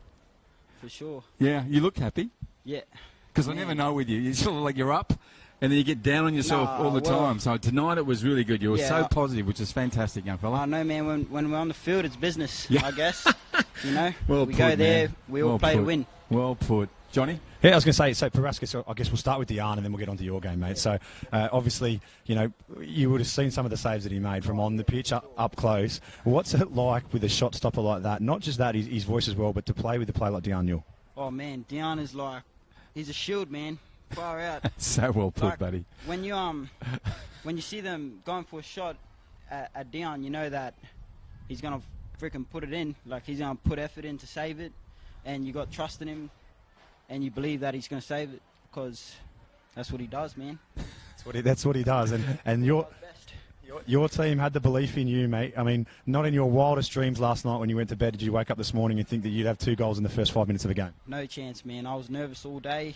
For sure. Yeah, you look happy. Yeah. Because I never know with you. You sort of like you're up and then you get down on yourself all the time. So tonight it was really good. You were so positive, which is fantastic, young fella. I know, man. When we're on the field, it's business, I guess. Well we put, go there, man. we all play to win. Well put. Johnny? Yeah, I was going to say, so Paraska, so I guess we'll start with Dejan and then we'll get on to your game, mate. So, obviously, you would have seen some of the saves that he made from on the pitch up close. What's it like with a shot stopper like that? Not just that, his voice as well, but to play with a player like Dejan Newell? Oh, man, Dejan is like, he's a shield, man. Far out. So well put, buddy. When you see them going for a shot at Dejan, you know that he's going to freaking put it in. Like, he's going to put effort in to save it, and you got trust in him, and you believe that he's going to save it because that's what he does, man. That's what he does. And your team had the belief in you, mate. I mean, not in your wildest dreams last night when you went to bed did you wake up this morning and think that you'd have 2 goals in the first 5 minutes of a game. No chance, man. I was nervous all day,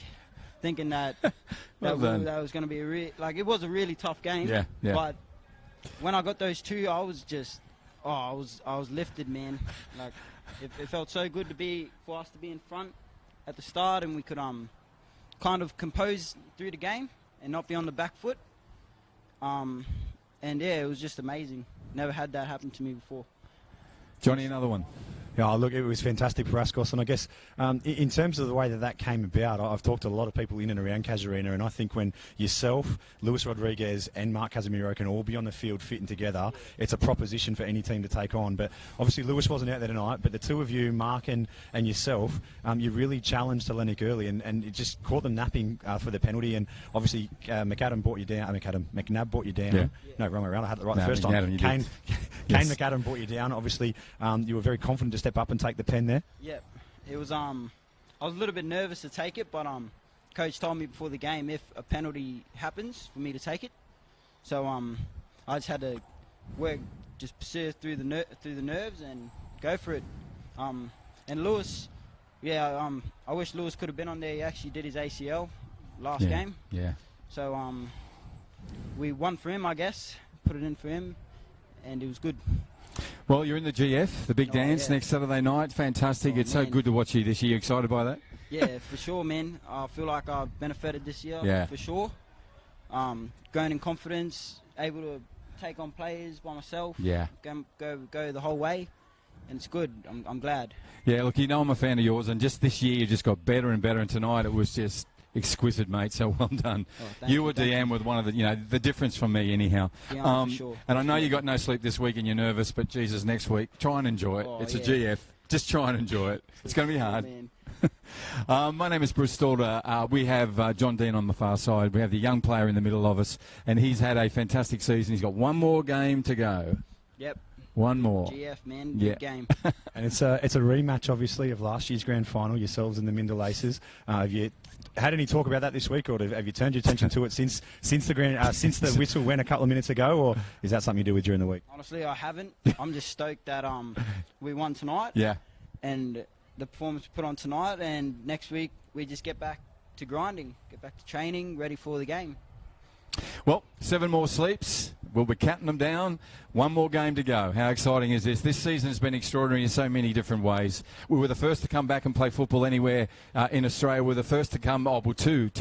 thinking that that was going to be it was a really tough game. Yeah. But when I got those 2, I was just, I was lifted, man. Like it felt so good for us to be in front at the start, and we could kind of compose through the game and not be on the back foot. And yeah, it was just amazing. Never had that happen to me before. Johnny, another one. Yeah, look, it was fantastic for Ascos, and I guess in terms of the way that came about, I've talked to a lot of people in and around Casuarina, and I think when yourself, Luis Rodriguez and Mark Casemiro can all be on the field fitting together, it's a proposition for any team to take on. But obviously Luis wasn't out there tonight, but the two of you, Mark and yourself, you really challenged Hellenic early, and it just caught them napping for the penalty, and obviously McNabb brought you down. Yeah. No, wrong way around, I had it right the first time. Kane McAdam brought you down. Obviously, you were very confident to step up and take the pen there. Yeah, it was. I was a little bit nervous to take it, but coach told me before the game if a penalty happens for me to take it. So I just had to persevere through the nerves and go for it. And Lewis, I wish Lewis could have been on there. He actually did his ACL last game. Yeah. So we won for him, I guess. Put it in for him, and it was good. Well, you're in the GF, the big dance, next Saturday night. Fantastic. It's so good to watch you this year. You excited by that? Yeah, for sure, man. I feel like I've benefited this year, for sure. Going in confidence, able to take on players by myself. Yeah. Go the whole way, and it's good. I'm glad. Yeah, look, I'm a fan of yours, and just this year you just got better and better, and tonight it was just exquisite, mate. So well done. You or Deanne with one of the difference from me, anyhow. Yeah, for sure. And I know you got no sleep this week and you're nervous, but Jesus, next week try and enjoy it. It's a GF. Just try and enjoy it. It's going to be hard. My name is Bruce Stalder. We have John Dean on the far side. We have the young player in the middle of us, and he's had a fantastic season. He's got one more game to go. Yep. One more. GF, man. Good game. And it's a rematch, obviously, of last year's grand final, yourselves and the Mindel Aces. Have you had any talk about that this week, or have you turned your attention to it since the whistle went a couple of minutes ago, or is that something you do with during the week? Honestly, I haven't. I'm just stoked that we won tonight. Yeah. And the performance we put on tonight, and next week we just get back to grinding, get back to training, ready for the game. Well, 7 more sleeps. We'll be counting them down. 1 more game to go. How exciting is this? This season has been extraordinary in so many different ways. We were the first to come back and play football anywhere in Australia. We were the first to come, two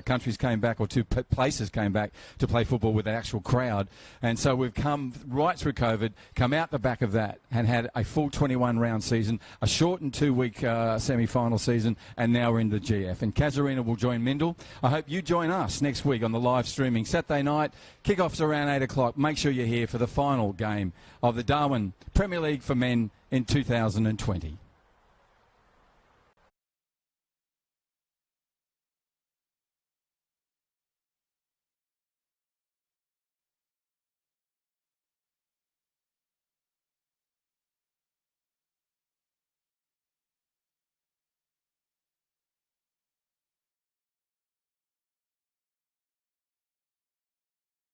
countries came back, or 2 places came back to play football with an actual crowd. And so we've come right through COVID, come out the back of that, and had a full 21-round season, a shortened 2-week semi-final season, and now we're in the GF. And Casuarina will join Mindle. I hope you join us next week on the live streaming Saturday night. Kick-off's around 8 o'clock. Make sure you're here for the final game of the Darwin Premier League for men in 2020.